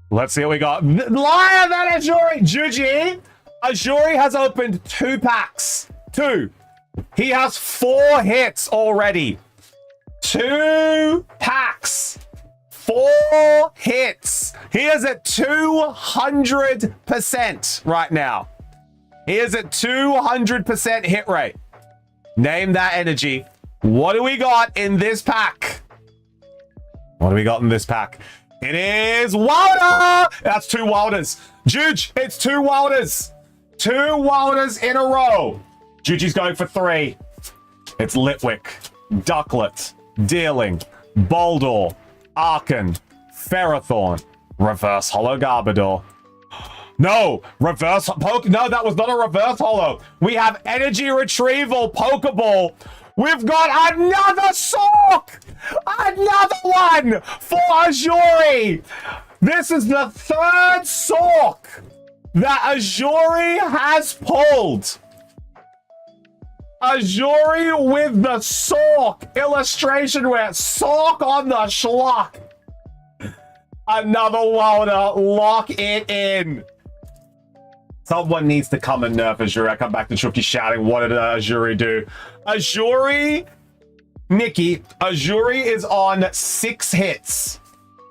S1: Let's see what we got. Liar that Azuri. Juji. Azuri has opened 2 packs. 2. He has 4 hits already. 2 packs. 4 hits. He is at 200% right now. He is at 200% hit rate. Name that energy. What do we got in this pack? What do we got in this pack? It is Wilder! That's 2 Wilders. Juge, it's 2 Wilders. 2 Wilders in a row. Juji's going for 3. It's Litwick, Ducklet, Deerling, Boldor, Arkan, Ferrothorn, Reverse Hollow Garbodor, No, reverse poke. No, that was not a reverse holo. We have energy retrieval Pokeball. We've got another Sork. Another one for Azuri. This is the third Sork that Azuri has pulled. Azuri with the Sork illustration where Sork on the schlock. Another Welder. Lock it in. Someone needs to come and nerf Azuri. I come back to Chucky shouting, what did Azuri do? Azuri, Nikki, Azuri is on 6 hits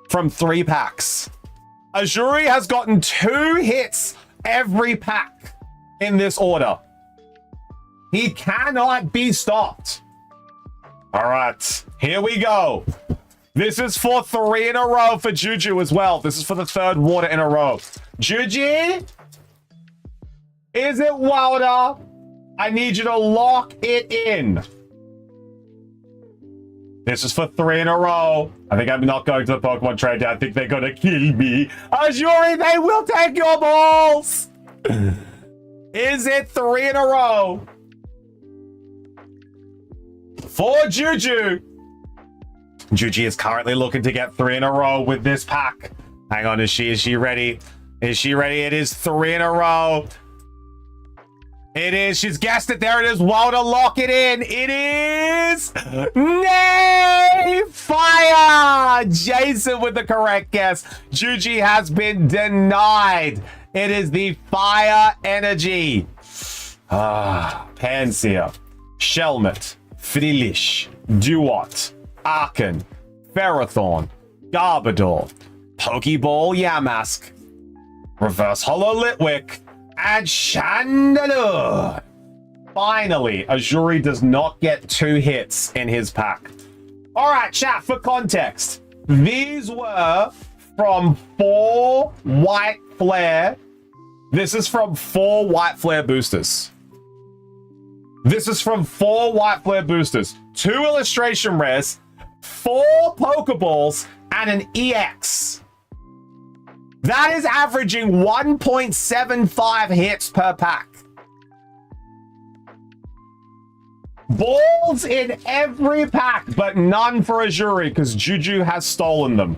S1: from 3 packs. Azuri has gotten 2 hits every pack in this order. He cannot be stopped. All right, here we go. This is for 3 in a row for Juju as well. This is for the 3rd water in a row. Juju? Is it Wilder? I need you to lock it in. This is for 3 in a row. I think I'm not going to the Pokemon trade. I think they're going to kill me. Azuri, they will take your balls. Is it 3 in a row? For Juju. Juju is currently looking to get 3 in a row with this pack. Hang on, is she ready? Is she ready? It is 3 in a row. It is. She's guessed it. There it is. Well, to lock it in. It is. Nay! Fire! Jason with the correct guess. Juju has been denied. It is the fire energy. Pansear, Shelmet, Frilish, Duot, Arkan, Ferrothorn, Garbodor, Pokeball Yamask, Reverse Holo Litwick, and Chandelure. Finally, Azuri does not get 2 hits in his pack. All right, chat, for context, these were from 4 White Flare. This is from 4 White Flare boosters. This is from 4 White Flare boosters, 2 illustration rares, 4 Pokeballs, and an EX. That is averaging 1.75 hits per pack. Balls in every pack, but none for Azuri because Juju has stolen them.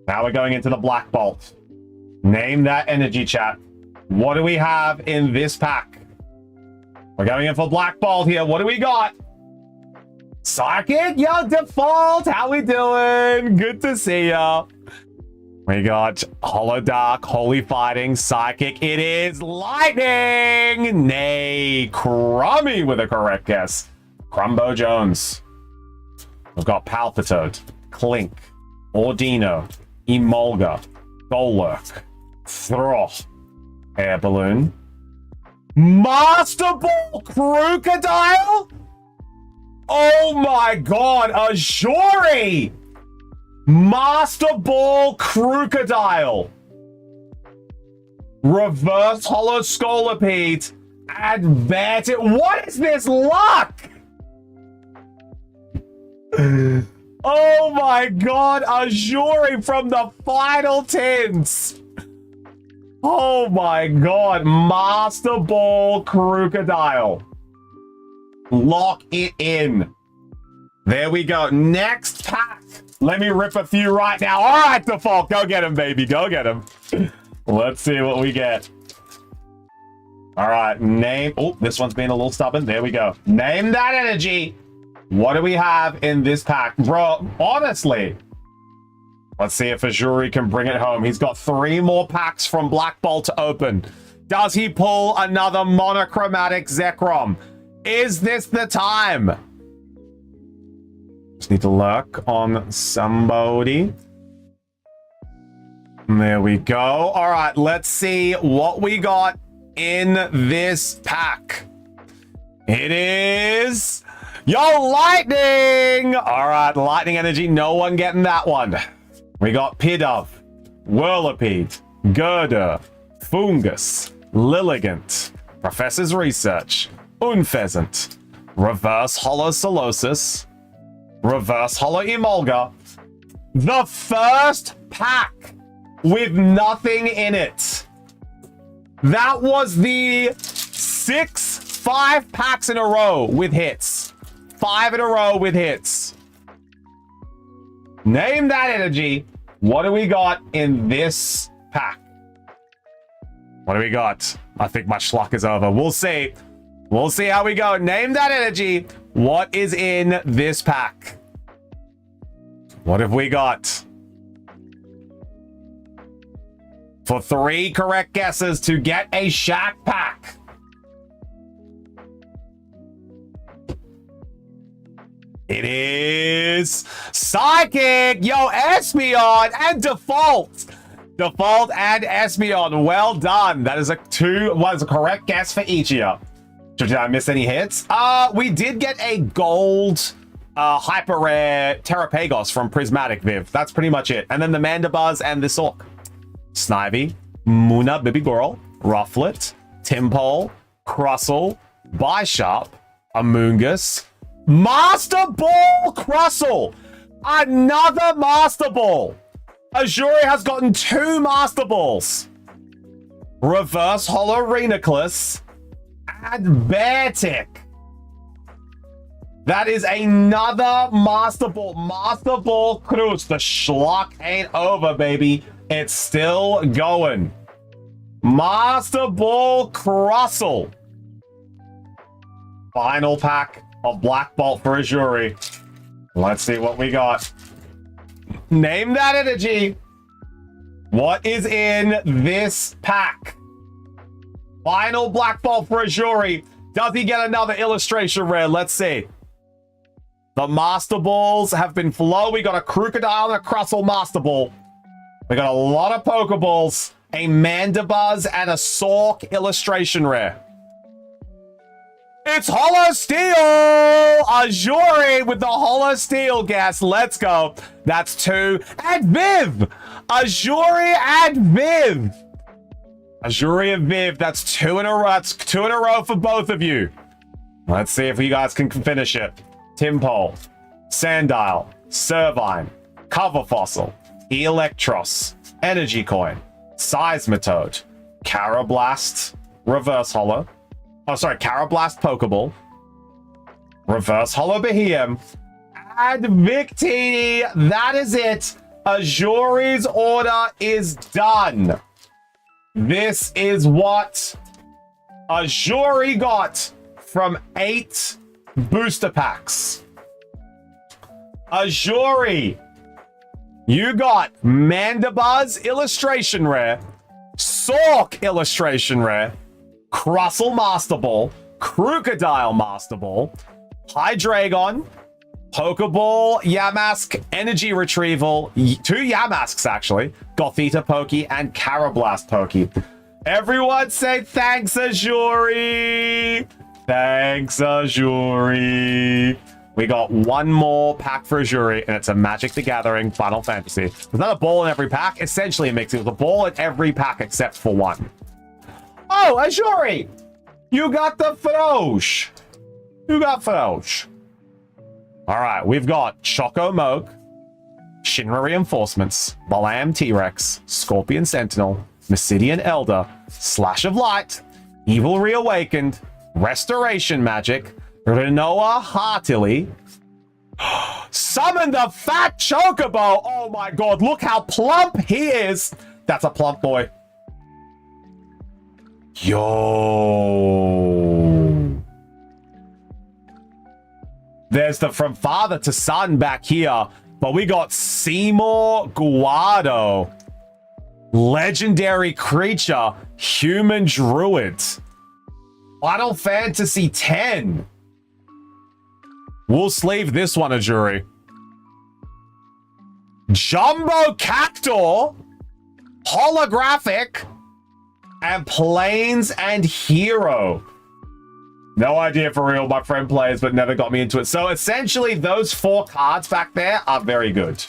S1: Now we're going into the Black Bolt. Name that energy, chat. What do we have in this pack? We're going in for Black Bolt here. What do we got? Psychic, yo, default. How we doing? Good to see ya. We got Holo Dark, Holy Fighting, Psychic. It is Lightning. Nay, Crummy with a correct guess. Crumbo Jones. We've got Palpitoad, Clink, Ordino, Emolga, Golurk, Throth, Air Balloon, Master Ball Crocodile? Oh my god, Azuri! Master Ball Crocodile. Reverse Holo Scolipede. Advert it. What is this luck? Oh my god, Azuri from the final tints. Oh my god, Master Ball Crocodile. Lock it in. There we go. Next pack. Let me rip a few right now. All right, Default. Go get him, baby. Go get him. Let's see what we get. All right, name. Oh, this one's being a little stubborn. There we go. Name that energy. What do we have in this pack? Bro, honestly, let's see if Azuri can bring it home. He's got 3 more packs from Black Bolt to open. Does he pull another monochromatic Zekrom? Is this the time? Just need to lurk on somebody. There we go. All right, let's see what we got in this pack. It is... Yo, Lightning! All right, Lightning Energy. No one getting that one. We got Pidove, Whirlipede, Girder, Fungus, Lilligant, Professor's Research, Unpheasant, Reverse Holo Solosis, Reverse Holo Emolga. The first pack with nothing in it. That was the 5 packs in a row with hits. 5 in a row with hits. Name that energy. What do we got in this pack? What do we got? I think my schluck is over. We'll see. We'll see how we go. Name that energy. What is in this pack? What have we got? For 3 correct guesses to get a Shack pack. It is Psychic, yo, Espeon, and Default. Default and Espeon, well done. That is a correct guess for each of you. Did I miss any hits? We did get a gold hyper rare Terrapagos from Prismatic Viv. That's pretty much it. And then the Mandibuzz and the Sork. Snivy, Muna, Baby Girl, Rufflet, Timpole, Crustle, Bisharp, Amoonguss, Master Ball Crustle! Another Master Ball! Azuri has gotten 2 Master Balls. Reverse Holo Rhenoclus and Beartic. That is another Master Ball. Master Ball Cruz. The schlock ain't over, baby. It's still going. Master Ball Crustle. Final pack of Black Bolt for Azuri. Let's see what we got. Name that energy. What is in this pack? Final Black Bolt for Azuri. Does he get another illustration rare? Let's see. The Master Balls have been flow. We got a Crocodile and a Crustle Master Ball. We got a lot of Pokeballs, a Mandibuzz, and a Sork illustration rare. It's Holo Steel! Azuri with the Holo Steel gas. Let's go. That's 2. And Viv! Azuri and Viv! Azuri and Viv. That's 2 in a row. That's 2 in a row for both of you. Let's see if you guys can finish it. Timpole, Sandile, Servine, Cover Fossil, Electros, Energy Coin, Seismitoad, Carablast, Reverse Holo. Oh, sorry, Carablast Pokeball, Reverse Holo Behem, and Victini. That is it. Azuri's order is done. This is what Azuri got from 8 booster packs. Azuri, you got Mandibuzz illustration rare, Sork illustration rare, Crustle Master Ball, Crocodile Master Ball, Hydreigon, Pokeball, Yamask, Energy Retrieval, 2 Yamasks actually, Gothita Poke, and Carablast Poke. Everyone say thanks, Azuri! Thanks, Azuri! We got 1 more pack for Azuri, and it's a Magic the Gathering Final Fantasy. There's not a ball in every pack. Essentially, it makes it a ball in every pack except for 1. Oh, Azuri! You got the Frosh! You got Frosh. Alright, we've got Choco Moog, Shinra Reinforcements, Balam T-Rex, Scorpion Sentinel, Masidian Elder, Slash of Light, Evil Reawakened, Restoration Magic, Renoa Heartily, Summon the Fat Chocobo! Oh my god, look how plump he is! That's a plump boy. Yo. There's the From Father to Son back here, but we got Seymour Guado. Legendary creature, human druid. Final Fantasy 10. We'll sleeve this one, Azuri. Jumbo Cactor, holographic, and Plains and Hero. No idea for real. My friend plays, but never got me into it. So essentially, those 4 cards back there are very good.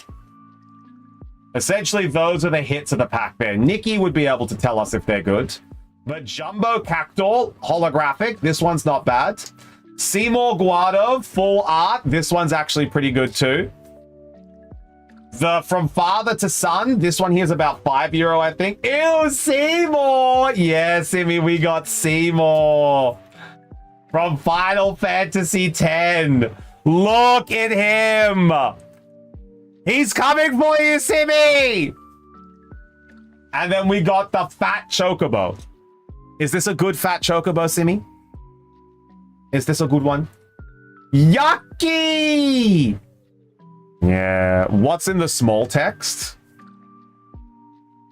S1: Essentially, those are the hits of the pack there. Nikki would be able to tell us if they're good. But Jumbo Cactor, holographic. This one's not bad. Seymour Guado, full art. This one's actually pretty good too. The From Father to Son, this one here is about €5, I think. Ew, Seymour! Yeah, Simmy, we got Seymour. From Final Fantasy X. Look at him! He's coming for you, Simmy! And then we got the Fat Chocobo. Is this a good Fat Chocobo, Simmy? Is this a good one? Yucky! Yeah, what's in the small text?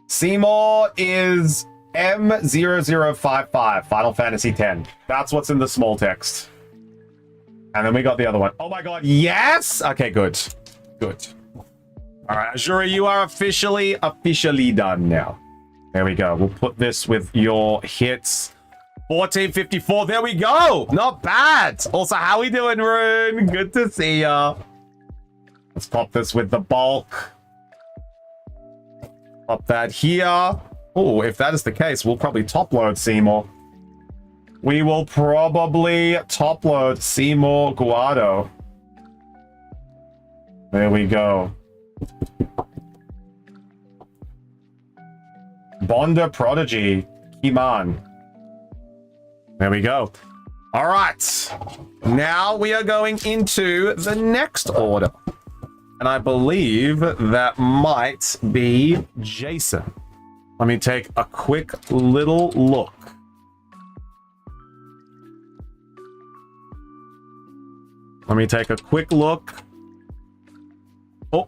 S1: Seymour is M0055, Final Fantasy X. That's what's in the small text. And then we got the other one. Oh my god, yes! Okay, good. Good. Alright, Azuri, you are officially done now. There we go. We'll put this with your hits. 1454, there we go! Not bad! Also, how we doing, Rune? Good to see ya. Let's pop this with the bulk. Pop that here. Oh, if that is the case, we'll probably top load Seymour. We will probably top load Seymour Guado. There we go. Bonda Prodigy. Kiman. There we go. All right. Now we are going into the next order. And I believe that might be Jason. Let me take a quick little look. Let me take a quick look. Oh,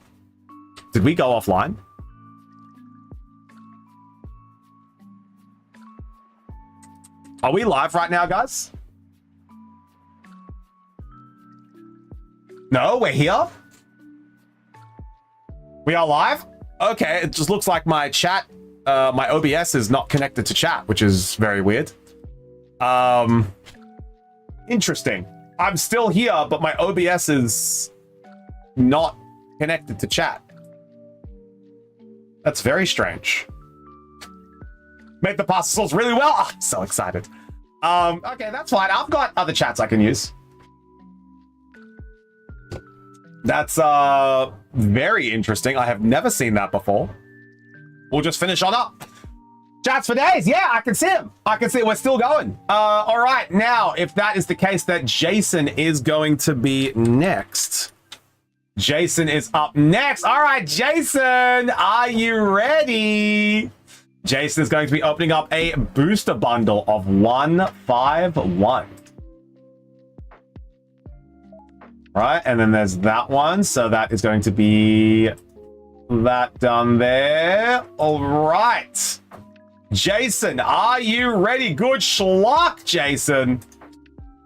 S1: did we go offline? Are we live right now, guys? No, we're here. We are live? Okay, it just looks like my chat, my OBS is not connected to chat, which is very weird. Interesting. I'm still here, but my OBS is not connected to chat. That's very strange. Made the pasta sauce really well. Oh, I'm so excited. Okay, that's fine. I've got other chats I can use. That's very interesting. I have never seen that before. We'll just finish on up. Chats for days. Yeah, I can see him. I can see we're still going. All right, now, if that is the case, that Jason is going to be next. Jason is up next. All right, Jason, are you ready? Jason is going to be opening up a booster bundle of 151. Right, and then there's that one. So that is going to be that done there. All right. Jason, are you ready? Good schluck, Jason.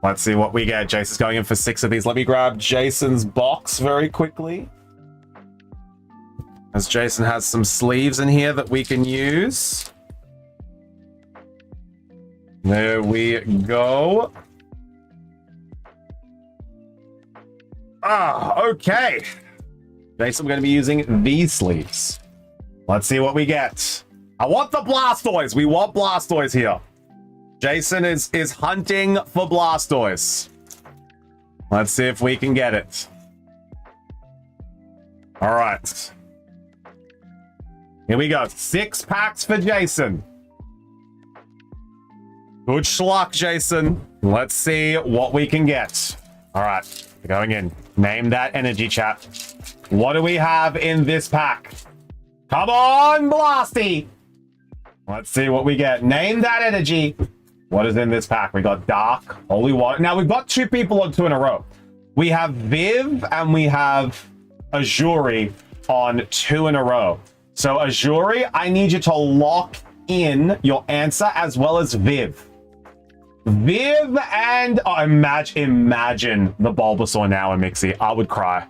S1: Let's see what we get. Jason's going in for 6 of these. Let me grab Jason's box very quickly, as Jason has some sleeves in here that we can use. There we go. Okay. Jason, I'm going to be using these sleeves. Let's see what we get. I want the Blastoise. We want Blastoise here. Jason is hunting for Blastoise. Let's see if we can get it. All right. Here we go. 6 packs for Jason. Good schluck, Jason. Let's see what we can get. All right. We're going in. Name that energy, chat. What do we have in this pack? Come on, Blasty. Let's see what we get. Name that energy. What is in this pack? We got Dark, Holy Water. Now, we've got 2 people on 2 in a row. We have Viv and we have Azuri on 2 in a row. So, Azuri, I need you to lock in your answer as well as Viv. Viv and... Oh, imagine the Bulbasaur now in Mixie. I would cry.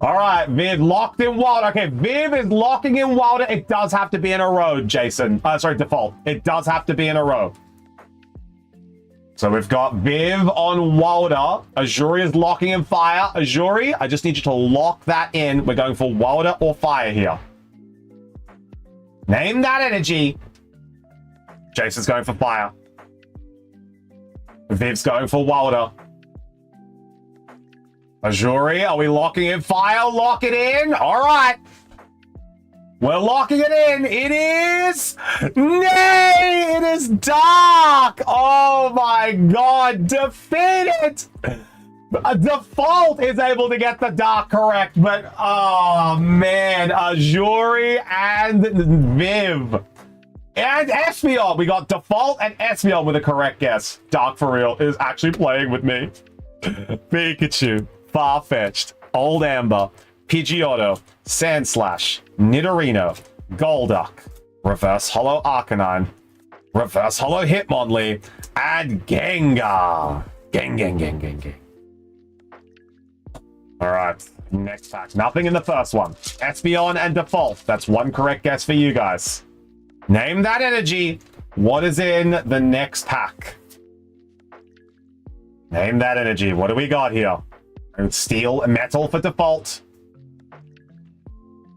S1: All right, Viv locked in Wilder. Okay, Viv is locking in Wilder. It does have to be in a row, Jason. Sorry, default. It does have to be in a row. So we've got Viv on Wilder. Azuri is locking in Fire. Azuri, I just need you to lock that in. We're going for Wilder or Fire here. Name that energy. Jason's going for Fire. Viv's going for Wilder. Azuri, are we locking in fire? Lock it in. All right. We're locking it in. It is... Nay! It is dark! Oh my god. Defeat it! Default is able to get the dark correct, but... Oh, man. Azuri and Viv. And Espeon. We got Default and Espeon with a correct guess. Dark for real is actually playing with me. Pikachu. Farfetch'd. Old Amber. Pidgeotto, Sandslash, Nidorino, Golduck, Reverse Holo Arcanine, Reverse Holo Hitmonlee, and Gengar. Gang. Alright, next pack. Nothing in the first one. Espeon and Default. That's one correct guess for you guys. Name that energy. What is in the next pack? Name that energy. What do we got here? Steel and Metal for Default.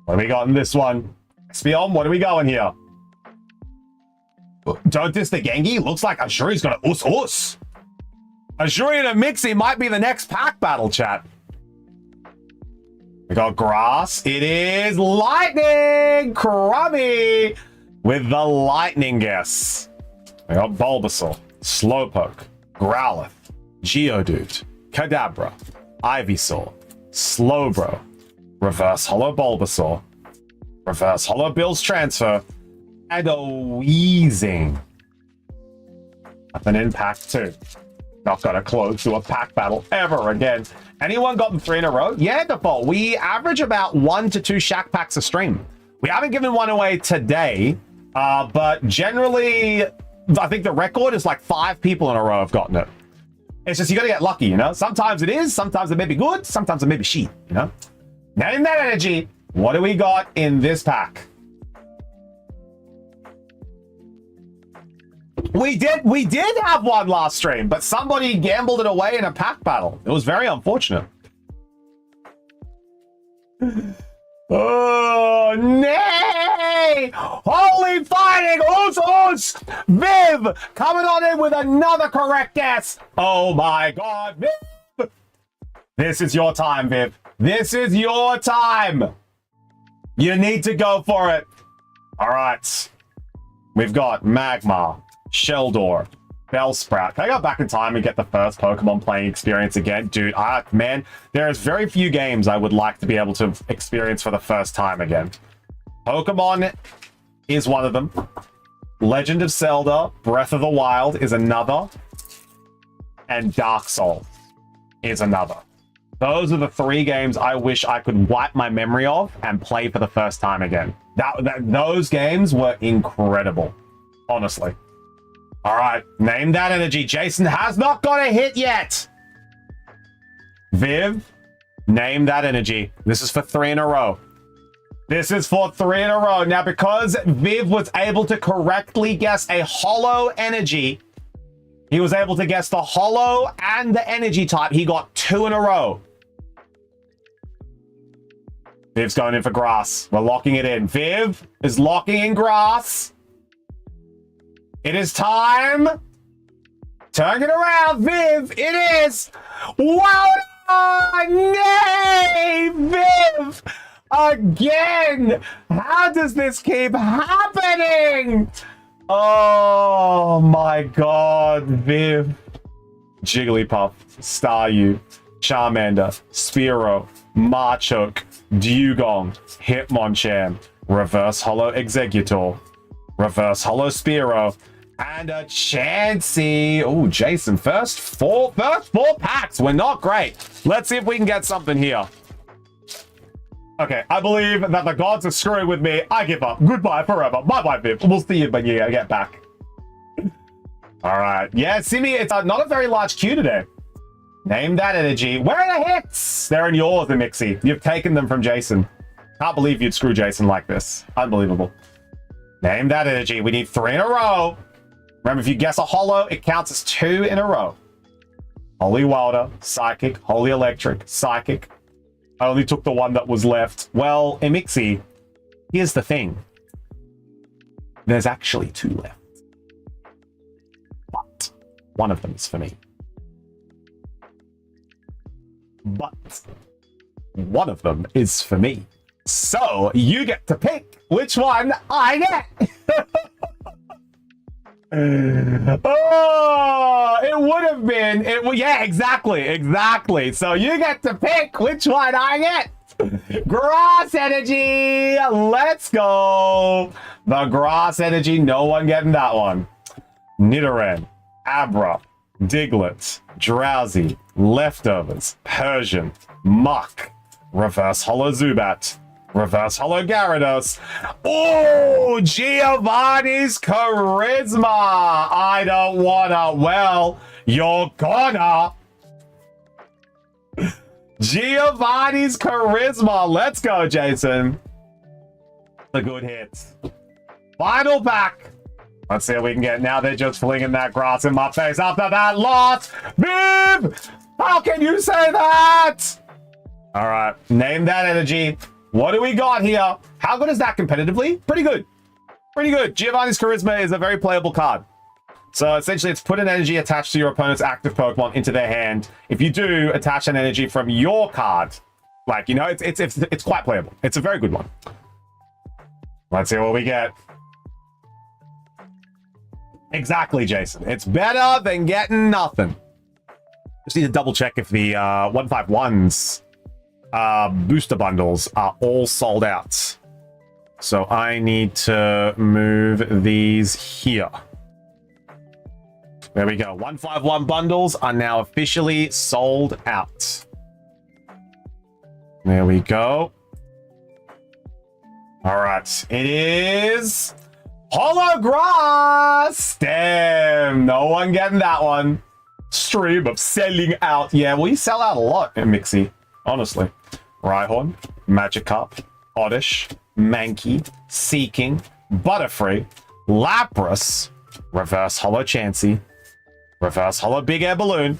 S1: What do we got in this one? Espeon, what are we going here? Don't diss the Gengi. Looks like Azuri's got a us. Azuri and a Mixie might be the next pack battle, chat. We got Grass. It is Lightning! Crummy! With the Lightning guess. We got Bulbasaur, Slowpoke, Growlithe, Geodude, Kadabra, Ivysaur, Slowbro, Reverse Holo Bulbasaur, Reverse Holo Bill's Transfer, and a Weezing. Nothing in pack 2. Not gonna close to a pack battle ever again. Anyone gotten 3 in a row? Yeah, Default. We average about 1 to 2 Shack packs a stream. We haven't given one away today, but generally, I think the record is like 5 people in a row have gotten it. It's just you gotta get lucky, you know? Sometimes it is, sometimes it may be good, sometimes it may be shit, you know? Name that energy. What do we got in this pack? We did have one last stream, but somebody gambled it away in a pack battle. It was very unfortunate. Oh, nay! Holy fighting! Us! Viv! Coming on in with another correct guess! Oh my god, Viv! This is your time, Viv. This is your time! You need to go for it. Alright. We've got Magmar, Sheldor, Bellsprout. Can I go back in time and get the first Pokemon playing experience again? Dude, man, there's very few games I would like to be able to experience for the first time again. Pokemon is one of them. Legend of Zelda, Breath of the Wild is another. And Dark Souls is another. Those are the 3 games I wish I could wipe my memory of and play for the first time again. Those games were incredible, honestly. All right, name that energy. Jason has not got a hit yet. Viv, name that energy. This is for 3 in a row. This is for 3 in a row. Now, because Viv was able to correctly guess a holo energy, he was able to guess the holo and the energy type. He got 2 in a row. Viv's going in for grass. We're locking it in. Viv is locking in grass. It is time. Turn it around, Viv. It is. Wow! Nay, Viv! Again! How does this keep happening? Oh my god, Viv. Jigglypuff, Staryu, Charmander, Spearow, Machoke, Dugong, Hitmonchan, Reverse Holo Exeggutor, Reverse Holo Spearow, and a Chansey. Oh, Jason, first four packs. We're not great. Let's see if we can get something here. Okay, I believe that the gods are screwing with me. I give up. Goodbye forever. Bye-bye, Viv. We'll see you when you get back. All right. Yeah, Simi, it's not a very large queue today. Name that energy. Where are the hits? They're in yours, the Mixie. You've taken them from Jason. Can't believe you'd screw Jason like this. Unbelievable. Name that energy. We need 3 in a row. Remember, if you guess a holo, it counts as 2 in a row. Holy Wilder, Psychic, Holy Electric, Psychic. I only took the one that was left. Well, Emixie, here's the thing. There's actually 2 left. But one of them is for me. but one of them is for me. So you get to pick which one I get. Oh, it would have been yeah, exactly. So you get to pick which one I get. Grass energy, let's go. The grass energy, no one getting that one. Nidoran, Abra, Diglett, Drowsy, Leftovers, Persian, Muck, Reverse Holo Zubat, Reverse Holo Gyarados. Oh, Giovanni's Charisma. I don't wanna. Well, you're gonna. Giovanni's Charisma. Let's go, Jason. A good hit. Final pack. Let's see what we can get. Now they're just flinging that grass in my face after that loss. Bib! How can you say that? All right, name that energy. What do we got here? How good is that competitively? Pretty good. Pretty good. Giovanni's Charisma is a very playable card. So essentially, it's put an energy attached to your opponent's active Pokemon into their hand. If you do attach an energy from your card, like, you know, it's quite playable. It's a very good one. Let's see what we get. Exactly, Jason. It's better than getting nothing. Just need to double check if the 151's booster bundles are all sold out. So I need to move these here. There we go. 151 bundles are now officially sold out. There we go. All right. It is Holograss. Damn. No one getting that one. Stream of selling out. Yeah, we sell out a lot in Mixie, honestly. Rhyhorn, Magikarp, Oddish, Mankey, Seeking, Butterfree, Lapras, Reverse Holo Chansey, Reverse Holo Big Air Balloon,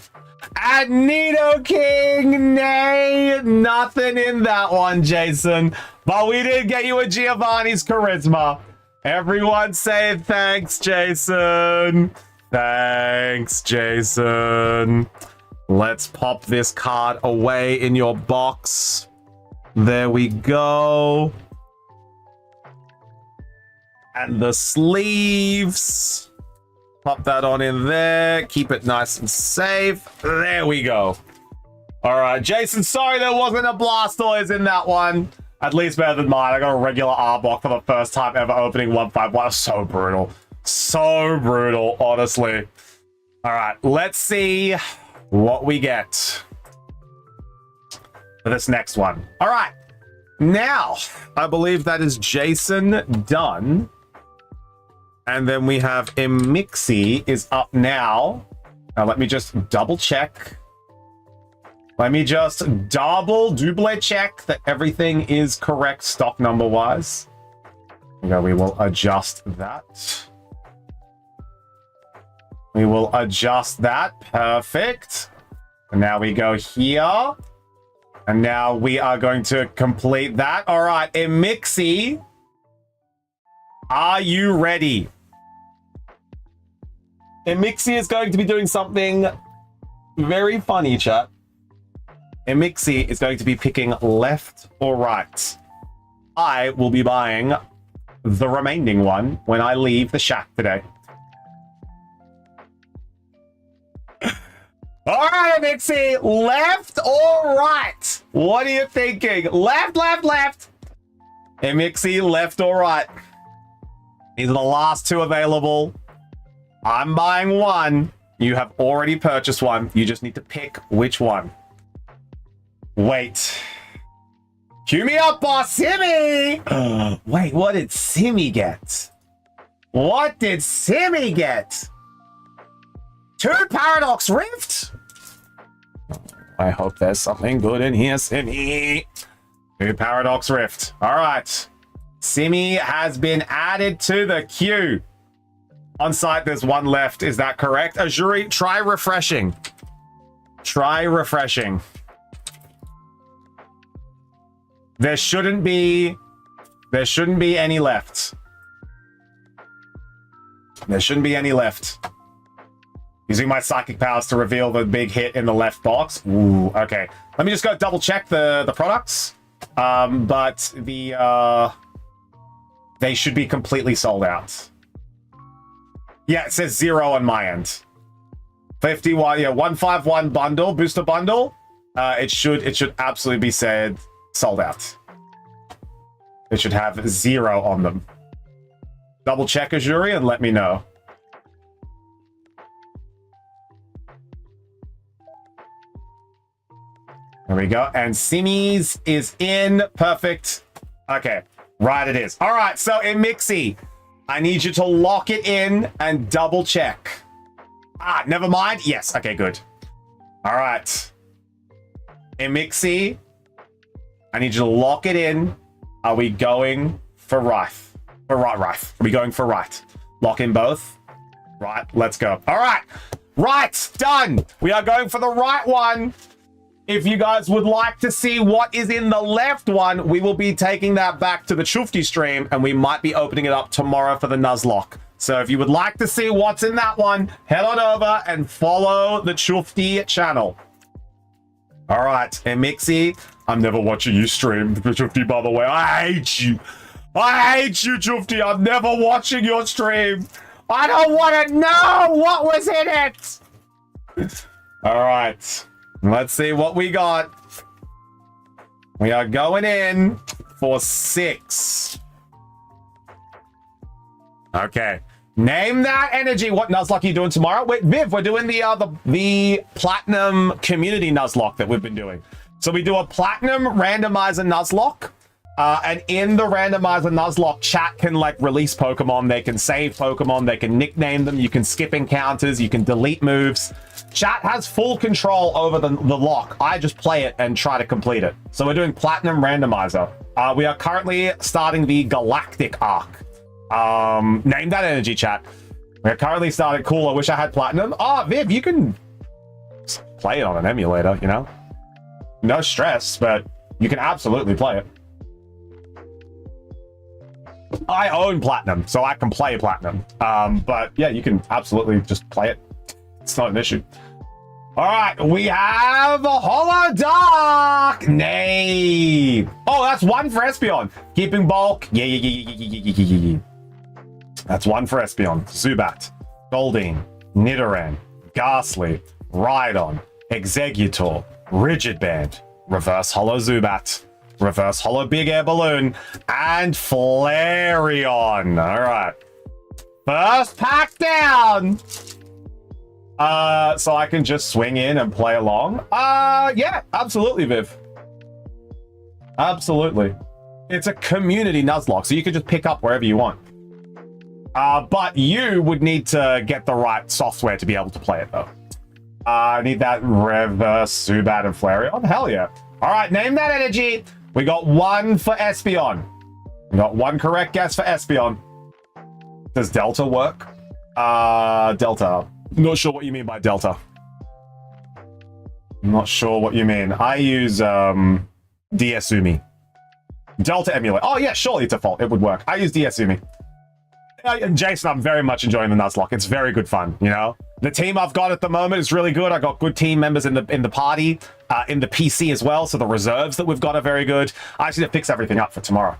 S1: and Nidoking. Nay, nothing in that one, Jason. But we did get you a Giovanni's Charisma. Everyone say thanks, Jason. Thanks, Jason. Let's pop this card away in your box. There we go. And the sleeves. Pop that on in there. Keep it nice and safe. There we go. All right, Jason, sorry there wasn't a Blastoise in that one. At least better than mine. I got a regular Arbok for the first time ever opening 151. So brutal. So brutal, honestly. All right, let's see what we get for this next one. All right, now I believe that is Jason done. And then we have Mixie is up now. Now let me just double check. Let me just double check that everything is correct stock number wise. Okay, we will adjust that. We will adjust that. Perfect. And now we go here. And now we are going to complete that. All right, Mixie, are you ready? Mixie is going to be doing something very funny, chat. Mixie is going to be picking left or right. I will be buying the remaining one when I leave the shack today. All right, Mixie, left or right? What are you thinking? Left, left, left. Mixie, left or right? These are the last two available. I'm buying one. You have already purchased one. You just need to pick which one. Wait. Cue me up, boss. Simmy! Wait, what did Simmy get? What did Simmy get? 2 Paradox Rift? I hope there's something good in here, Simmy. 2 Paradox Rift. All right. Simmy has been added to the queue. On site, there's one left. Is that correct? Azuri, try refreshing. Try refreshing. There shouldn't be any left. There shouldn't be any left. Using my psychic powers to reveal the big hit in the left box. Ooh, okay. Let me just go double check the products. But they should be completely sold out. Yeah, it says 0 on my end. 51, yeah, 151 bundle, booster bundle. It should absolutely be said sold out. It should have 0 on them. Double check, Azuri, and let me know. There we go. And Simi's is in. Perfect. Okay. Right it is. All right. So in Mixie, I need you to lock it in and double check. Ah, never mind. Yes. Okay, good. All right. In Mixie, I need you to lock it in. Are we going for right? For right. Are we going for right? Lock in both. Right. Let's go. All right. Right. Done. We are going for the right one. If you guys would like to see what is in the left one, we will be taking that back to the Chufti stream, and we might be opening it up tomorrow for the Nuzlocke. So if you would like to see what's in that one, head on over and follow the Chufti channel. All right, and Mixie, I'm never watching you stream, Chufti, by the way. I hate you. I hate you, Chufti. I'm never watching your stream. I don't want to know what was in it. All right. Let's see what we got. We are going in for 6. Okay. Name that energy. What Nuzlocke are you doing tomorrow? Wait, Viv, we're doing the Platinum Community Nuzlocke that we've been doing. So we do a Platinum Randomizer Nuzlocke. And in the Randomizer Nuzlocke, chat can like release Pokemon. They can save Pokemon. They can nickname them. You can skip encounters. You can delete moves. Chat has full control over the lock. I just play it and try to complete it. So we're doing Platinum Randomizer. We are currently starting the Galactic Arc. Name that energy, chat. We're currently starting. Cool, I wish I had Platinum. Oh, Viv, you can play it on an emulator, you know? No stress, but you can absolutely play it. I own Platinum, so I can play Platinum. But yeah, you can absolutely just play it. It's not an issue. All right, we have a Hollow Dark. Nay. Oh, that's 1 for Espeon. Keeping bulk. Yeah. That's 1 for Espeon. Zubat, Goldeen, Nidoran, Ghastly, Rhydon, Exeggutor, Rigid Band, Reverse Hollow Zubat, Reverse Hollow Big Air Balloon, and Flareon. All right. First pack down. So I can just swing in and play along? Yeah, absolutely, Viv. Absolutely. It's a community Nuzlocke, so you can just pick up wherever you want. But you would need to get the right software to be able to play it, though. I need that Reverse Zubat and Flareon. Hell yeah. All right, name that energy. We got 1 for Espeon. We got 1 correct guess for Espeon. Does Delta work? Delta. Not sure what you mean by Delta. Not sure what you mean. I use DSumi. Delta emulator. Oh yeah, surely default. It would work. I use DSumi. And Jason, I'm very much enjoying the Nuzlocke. It's very good fun, you know? The team I've got at the moment is really good. I got good team members in the party, in the PC as well, so the reserves that we've got are very good. I just need to fix everything up for tomorrow.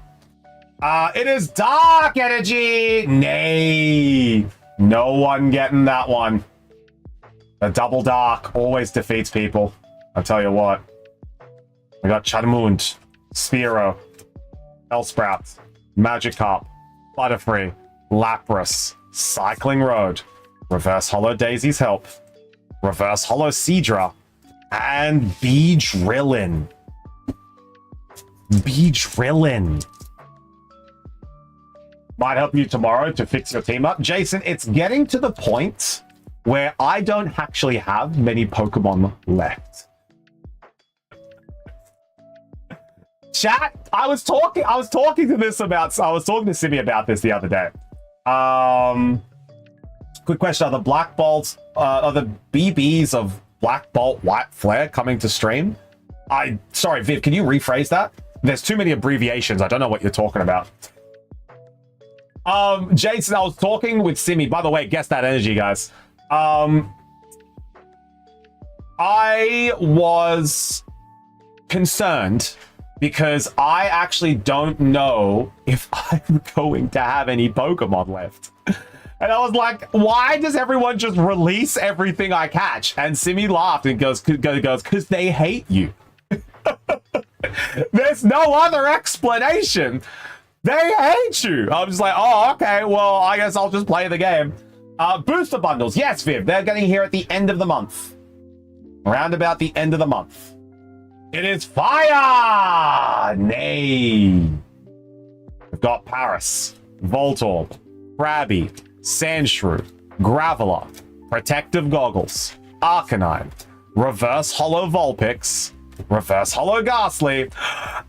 S1: It is Dark Energy! Nay! No one getting that one. The double dark always defeats people. I'll tell you what. We got Charmant, Spearow, Bellsprout, Magikarp, Butterfree, Lapras, Cycling Road, Reverse Hollow Daisy's Help, Reverse Hollow Seadra, and Beedrillin. Beedrillin. Might help you tomorrow to fix your team up. Jason, it's getting to the point where I don't actually have many Pokemon left. Chat, I was talking to Simi about this the other day. Quick question, are the Black Bolts, are the BBs of Black Bolt White Flare coming to stream? Sorry, Viv, can you rephrase that? There's too many abbreviations. I don't know what you're talking about. Jason, I was talking with Simi. By the way, guess that energy, guys. I was concerned because I actually don't know if I'm going to have any Pokemon left. And I was like, why does everyone just release everything I catch? And Simi laughed and goes, because they hate you. There's no other explanation. They hate you. I'm just like, oh, okay, well, I guess I'll just play the game. Booster bundles. Yes, Viv, they're getting here at the end of the month. Around about the end of the month. It is fire! Nay. We've got Paris, Voltorb, Krabby, Sandshrew, Graveler, Protective Goggles, Arcanine, Reverse Hollow Vulpix, Reverse Hollow Ghastly,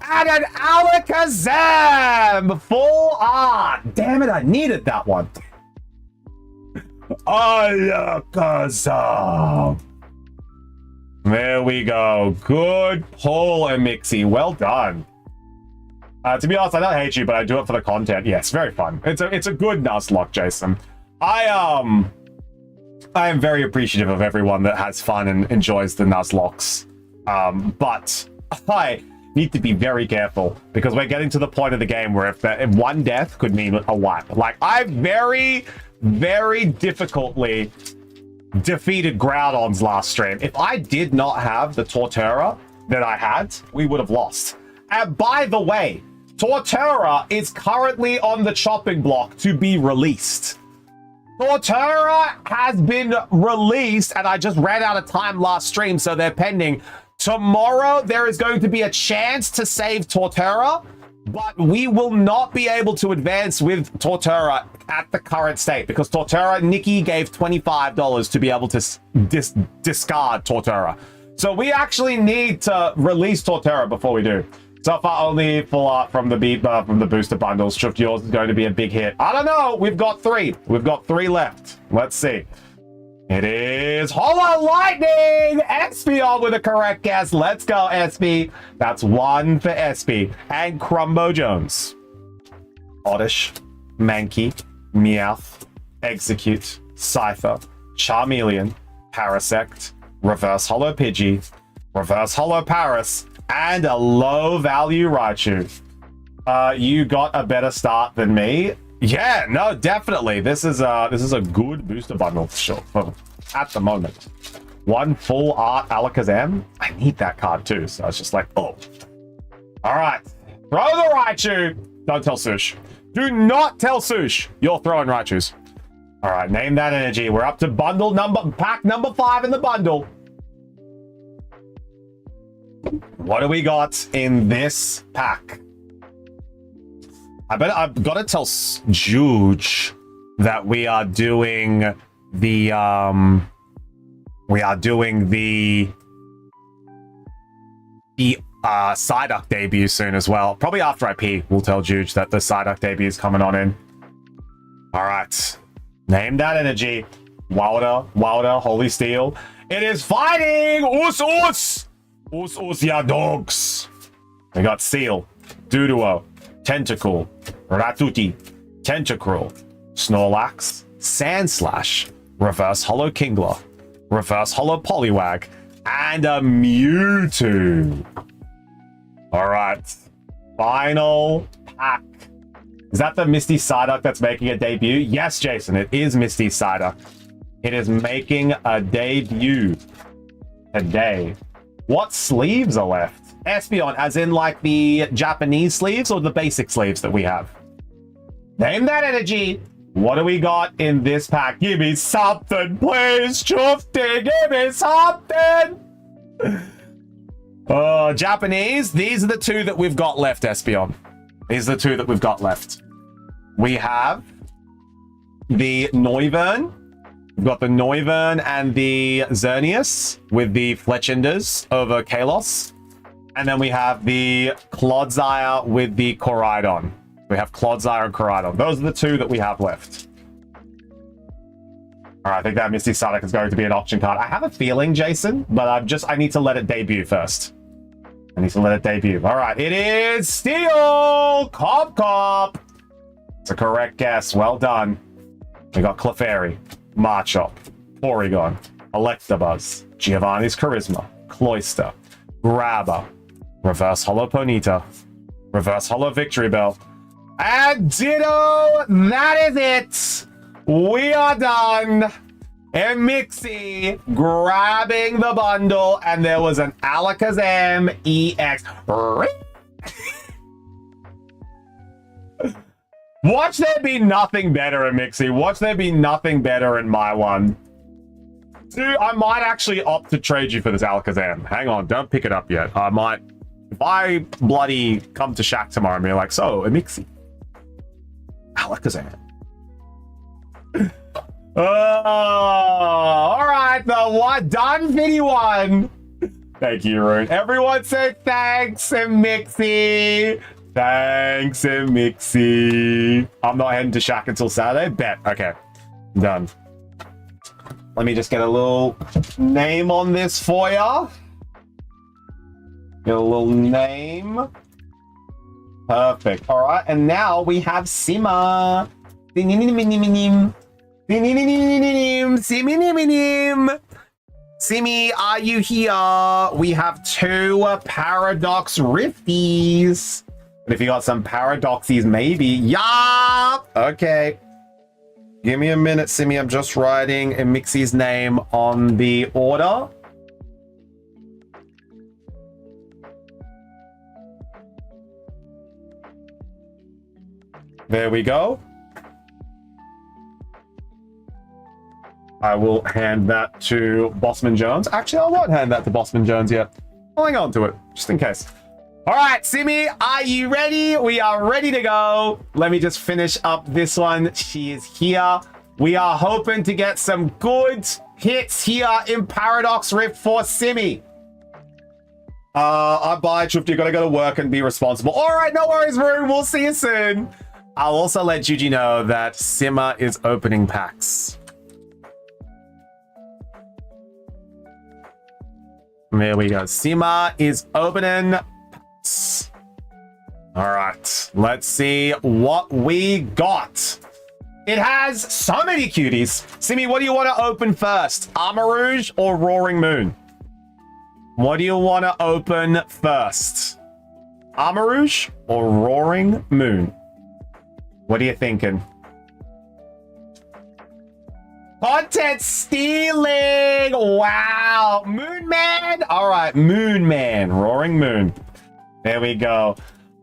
S1: and an Alakazam! Full art! Damn it, I needed that one. Alakazam! There we go. Good pull, Amixie. Well done. To be honest, I don't hate you, but I do it for the content. Yes, very fun. It's a good Nuzlocke, Jason. I am very appreciative of everyone that has fun and enjoys the Nuzlocks. But I need to be very careful because we're getting to the point of the game where if one death could mean a wipe. Like, I very, very difficultly defeated Groudons last stream. If I did not have the Torterra that I had, we would have lost. And by the way, Torterra is currently on the chopping block to be released. Torterra has been released, and I just ran out of time last stream, so they're pending. Tomorrow, there is going to be a chance to save Torterra, but we will not be able to advance with Torterra at the current state because Torterra, Nikki gave $25 to be able to discard Torterra. So we actually need to release Torterra before we do. So far, only full art from the booster bundles. Should yours is going to be a big hit. I don't know. We've got 3. We've got 3 left. Let's see. It is Hollow Lightning! Espeon with a correct guess. Let's go, Espy. That's 1 for Espy. And Crumbo Jones. Oddish, Mankey, Meowth, Execute, Scyther, Charmeleon, Parasect, Reverse Hollow Pidgey, Reverse Hollow Paris, and a low-value Raichu. You got a better start than me. Yeah, no, definitely. This is a good booster bundle for sure. At the moment, 1 full art Alakazam. I need that card too, so I was just like, oh. All right, throw the Raichu. Don't tell Sush. Do not tell Sush you're throwing Raichus. All right, name that energy. We're up to pack number 5 in the bundle. What do we got in this pack? I've got to tell Juge that we are doing the Psyduck debut soon as well. Probably after I pee, we'll tell Juge that the Psyduck debut is coming on in. All right, name that energy. Wilder, Holy Steel. It is fighting. Us, ya dogs. We got Seal, Doduo, Tentacool, Ratuti, Tentacruel, Snorlax, Sandslash, Reverse Hollow Kingler, Reverse Hollow Poliwag, and a Mewtwo. All right, final pack. Is that the Misty Psyduck that's making a debut? Yes, Jason, it is Misty Psyduck. It is making a debut today. What sleeves are left? Espeon, as in like the Japanese sleeves or the basic sleeves that we have? Name that energy. What do we got in this pack? Give me something, please, Chufty. Give me something. Japanese. These are the 2 that we've got left, Espeon. These are the 2 that we've got left. We have the Noivern. We've got the Noivern and the Xerneas with the Fletchinders over Kalos. And then we have the Clodsire with the Koraidon. We have Clodsire and Koraidon. Those are the 2 that we have left. All right, I think that Misty Psyduck is going to be an auction card. I have a feeling, Jason, but I need to let it debut first. I need to let it debut. All right, it is Steel Cop. It's a correct guess. Well done. We got Clefairy, Marchop, Porygon, Electabuzz, Giovanni's Charisma, Cloyster, Grabber, Reverse Holo Ponyta, Reverse Holo Victory Bell, and Ditto! That is it! We are done! And Mixie grabbing the bundle, and there was an Alakazam EX. Watch there be nothing better in Mixie. Watch there be nothing better in my one. Dude, I might actually opt to trade you for this Alakazam. Hang on, don't pick it up yet. I might... If I bloody come to Shack tomorrow and be like, so, a Mixie. Alakazam. All right, the one done video one. Thank you, Rune. Everyone say thanks and Mixie. Thanks and Mixie. I'm not heading to Shack until Saturday. Bet. Okay, done. Let me just get a little name on this for ya. Get a little name. Perfect. All right, and now we have Sima. Simi, are you here? We have 2 Paradox Rifties. But if you got some Paradoxies, maybe. Yeah! Okay. Give me a minute, Simi. I'm just writing Mixie's name on the order. There we go. I will hand that to Bossman Jones. Actually, I won't hand that to Bossman Jones yet. I'll hang on to it, just in case. All right, Simi, are you ready? We are ready to go. Let me just finish up this one. She is here. We are hoping to get some good hits here in Paradox Rift for Simi. I buy Trift. You gotta go to work and be responsible. All right, no worries, Rune. We'll see you soon. I'll also let Juji know that Sima is opening packs. There we go. Sima is opening packs. All right, let's see what we got. It has so many cuties. Simi, what do you want to open first? Armor Rouge or Roaring Moon? What do you want to open first? Armor Rouge or Roaring Moon? What are you thinking? Content stealing! Wow! Moon Man! All right, Moon Man. Roaring Moon. There we go.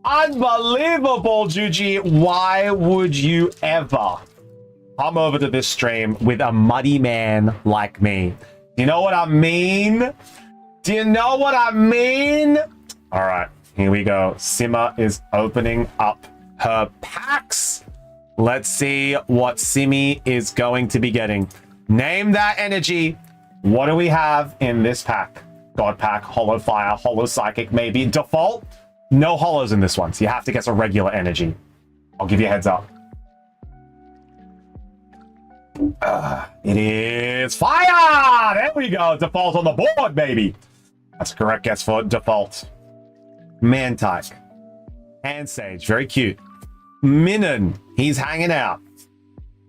S1: Unbelievable, Juji. Why would you ever come over to this stream with a muddy man like me? Do you know what I mean? Do you know what I mean? All right, here we go. Sima is opening up her packs. Let's see what Simi is going to be getting. Name that energy. What do we have in this pack? God pack, Holo Fire, Holo Psychic, maybe. Default, no holos in this one, so you have to guess a regular energy. I'll give you a heads up. It is Fire! There we go. Default on the board, baby. That's a correct guess for default. Mantyke. Hand Sage, very cute. Minun, he's hanging out.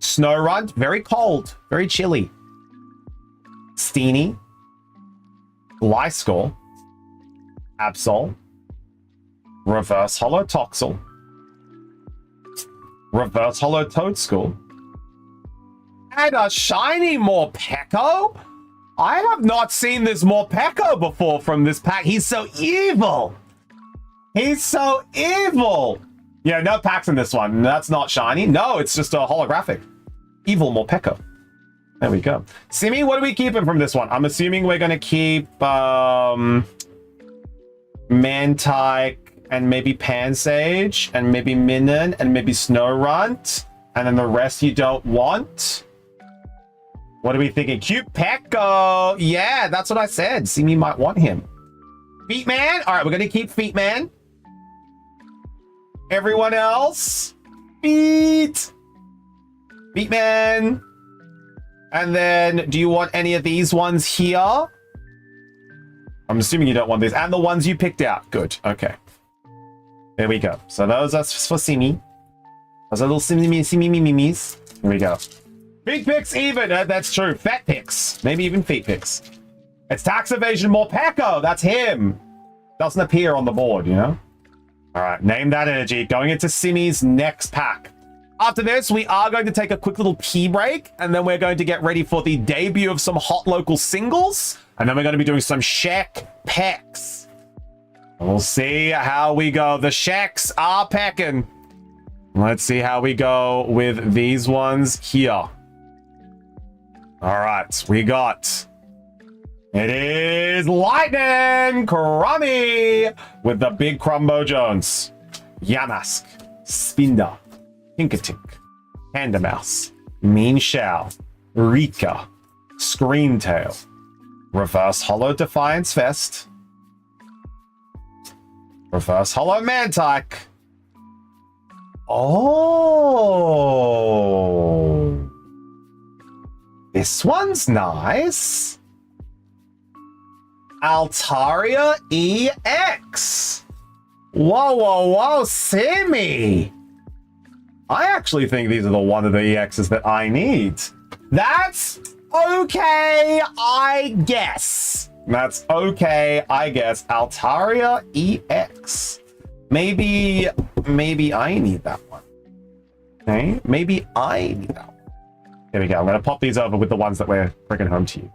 S1: Snorunt, very cold, very chilly. Steenie. Gliscor. Absol. Reverse Holo Toxel. Reverse Holo Toadstool. And a shiny Morpeko? I have not seen this Morpeko before from this pack. He's so evil. He's so evil. Yeah, no packs in this one. That's not shiny. No, it's just a holographic. Evil Morpeko. There we go. Simi, what are we keeping from this one? I'm assuming we're going to keep Mantyke and maybe Pansage and maybe Minun and maybe Snorunt. And then the rest you don't want. What are we thinking? Cute Peko. Yeah, that's what I said. Simi might want him. Feetman. All right, we're going to keep Feetman. Everyone else, Feetman. And then, do you want any of these ones here? I'm assuming you don't want these. And the ones you picked out. Good. Okay. There we go. So those are for Simi. Those are little Simi-mimis. Here we go. Feet picks even. That's true. Fat picks. Maybe even feet picks. It's tax evasion Morpeko. That's him. Doesn't appear on the board, you know? All right, name that energy. Going into Simi's next pack. After this, we are going to take a quick little pee break, and then we're going to get ready for the debut of some hot local singles, and then we're going to be doing some Shack packs. We'll see how we go. The Shacks are packing. Let's see how we go with these ones here. All right, we got... It is Lightning Crummy with the big Crumbo Jones. Yamask, Spinda, Tinkatink, Panda Mouse, Mean Shao, Rika, Screamtail, Reverse Hollow Defiance Vest, Reverse Hollow Mantike. Oh, this one's nice. Altaria EX. Whoa, whoa, whoa, Simi. I actually think these are the one of the EXs that I need. That's okay, I guess. That's okay, I guess. Altaria EX. Maybe I need that one. Okay, maybe I need that one. Here we go. I'm going to pop these over with the ones that we're bringing home to you.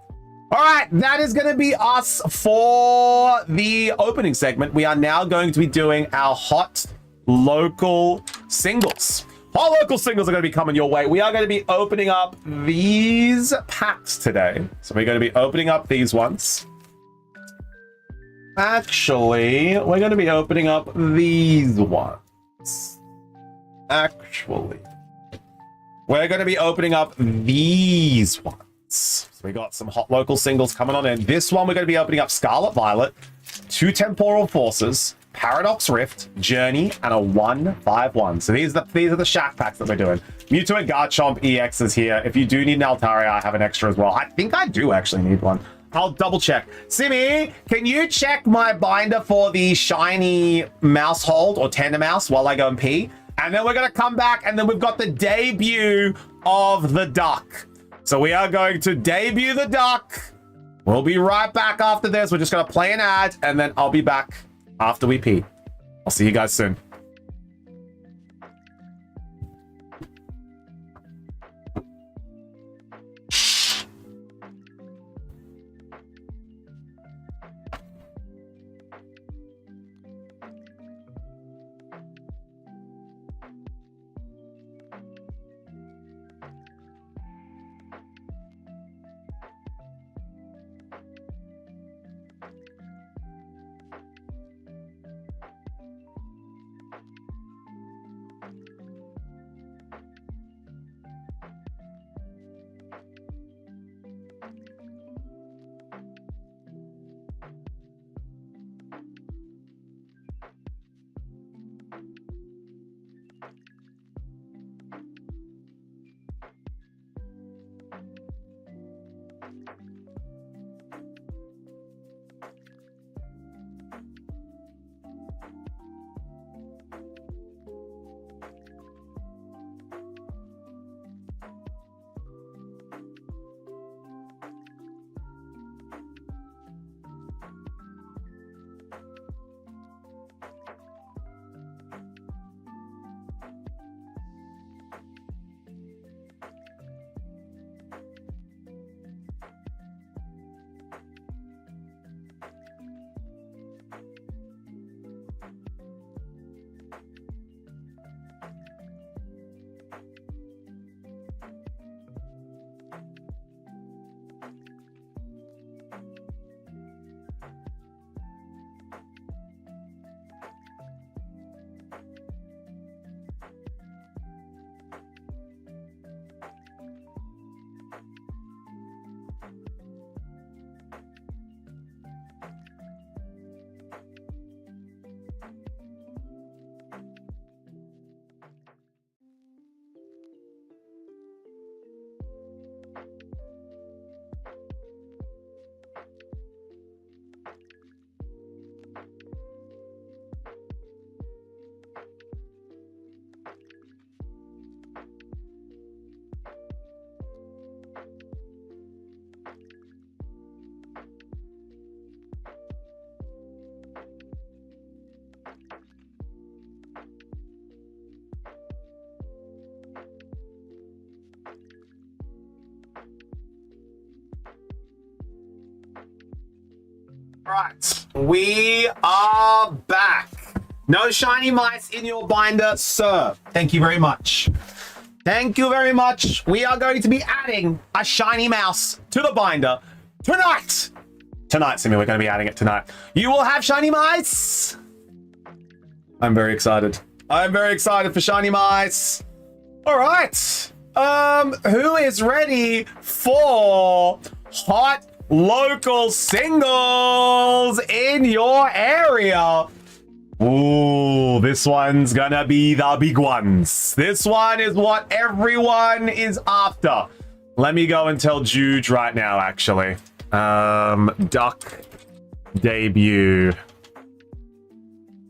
S1: All right, that is going to be us for the opening segment. We are now going to be doing our hot local singles. Hot local singles are going to be coming your way. We are going to be opening up these packs today. So we're going to be opening up these ones. Actually, we're going to be opening up these ones. Actually, we're going to be opening up these ones. So we got some hot local singles coming on in. This one, we're going to be opening up Scarlet Violet, 2 Temporal Forces, Paradox Rift, Journey, and a 1/5/1. So these are the Shack packs that we're doing. Mewtwo and Garchomp EX is here. If you do need an Altaria, I have an extra as well. I think I do actually need one. I'll double check. Simi, can you check my binder for the shiny mouse hold or tender mouse while I go and pee? And then we're going to come back, and then we've got the debut of the duck. So we are going to debut the duck. We'll be right back after this. We're just going to play an ad, and then I'll be back after we pee. I'll see you guys soon. Right, we are back. No shiny mice in your binder, sir. Thank you very much. Thank you very much. We are going to be adding a shiny mouse to the binder tonight. Tonight, Simi, we're going to be adding it tonight. You will have shiny mice. I'm very excited. I'm very excited for shiny mice. All right. Who is ready for hot local singles in your area? Ooh, this one's gonna be the big ones. This one is what everyone is after. Let me go and tell Juge right now, actually. Duck debut.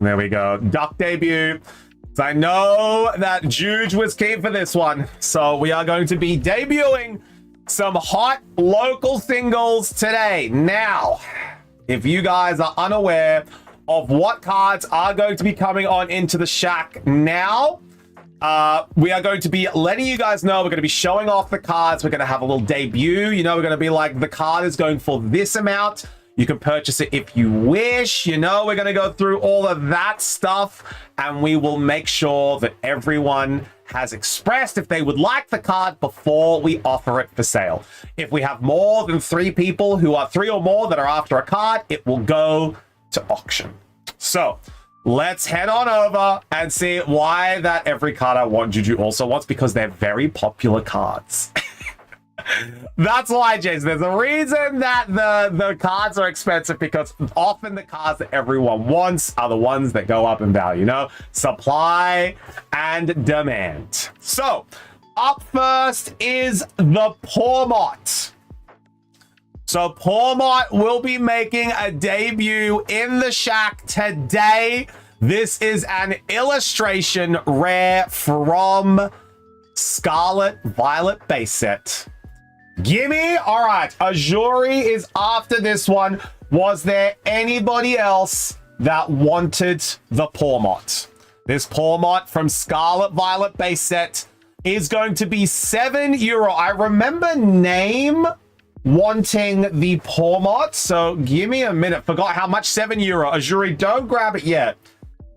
S1: There we go. Duck debut. So I know that Juge was keen for this one. So we are going to be debuting some hot local singles today. Now, if you guys are unaware of what cards are going to be coming on into the shack now, we are going to be letting you guys know. We're going to be showing off the cards. We're going to have a little debut. You know, we're going to be like, the card is going for this amount. You can purchase it if you wish. You know, we're going to go through all of that stuff, and we will make sure that everyone has expressed if they would like the card before we offer it for sale. If we have more than 3 people who are 3 or more that are after a card, it will go to auction. So let's head on over and see why that every card I want Juju also wants, because they're very popular cards. That's why, Jason. There's a reason that the cards are expensive, because often the cards that everyone wants are the ones that go up in value, you know? Supply and demand. So, up first is the Pormot. So, Pormot will be making a debut in the shack today. This is an illustration rare from Scarlet Violet base set. Gimme! All right, Azuri is after this one. Was there anybody else that wanted the Pormot? This Pormot from Scarlet Violet base set is going to be €7. I remember Name wanting the Pormot, so give me a minute. Forgot how much. €7. Azuri, don't grab it yet.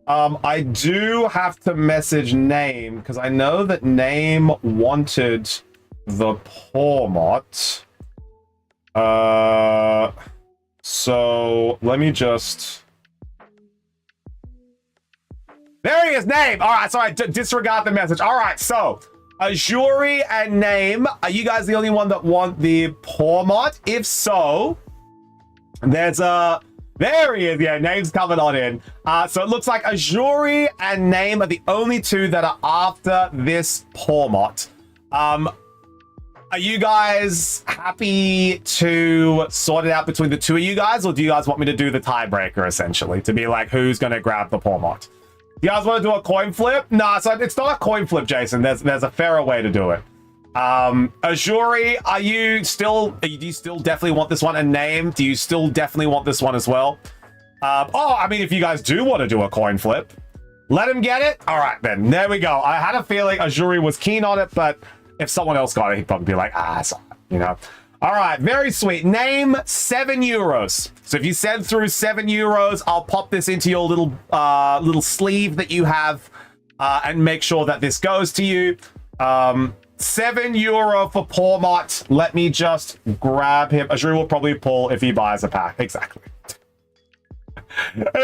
S1: I do have to message Name, because I know that Name wanted the Pormot. So let me just... There he is, Name! All right, sorry, disregard the message. All right, so Azuri and Name, are you guys the only one that want the Pormot? If so, there's a... There he is. Yeah, Name's coming on in. So it looks like Azuri and Name are the only 2 that are after this Pormot. Are you guys happy to sort it out between the 2 of you guys, or do you guys want me to do the tiebreaker, essentially, to be like, who's going to grab the Pormot? Do you guys want to do a coin flip? Nah, so it's not a coin flip, Jason. There's a fairer way to do it. Azuri, do you still definitely want this one? And Name, do you still definitely want this one as well? I mean, if you guys do want to do a coin flip, let him get it. All right, then. There we go. I had a feeling Azuri was keen on it, but if someone else got it, he'd probably be like, sorry, you know. All right, very sweet. Name, €7. So if you send through €7, I'll pop this into your little sleeve that you have, and make sure that this goes to you. €7 for Pormot. Let me just grab him. Azuri will probably pull if he buys a pack. Exactly.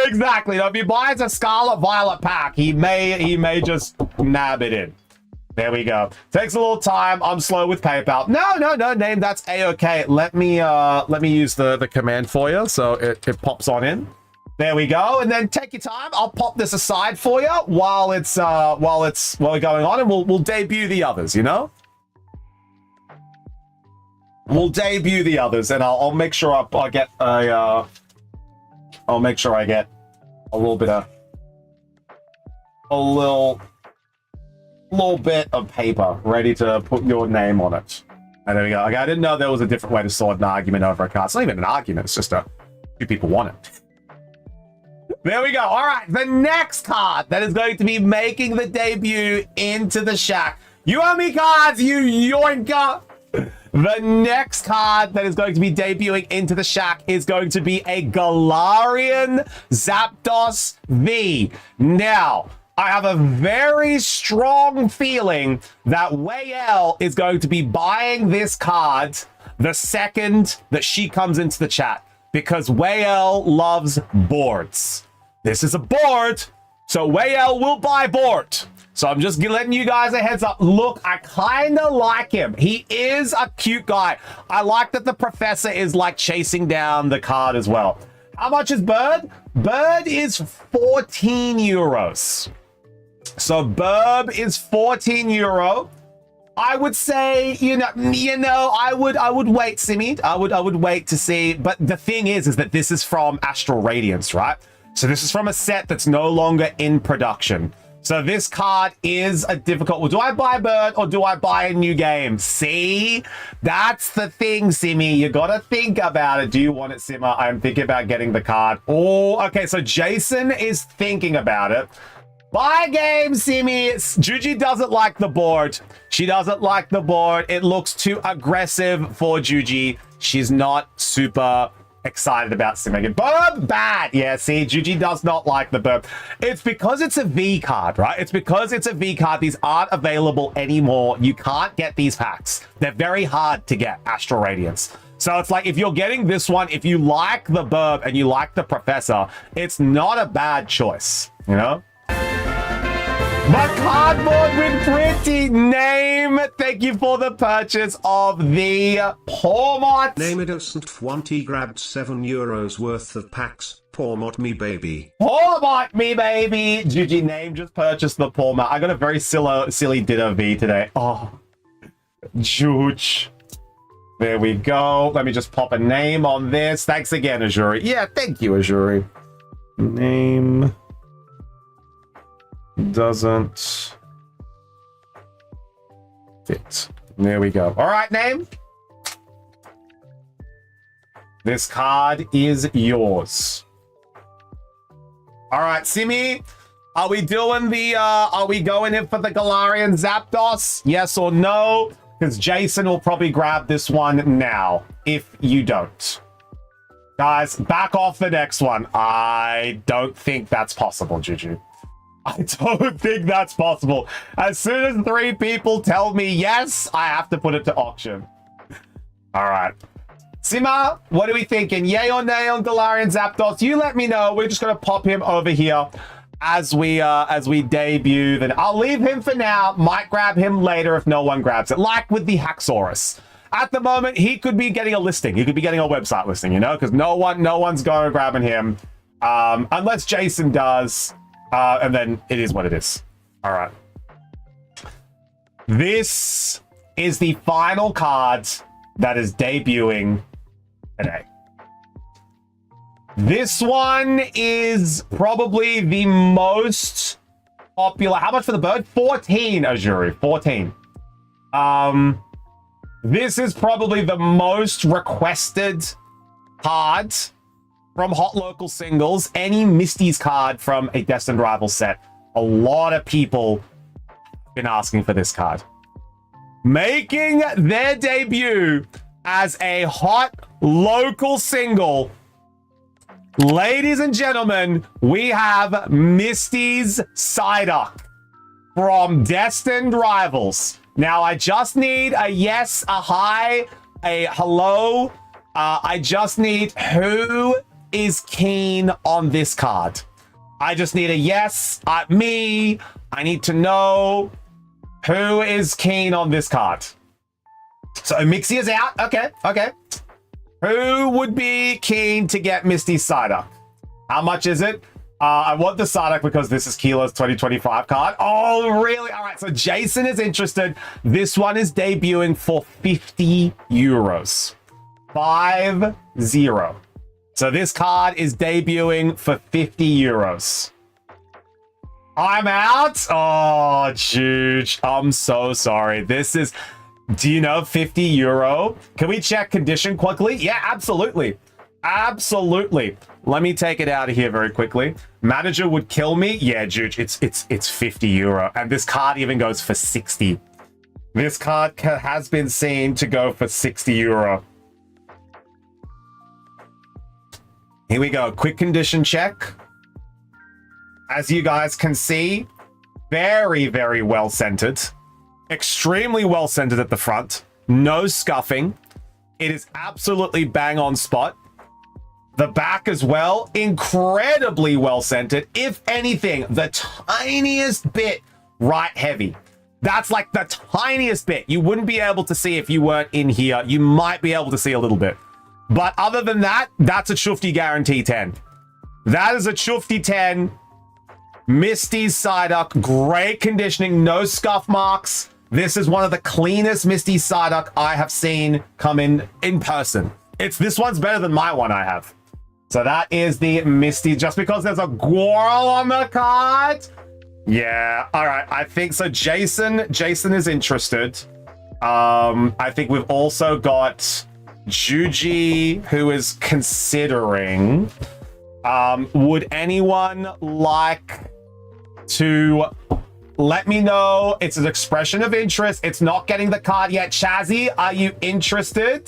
S1: Exactly. Now, if he buys a Scarlet Violet pack, he may just nab it in. There we go. Takes a little time. I'm slow with PayPal. No, Name, that's a-okay. Let me use the command for you, so it pops on in. There we go. And then take your time. I'll pop this aside for you while we're going on, and we'll debut the others, you know? We'll debut the others, and I'll make sure I get a I'll make sure I get a little bit of little bit of paper ready to put your name on it. And there we go. Okay, I didn't know there was a different way to sort an argument over a card. It's not even an argument. It's just a few people want it. There we go. All right, the next card that is going to be making the debut into the shack. You owe me cards, you yoinker. The next card that is going to be debuting into the Shack is going to be a Galarian Zapdos V. Now, I have a very strong feeling that Wayel is going to be buying this card the second that she comes into the chat, because Wayel loves boards. This is a board, so Wayel will buy board. So I'm just letting you guys a heads up. Look, I kind of like him. He is a cute guy. I like that the professor is like chasing down the card as well. How much is Bird? Bird is 14 euros. So Burb is 14 euro. I would say, I would wait, Simi. I would wait to see. But the thing is that this is from Astral Radiance, right? So this is from a set that's no longer in production. So this card is a difficult. Well, do I buy Bird or do I buy a new game? See, that's the thing, Simi. You got to think about it. Do you want it, Simmer? I'm thinking about getting the card. Oh, okay. So Jason is thinking about it. Buy game, Simi. Juji doesn't like the board. She doesn't like the board. It looks too aggressive for Juji. She's not super excited about Simi. Burb, bad. Yeah, see, Juji does not like the burb. It's because it's a V card, right? It's because it's a V card. These aren't available anymore. You can't get these packs. They're very hard to get, Astral Radiance. So it's like, if you're getting this one, if you like the burb and you like the professor, it's not a bad choice, you know? But cardboard with pretty name. Thank you for the purchase of the Pormot.
S2: Name it doesn't 20 grabbed €7 worth of packs. Pormot me baby.
S1: Pormot me baby. GG name just purchased the Pormot. I got a very silly Ditto V today. Oh, Juge. There we go. Let me just pop a name on this. Thanks again, Azuri. Yeah, thank you, Azuri. Name doesn't fit. There we go. All right, name. This card is yours. All right, Simi, are we doing the, are we going in for the Galarian Zapdos? Yes or no? Because Jason will probably grab this one now, if you don't. Guys, back off the next one. I don't think that's possible, Juju. I don't think that's possible. As soon as 3 people tell me yes, I have to put it to auction. All right. Sima, what are we thinking? Yay or nay on Galarian Zapdos? You let me know. We're just going to pop him over here as we debut. Then I'll leave him for now. Might grab him later if no one grabs it. Like with the Haxorus. At the moment, he could be getting a listing. He could be getting a website listing, you know, because no one's going grabbing him. Unless Jason does. And then it is what it is. All right. This is the final card that is debuting today. This one is probably the most popular. How much for the bird? 14, Azuri. 14. This is probably the most requested card from Hot Local Singles. Any Misty's card from a Destined Rival set. A lot of people have been asking for this card. Making their debut as a Hot Local Single. Ladies and gentlemen, we have Misty's Psyduck from Destined Rivals. Now, I just need a yes, a hi, a hello. I just need who is keen on this card. I just need a yes, me. I need to know who is keen on this card. So Mixie is out. Okay. Who would be keen to get Misty Psyduck? How much is it? I want the Psyduck because this is Kilo's 2025 card. Oh, really? All right, so Jason is interested. This one is debuting for 50 euros. 50. So this card is debuting for 50 euros. I'm out. Oh, Juge. I'm so sorry. This is, do you know 50 euro? Can we check condition quickly? Yeah, absolutely. Absolutely. Let me take it out of here very quickly. Manager would kill me. Yeah, Juge, it's 50 euro. And this card even goes for 60. This card has been seen to go for 60 euro. Here we go. Quick condition check. As you guys can see, very, very well centered. Extremely well centered at the front. No scuffing. It is absolutely bang on spot. The back as well, incredibly well centered. If anything, the tiniest bit right heavy. That's like the tiniest bit. You wouldn't be able to see if you weren't in here. You might be able to see a little bit. But other than that, that's a Chufti guarantee 10. That is a Chufti 10. Misty Psyduck, great conditioning, no scuff marks. This is one of the cleanest Misty Psyduck I have seen come in person. This one's better than my one I have. So that is the Misty, just because there's a Gwirl on the card. Yeah, all right, I think so. Jason is interested. I think we've also got Juji, who is considering. Would anyone like to let me know? It's an expression of interest. It's not getting the card yet. Chazzy, are you interested?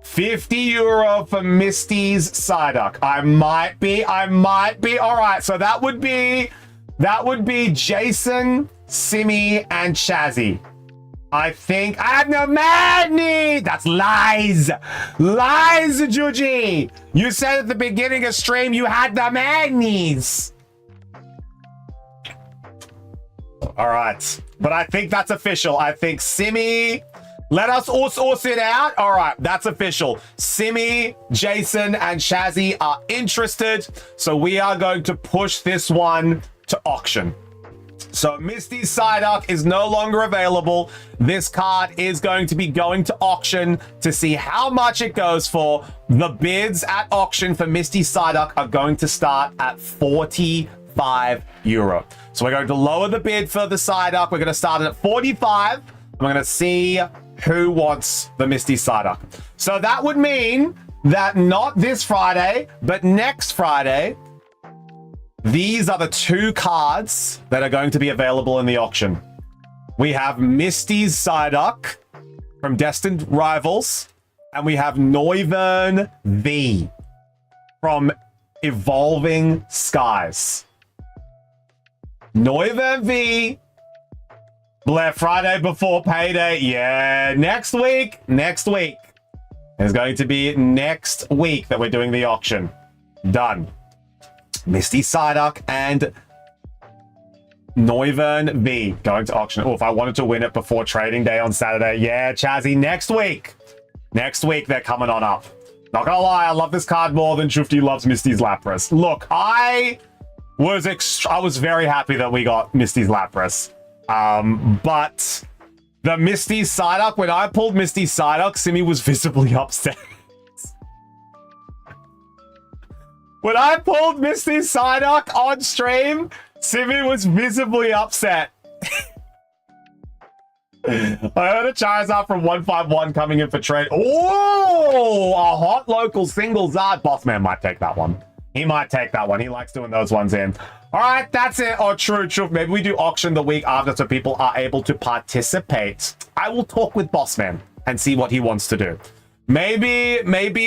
S1: 50 euro for Misty's Psyduck. I might be. All right, so that would be Jason, Simi, and Chazzy. I think I have no money. That's lies. Lies, Juji. You said at the beginning of stream you had the magnies. All right. But I think that's official. I think Simi, let us also it out. All right, that's official. Simi, Jason, and Shazzy are interested. So we are going to push this one to auction. So Misty Psyduck is no longer available. This card is going to be going to auction to see how much it goes for. The bids at auction for Misty Psyduck are going to start at 45 euro. So we're going to lower the bid for the Psyduck. We're going to start it at 45. We're going to see who wants the Misty Psyduck. So that would mean that not this Friday, but next Friday, these are the two cards that are going to be available in the auction. We have Misty's Psyduck from Destined Rivals, and we have Noivern V from Evolving Skies. Noivern V, Black Friday before payday. Yeah, next week. It's going to be next week that we're doing the auction. Done. Misty Psyduck and Noivern V going to auction. Oh, if I wanted to win it before trading day on Saturday. Yeah, Chazzy, next week. Next week, they're coming on up. Not gonna lie, I love this card more than Shufty loves Misty's Lapras. Look, I was very happy that we got Misty's Lapras. But the Misty Psyduck, when I pulled Misty Psyduck, Simi was visibly upset. When I pulled Misty Psyduck on stream, Simi was visibly upset. I heard a Charizard from 151 coming in for trade. Oh, a hot local single Zard. Bossman might take that one. He might take that one. He likes doing those ones in. All right, that's it. Oh, true. Maybe we do auction the week after so people are able to participate. I will talk with Bossman and see what he wants to do. Maybe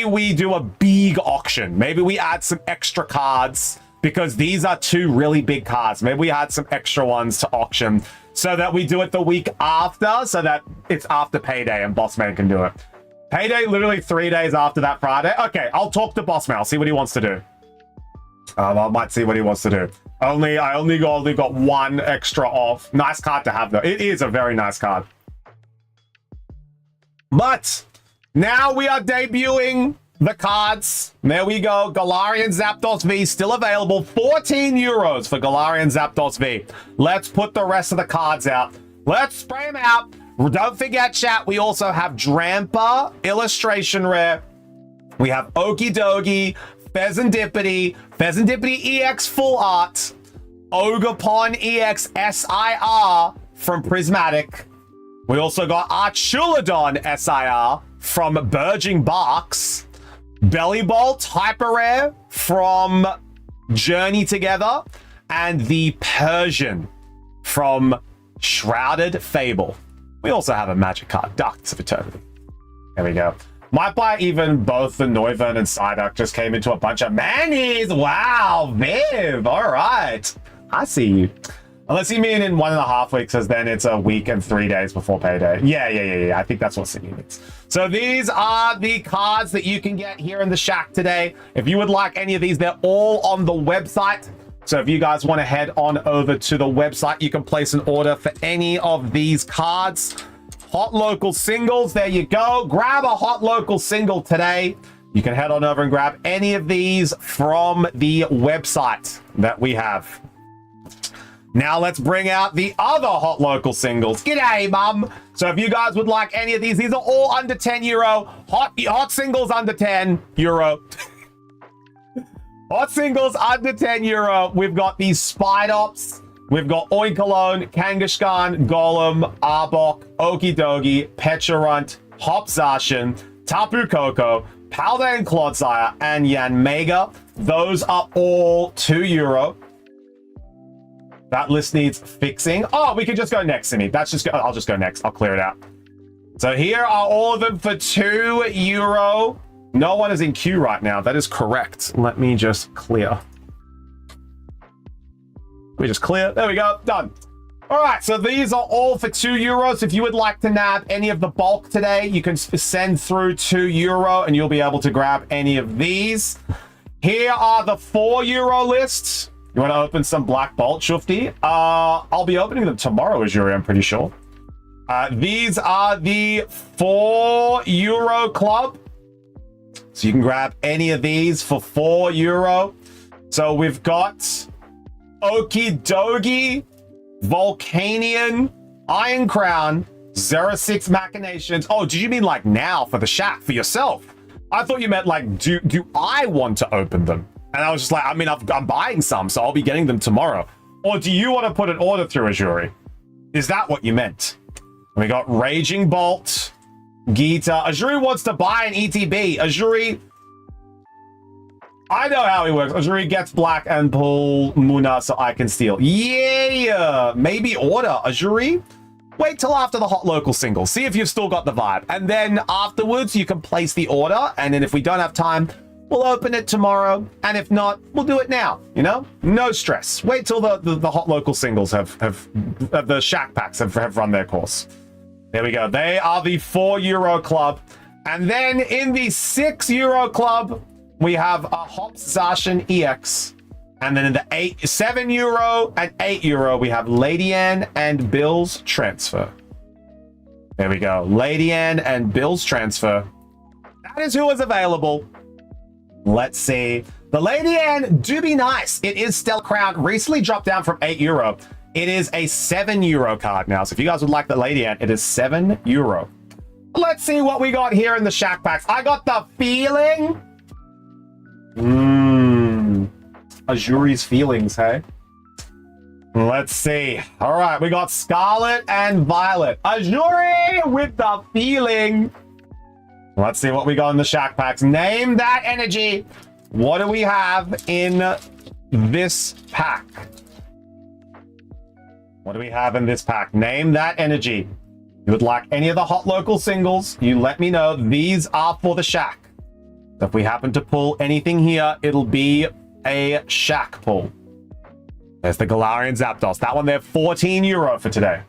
S1: we do a big auction. Maybe we add some extra cards because these are two really big cards. Maybe we add some extra ones to auction so that we do it the week after, so that it's after payday and Bossman can do it. Payday literally 3 days after that Friday. Okay, I'll talk to Bossman. I'll see what he wants to do. I might see what he wants to do. I only got one extra off. Nice card to have though. It is a very nice card. But now we are debuting the cards. There we go. Galarian Zapdos V still available. 14 euros for Galarian Zapdos V. Let's put the rest of the cards out. Let's spray them out. Don't forget, chat, we also have Drampa, Illustration Rare. We have Okie Dokie, Pheasantipity, Pheasantipity EX Full Art, Ogerpon EX SIR from Prismatic. We also got Archulodon SIR from Burging Barks, Bellybolt Hyper Rare from Journey Together, and the Persian from Shrouded Fable. We also have a magic card, Darkness of Eternity. There we go. Might buy even both the Noivern and Psyduck. Just came into a bunch of manis. Wow, Viv. All right. I see you. Unless you mean in 1.5 weeks, as then it's a week and 3 days before payday. Yeah. I think that's what Sydney means. So these are the cards that you can get here in the shack today. If you would like any of these, they're all on the website. So if you guys want to head on over to the website, you can place an order for any of these cards. Hot local singles, there you go. Grab a hot local single today. You can head on over and grab any of these from the website that we have. Now let's bring out the other hot local singles. G'day, mum. So if you guys would like any of these are all under 10 euro. Hot singles under 10 euro. Hot singles under 10 euro. We've got these Spidops. We've got Oinkologne, Kangaskhan, Golem, Arbok, Okidogi, Pecharunt, Hopzarshin, Tapu Koko, Paldean Clodsire, and Yanmega. Those are all 2 euro. That list needs fixing. Oh, we can just go next, Simi. I'll just go next. I'll clear it out. So here are all of them for 2 euro. No one is in queue right now. That is correct. Let me just clear. We just clear. There we go. Done. All right. So these are all for 2 euros. If you would like to nab any of the bulk today, you can send through 2 euro and you'll be able to grab any of these. Here are the 4 euro lists. You want to open some Black Bolt, Shufti? I'll be opening them tomorrow, Azuri, I'm pretty sure. These are the 4 euro club. So you can grab any of these for 4 euro. So we've got Okidogi, Volcanion, Iron Crown, 06 Machinations. Oh, did you mean like now for the shack, for yourself? I thought you meant like, do I want to open them? And I was just like, I mean, I'm buying some, so I'll be getting them tomorrow. Or do you want to put an order through, Azuri? Is that what you meant? And we got Raging Bolt, Gita. Azuri wants to buy an ETB. Azuri, I know how he works. Azuri gets black and pull Muna so I can steal. Yeah, maybe order. Azuri, wait till after the hot local single. See if you've still got the vibe. And then afterwards, you can place the order. And then if we don't have time, we'll open it tomorrow, and if not, we'll do it now, you know? No stress. Wait till the hot local singles have the shack packs have run their course. There we go. They are the 4 euro club. And then in the 6 euro club, we have a Hopzarshin EX. And then in the 7 euro and 8 euro, we have Lady Anne and Bill's Transfer. There we go. Lady Anne and Bill's Transfer. That is who is available. Let's see. The Lady Anne, do be nice. It is Stellar Crown. Recently dropped down from 8 euro. It is a 7 euro card now. So if you guys would like the Lady Anne, it is 7 euro. Let's see what we got here in the shack packs. I got the feeling. Azuri's feelings, hey? Let's see. All right, we got Scarlet and Violet. Azuri with the feeling. Let's see what we got in the shack packs. Name that energy. What do we have in this pack? What do we have in this pack? Name that energy. You would like any of the hot local singles, you let me know. These are for the shack. So if we happen to pull anything here, it'll be a shack pull. There's the Galarian Zapdos. That one there, 14 euro for today.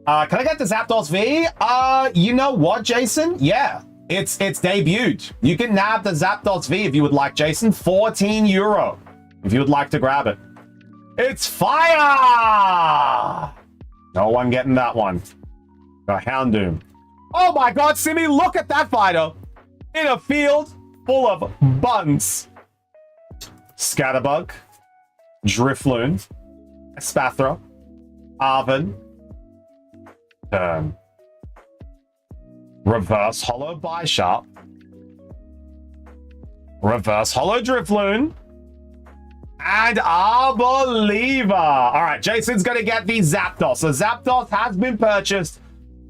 S1: Can I get the Zapdos V? You know what, Jason? Yeah. It's debuted. You can nab the Zapdos V if you would like, Jason. 14 euro if you would like to grab it. It's fire! No one getting that one. Got Houndoom. Oh my god, Simi, look at that fighter. In a field full of buns. Scatterbug. Drifloon. Spathra. Arven. Reverse Hollow Bisharp. Reverse Hollow Drifloon. And Arboliva. All right, Jason's going to get the Zapdos. So Zapdos has been purchased.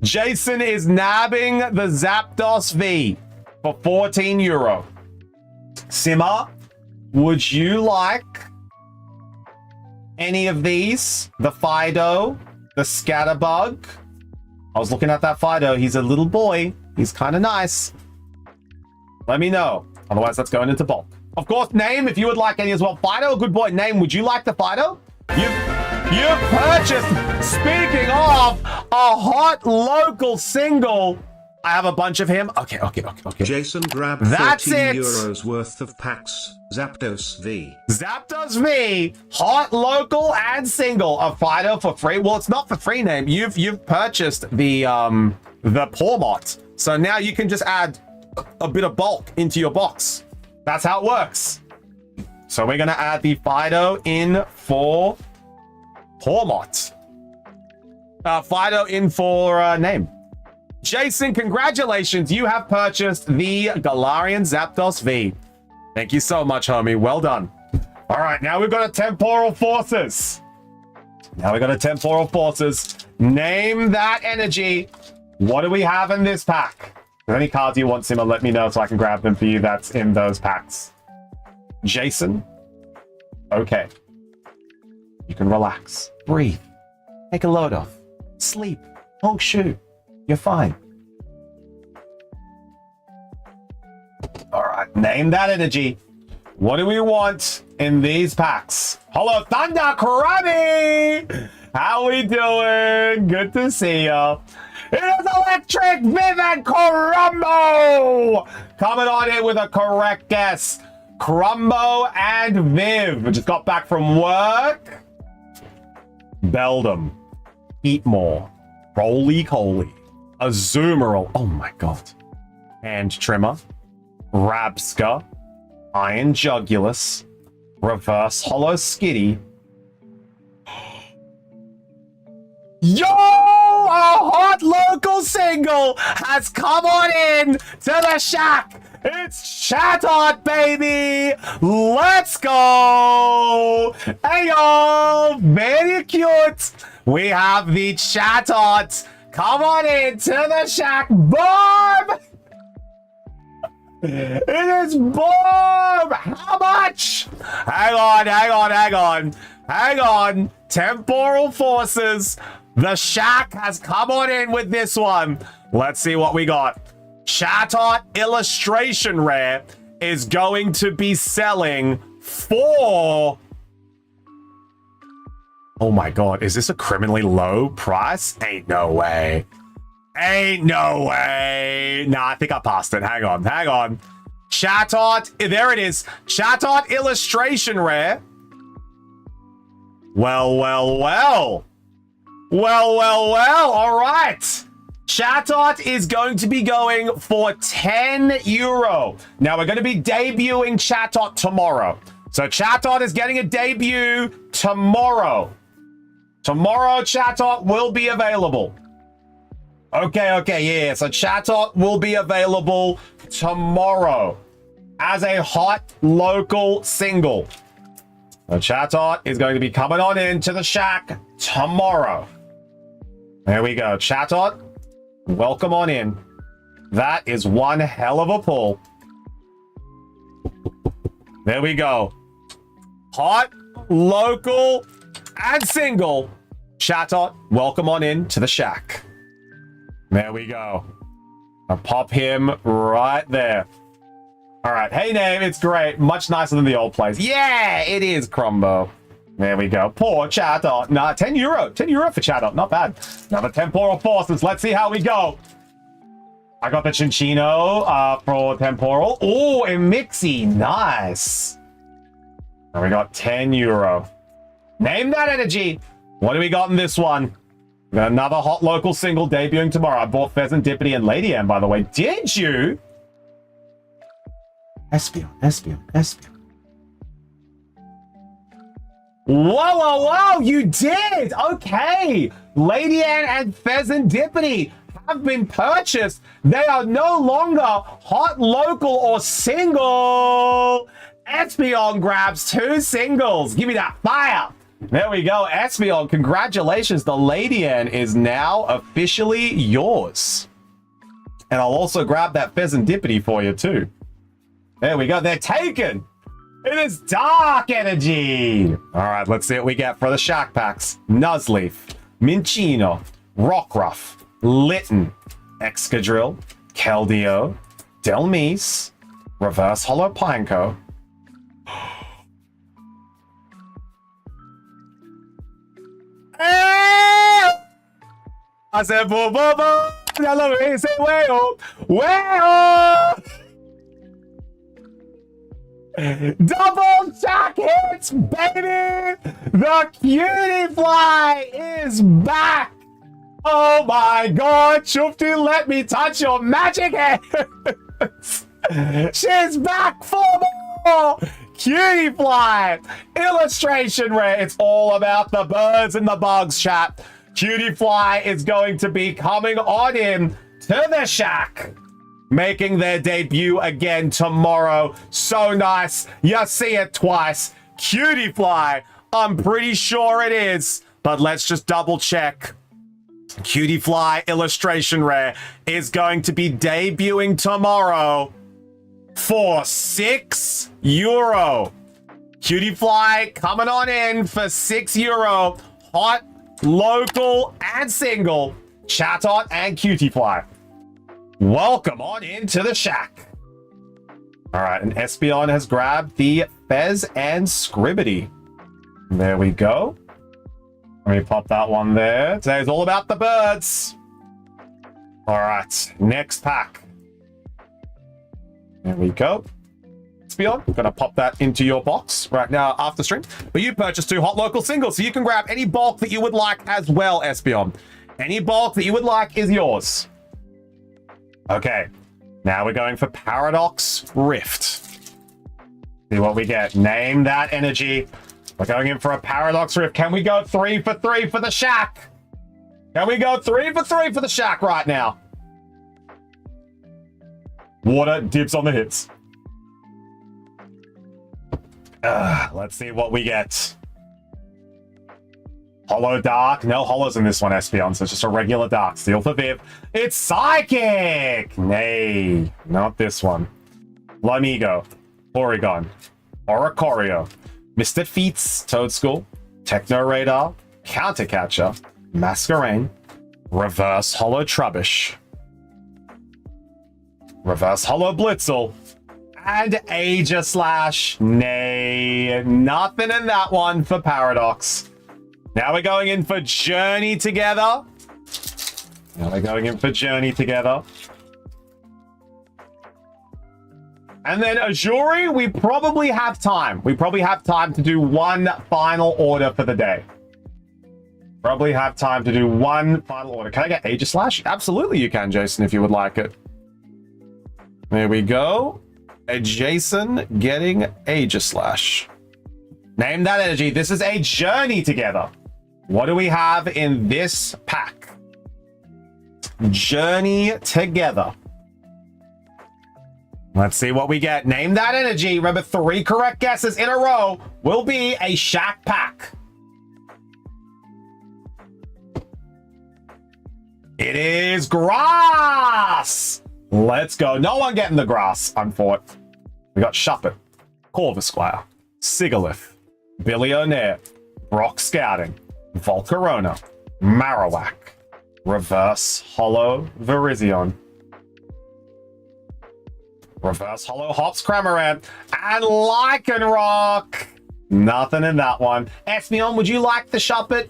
S1: Jason is nabbing the Zapdos V for 14 euro. Simmer, would you like any of these? The Fido, the Scatterbug. I was looking at that Fido. He's a little boy. He's kind of nice. Let me know. Otherwise, that's going into bulk. Of course, name if you would like any as well. Fido, a good boy. Name, would you like the Fido? You've purchased, speaking of, a hot local single. I have a bunch of him. Okay.
S2: Jason grabbed
S1: That's
S2: 13
S1: it.
S2: euros worth of packs. Zapdos V.
S1: Zapdos V, hot local and single. A Fido for free. Well, it's not for free, name. You've purchased the Pawmot. So now you can just add a bit of bulk into your box. That's how it works. So we're gonna add the Fido in for Pawmot. Fido in for name. Jason, congratulations. You have purchased the Galarian Zapdos V. Thank you so much, homie. Well done. All right, now we've got a Temporal Forces. Name that energy. What do we have in this pack? If there's any cards you want, Simmer, let me know so I can grab them for you. That's in those packs. Jason. Okay. You can relax. Breathe. Take a load off. Sleep. Honk shoe. You're fine. All right. Name that energy. What do we want in these packs? Hello, Thunder Krabby! How we doing? Good to see you. It is Electric Vivid Crumbo! Coming on in with a correct guess. Crumbo and Viv. We just got back from work. Beldum. Eat more. Roly Coly. Azumarill. Oh my god. Hand Trimmer. Rabska. Iron Jugulus. Reverse Hollow Skitty. Yo! A hot local single has come on in to the shack. It's Chatot, baby. Let's go. Hey, yo. Very cute. We have the Chatot. Come on in to the shack. Boom. It is boom. How much? Hang on. Temporal Forces. The shack has come on in with this one. Let's see what we got. Chatot Illustration Rare is going to be selling for... Oh my god, is this a criminally low price? Ain't no way. Nah, I think I passed it. Hang on. Chatot, there it is. Chatot Illustration Rare. Well. All right. Chatot is going to be going for 10 euro. Now, we're going to be debuting Chatot tomorrow. So, Chatot is getting a debut tomorrow. Tomorrow, Chatot will be available. Okay, yeah. So, Chatot will be available tomorrow as a hot local single. So, Chatot is going to be coming on into the shack tomorrow. There we go. Chatot, welcome on in. That is one hell of a pull. There we go. Hot, local, and single. Chatot, welcome on in to the shack. There we go. I'll pop him right there. All right. Hey, name. It's great. Much nicer than the old place. Yeah, it is, Crumbo. There we go. Poor Chatot. Nah, 10 euro. 10 euro for Chatot. Not bad. Now the Temporal Forces. Let's see how we go. I got the Chinchino for Temporal. Oh, a Mixie. Nice. And we got 10 euro. Name that energy. What do we got in this one? We got another hot local single debuting tomorrow. I bought Pheasant Dippity and Lady M, by the way. Did you? Espeon. Whoa, you did! Okay! Lady Anne and Pheasant Dippity have been purchased. They are no longer hot, local, or single. Espeon grabs 2 singles. Give me that fire. There we go. Espeon, congratulations. The Lady Anne is now officially yours. And I'll also grab that Pheasant Dippity for you too. There we go. They're taken. It is Dark Energy. All right, let's see what we get for the Shack packs. Nuzleaf, Minccino, Rockruff, Litten, Excadrill, Keldeo, Delmise, Reverse Hollow Pineco. I said, boo, boo, boo. I love it. He said, way-oh, way-oh. Double Shack hits, baby. The Cutie Fly is back. Oh my God, Shufty, let me touch your magic hands. She's back for more. Cutie Fly, illustration rare. It's all about the birds and the bugs, chat. Cutie Fly is going to be coming on in to the Shack, making their debut again tomorrow. So nice. You see it twice. Cutie Fly, I'm pretty sure it is, but let's just double check. Cutie Fly illustration rare is going to be debuting tomorrow for €6. Cutie Fly coming on in for €6. Hot, local, and single. Chatot and Cutie Fly. Welcome on into the Shack. All right, and Espeon has grabbed the Fez and Scribbity. There we go. Let me pop that one there. Today's all about the birds. All right, next pack. There we go. Espeon, I'm gonna pop that into your box right now after stream. But you purchased 2 hot local singles, so you can grab any bulk that you would like as well, Espeon. Any bulk that you would like is yours. Okay, now we're going for Paradox Rift. See what we get. Name that energy. We're going in for a Paradox Rift. Can we go 3 for 3 for the Shack? Can we go 3 for 3 for the Shack right now? Water dibs on the hits. Let's see what we get. Hollow Dark. No hollows in this one, Espeon, so it's just a regular Dark. Steel for Viv. It's Psychic! Nay, not this one. Lamigo. Porygon. Oricorio. Mr. Feats. Toadschool. Techno Radar. Countercatcher. Masquerain. Reverse Hollow Trubbish. Reverse Hollow Blitzel. And Aegislash. Nay, nothing in that one for Paradox. Now we're going in for Journey Together. And then Azuri, we probably have time. We probably have time to do one final order for the day. Probably have time to do one final order. Can I get Aegislash? Absolutely you can, Jason, if you would like it. There we go. Jason getting Aegislash. Name that energy. This is a Journey Together. What do we have in this pack? Journey Together. Let's see what we get. Name that energy. Remember, 3 correct guesses in a row will be a Shack pack. It is Grass. Let's go. No one getting the Grass, unfortunately. We got Shuppet, Corvisquire, Sigalith, Billionaire, Brock Scouting, Volcarona, Marowak, Reverse Hollow Virizion, Reverse Hollow Hops Cramorant, and Lycanroc. Nothing in that one. Espeon, would you like the Shuppet?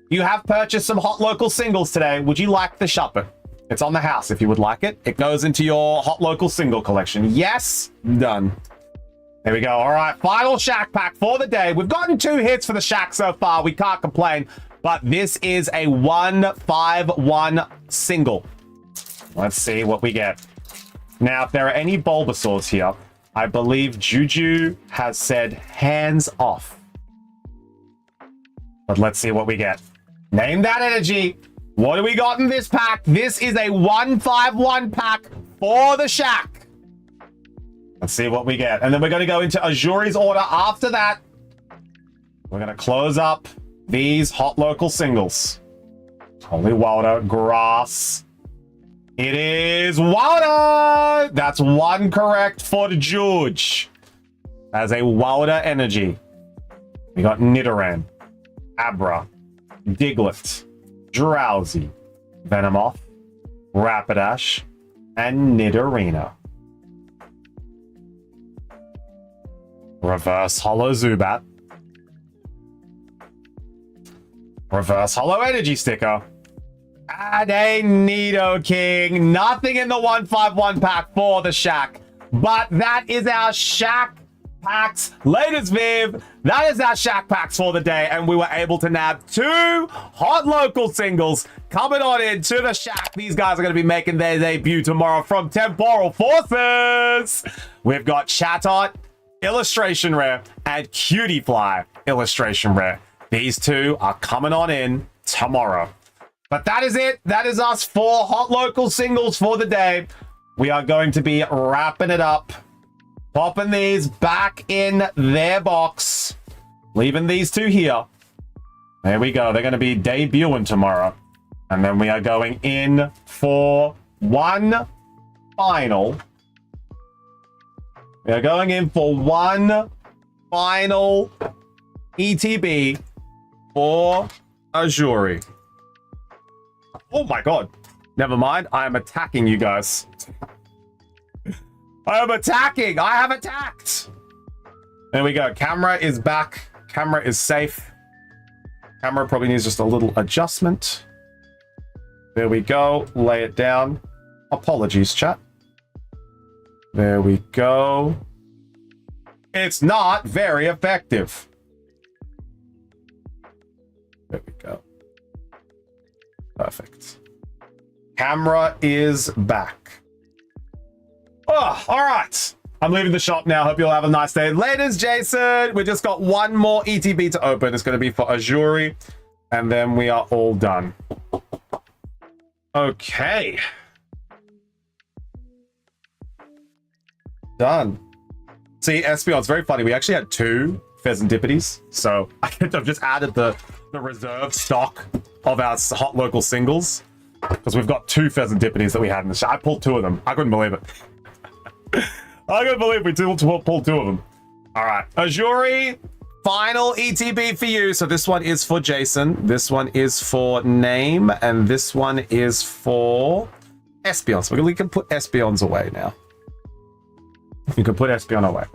S1: You have purchased some hot local singles today. Would you like the Shuppet? It's on the house if you would like it. It goes into your hot local single collection. Yes, done. There we go. All right, final Shack pack for the day. We've gotten 2 hits for the Shack so far. We can't complain, but this is a 1-5-1 single. Let's see what we get. Now, if there are any Bulbasaurs here, I believe Juju has said hands off. But let's see what we get. Name that energy. What do we got in this pack? This is a 1-5-1 pack for the Shack. Let's see what we get. And then we're going to go into Azuri's order after that. We're going to close up these hot local singles. Holy Water, Grass. It is Water! That's 1 correct for the Judge. as a wilder energy. We got Nidoran, Abra, Diglett, Drowsy, Venomoth, Rapidash, and Nidorino. Reverse Holo Zubat. Reverse Holo Energy Sticker. And a Nidoking. Nothing in the 151 pack for the Shack. But that is our Shack packs. Latest Viv. That is our Shack packs for the day. And we were able to nab 2 hot local singles coming on into the Shack. These guys are going to be making their debut tomorrow from Temporal Forces. We've got Chatot, Illustration Rare, and Cutie Fly, Illustration Rare. These 2 are coming on in tomorrow. But that is it. That is us 4 hot local singles for the day. We are going to be wrapping it up, popping these back in their box, leaving these 2 here. There we go. They're going to be debuting tomorrow. And then we are going in for one final. We are going in for one final ETB for Azuri. Oh my god. Never mind. I am attacking you guys. I am attacking. I have attacked. There we go. Camera is back. Camera is safe. Camera probably needs just a little adjustment. There we go. Lay it down. Apologies, chat. There we go. It's not very effective. There we go. Perfect. Camera is back. Oh, all right. I'm leaving the shop now. Hope you'll have a nice day. Laters, Jason. We just got one more ETB to open. It's going to be for Azuri. And then we are all done. Okay. Done. See, Espeon, it's very funny. We actually had 2 Pheasantippities. So I've just added the reserve stock of our hot local singles. Because we've got 2 Pheasantippities that we had in the shop. I pulled 2 of them. I couldn't believe it. I couldn't believe we pulled 2 of them. All right. Azuri, final ETB for you. So this one is for Jason. This one is for Name. And this one is for Espeon. So we can put Espeons away now. You can put Espeon away.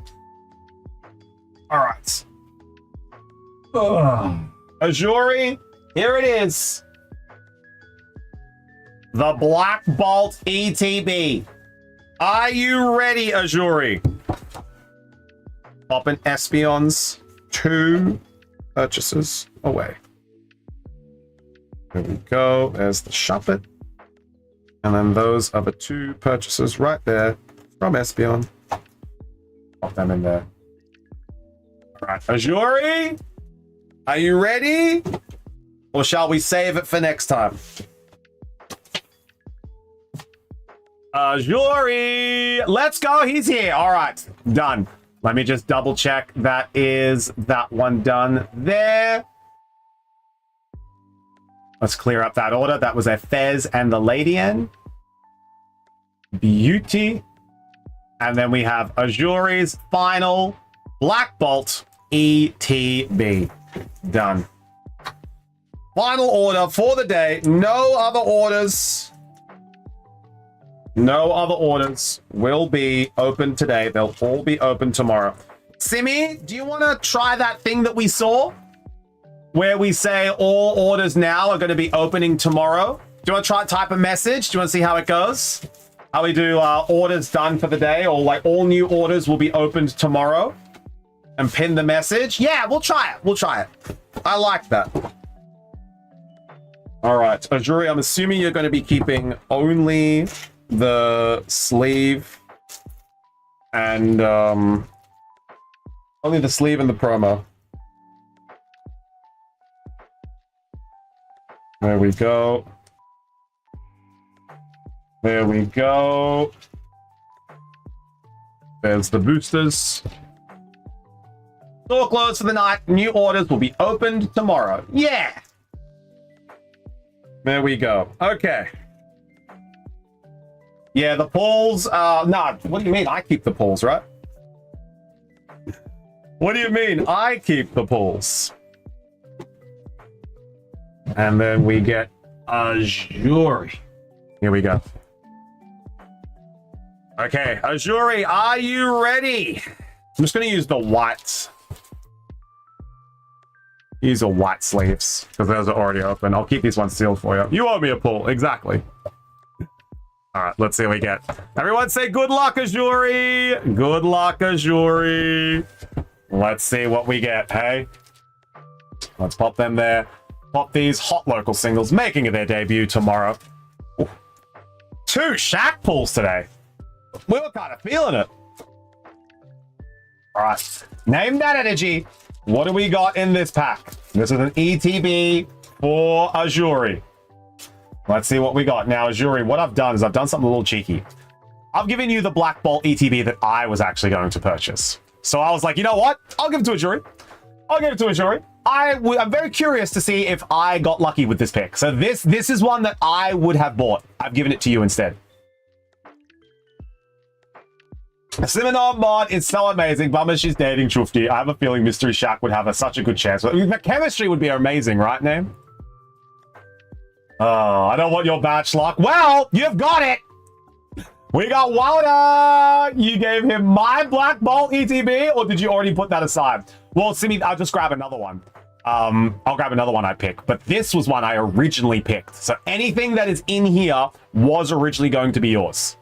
S1: All right. Azuri, here it is. The Black Bolt ETB. Are you ready, Azuri? Popping Espeon's 2 purchases away. There we go. There's the Shuppet. And then those are the 2 purchases right there from Espeon. Pop them in there. All right, Azuri, are you ready? Or shall we save it for next time? Azuri, let's go. He's here. All right, done. Let me just double check. That is that one done there. Let's clear up that order. That was a Fez and the Lady N. Beauty. And then we have Azuri's final Black Bolt ETB. Done. Final order for the day. No other orders. No other orders will be open today. They'll all be open tomorrow. Simi, do you want to try that thing that we saw? Where we say all orders now are going to be opening tomorrow? Do you want to try type a message? Do you want to see how it goes? How we do orders done for the day, or like all new orders will be opened tomorrow, and pin the message? Yeah, we'll try it. We'll try it. I like that. All right, Azuri, I'm assuming you're going to be keeping only the sleeve and only the sleeve and the promo. There we go. There we go. There's the boosters. Store closed for the night. New orders will be opened tomorrow. Yeah. There we go. Okay. Yeah, the pulls. No, what do you mean? I keep the pulls, right? What do you mean? I keep the pulls. And then we get Azuri. Here we go. Okay, Azuri, are you ready? I'm just going to use the whites. Use the white sleeves because those are already open. I'll keep these ones sealed for you. You owe me a pull. Exactly. All right, let's see what we get. Everyone say good luck, Azuri. Good luck, Azuri. Let's see what we get, hey? Let's pop them there. Pop these hot local singles making their debut tomorrow. Ooh. 2 Shack pulls today. We were kind of feeling it. All right, name that energy. What do we got in this pack? This is an ETB for Azuri. Let's see what we got. Now, Azuri, what I've done is I've done something a little cheeky. I've given you the Black Bolt ETB that I was actually going to purchase. So I was like, you know what? I'll give it to Azuri. I'll give it to Azuri. I'm very curious to see if I got lucky with this pick. So this is one that I would have bought. I've given it to you instead. Siminar mod is so amazing. Bummer she's dating Chufti. I have a feeling Mystery Shack would have such a good chance. The chemistry would be amazing, right, Name? Oh, I don't want your batch luck. Well, you've got it. We got Wilder. You gave him my Black Bolt ETB, or did you already put that aside? Well, Simi, I'll just grab another one. I'll grab another one I pick, but this was one I originally picked. So anything that is in here was originally going to be yours.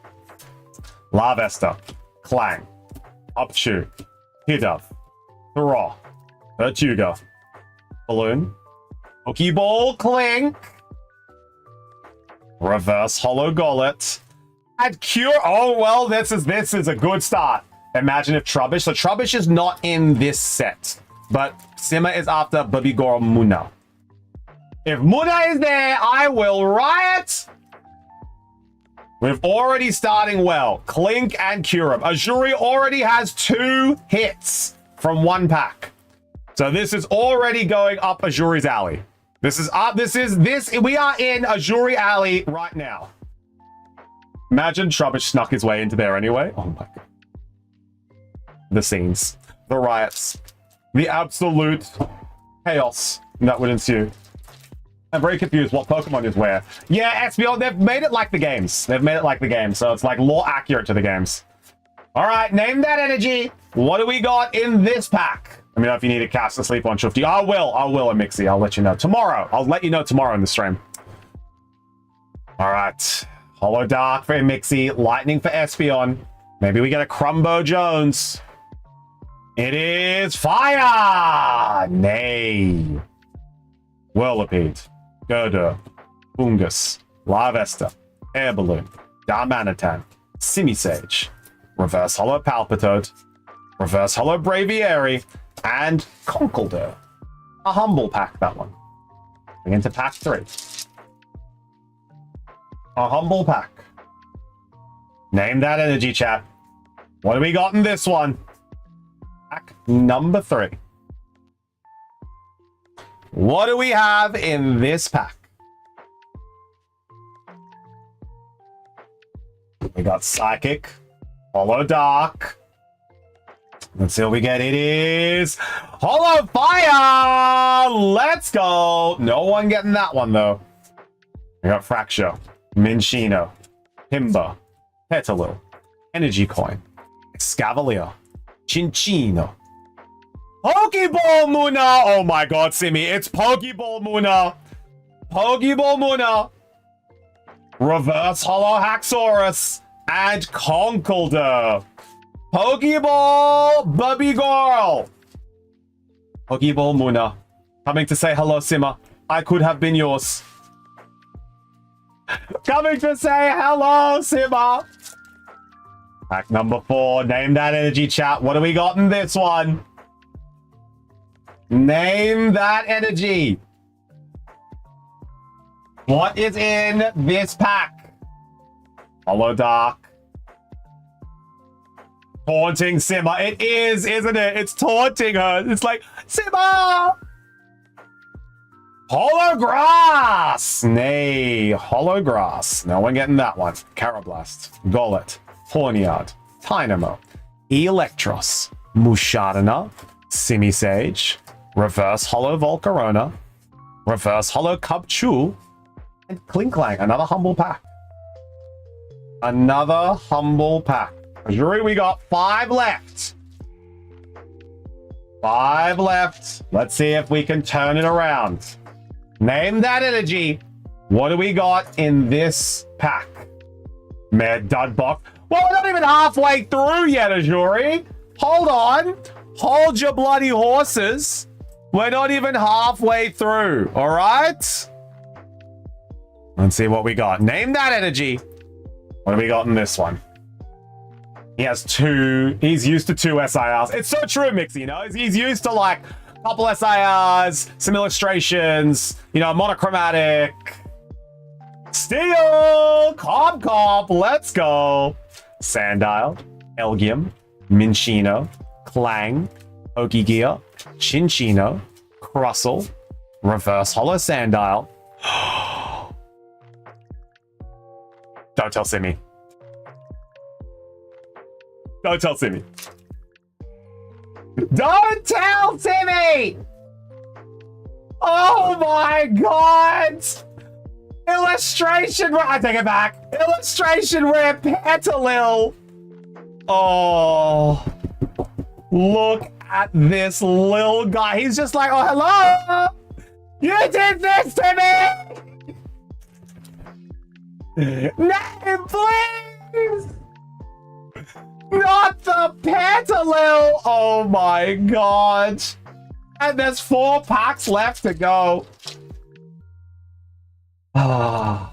S1: Larvesta. Clang, Upchew, Hidov, Thra, Tortuga, Balloon, Pokeball Clink, Reverse Hollow Gollet, and Cure. Oh, well, this is a good start. Imagine if Trubbish. So Trubbish is not in this set, but Simmer is after Babigor Muna. If Muna is there, I will riot. We're already starting well. Clink and Curem. Azuri already has 2 hits from 1 pack. So this is already going up Azuri's alley. This is up. We are in Azuri alley right now. Imagine Trubbish snuck his way into there anyway. Oh my god. The scenes. The riots. The absolute chaos that would ensue. I'm very confused what Pokemon is where. Yeah, SBO, they've made it like the games. They've made it like the games, so it's like more accurate to the games. All right, name that energy. What do we got in this pack? Let me know if you need to cast to sleep on Shufty. I will, Mixie. I'll let you know tomorrow. I'll let you know tomorrow in the stream. All right, Hollow Dark for Mixie, Lightning for Espeon. Maybe we get a Crumbo Jones. It is fire! Nay. Whirlipede. Gurdur, Bungus, Larvesta, Air Balloon, Darmanitan, Simisage, Reverse Hollow Palpitoad, Reverse Hollow Braviary, and Conkeldurr. A humble pack, that one. Going into pack 3. A humble pack. Name that energy, chat. What do we got in this one? Pack number 3. What do we have in this pack? We got Psychic, Hollow Dark. Let's see what we get. It is Hollow Fire! Let's go! No one getting that one, though. We got Fracture, Minchino, Himba, Petalil, Energy Coin, Escavalier, Chinchino, Pokeball Muna! Oh my god, Simi, it's Pokeball Muna! Pokeball Muna! Reverse Hollow Haxorus and Conkeldurr. Pokeball Bubby Girl! Pokeball Muna. Coming to say hello, Simmer. I could have been yours. Coming to say hello, Simmer! Pack number 4. Name that energy, chat. What do we got in this one? Name that energy. What is in this pack? Hollow Dark. Taunting Simmer. It is, isn't it? It's taunting her. It's like, Simmer! Holograss! Nay, Holograss. No one getting that one. Carablast. Gollet. Horniard. Tynamo. Electros. Mushadana. Simisage, Reverse Hollow Volcarona, Reverse Hollow Cubchoo, and Klinklang. Another humble pack. Another humble pack. Jury, we got 5 left. 5 left. Let's see if we can turn it around. Name that energy. What do we got in this pack? Mad Dud Box. Well, we're not even halfway through yet, Azuri. Hold on. Hold your bloody horses. We're not even halfway through, all right? Let's see what we got. Name that energy. What do we got in this one? He has 2. He's used to 2 SIRs. It's so true, Mixie, you know? He's used to like a couple SIRs, some illustrations, you know, monochromatic. Steel! Comp, let's go. Sandile, Elgium, Minchino, Clang, Okigear, Chinchino, Crustle, Reverse Hollow Sandile. Don't tell Simi. Don't tell Simi. Don't tell Simi! Oh my god! Illustration, I take it back. Illustration rare Petalil. Oh, look at this little guy. He's just like, oh, hello. You did this to me. Name, please. Not the Petalil. Oh my god. And there's 4 packs left to go. Ah,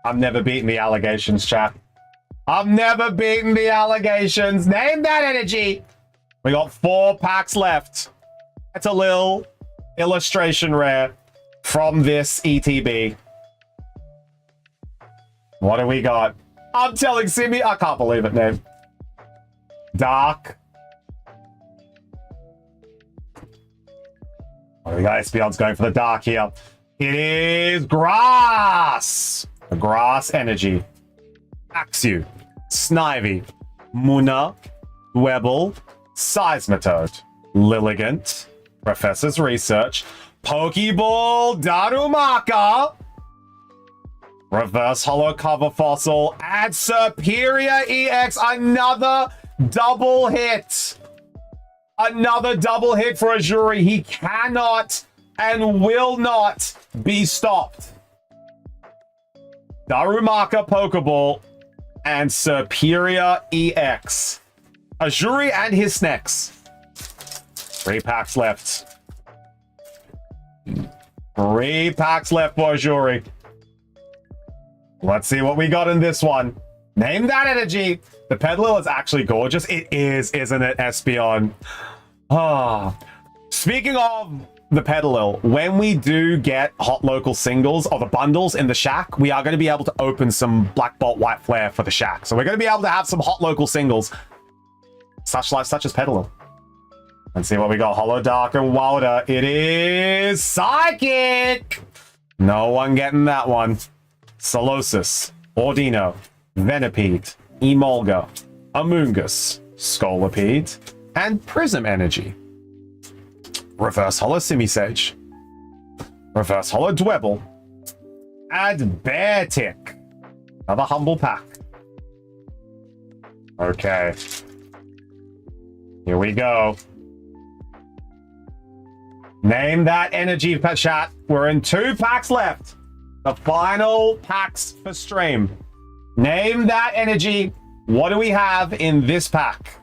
S1: I'm never beating the allegations, chat. I'm never beating the allegations. Name that energy. We got 4 packs left. That's a little illustration rare from this ETB. What do we got? I'm telling Simi, I can't believe it, name. Dark. What do we got? Espeon's going for the dark here. It is Grass! The Grass Energy. Axew, Snivy, Muna, Dwebble, Seismitoad, Lilligant, Professor's Research, Pokeball, Darumaka, Reverse Hollow Cover Fossil, and Superior EX. Another double hit. Another double hit for Azuri. He cannot and will not be stopped. Darumaka Pokeball and Superior EX. Azuri and his snacks. 3 packs left. 3 packs left for Azuri. Let's see what we got in this one. Name that energy. The Petalil is actually gorgeous. It is, isn't it, Espeon? Ah. Speaking of the Petalil, when we do get hot local singles or the bundles in the shack, we are going to be able to open some Black Bolt White Flare for the shack. So we're going to be able to have some hot local singles, such as Petalil. Let's see what we got. Hollow Dark and Wilder. It is Psychic. No one getting that one. Solosis, Ordino, Venipede, Emolga, Amoongus, Scolipede, and Prism Energy. Reverse Hollow Simisage, Reverse Hollow Dwebble, and Beartick. Another humble pack. Okay. Here we go. Name that energy, chat. We're in 2 packs left. The final packs for stream. Name that energy. What do we have in this pack?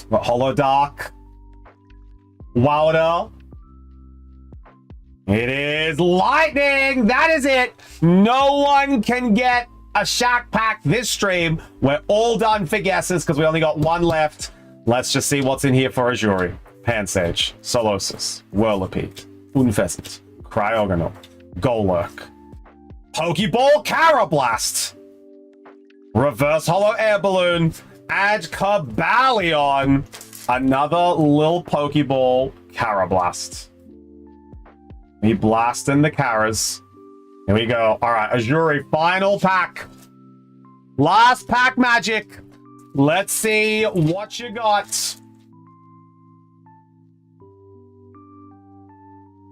S1: What, Hollow Dark, Wilder. It is Lightning. That is it. No one can get a shack pack this stream. We're all done for guesses because we only got 1 left. Let's just see what's in here for Azuri. Pansage, Solosis, Whirlipede, Unfezant, Cryogonal, Golurk, Pokeball Carablast, Reverse Hollow Air Balloon, and Cabalion. Another little Pokeball Carablast. We blasting the Caras. Here we go. All right, Azuri, final pack. Last pack magic. Let's see what you got.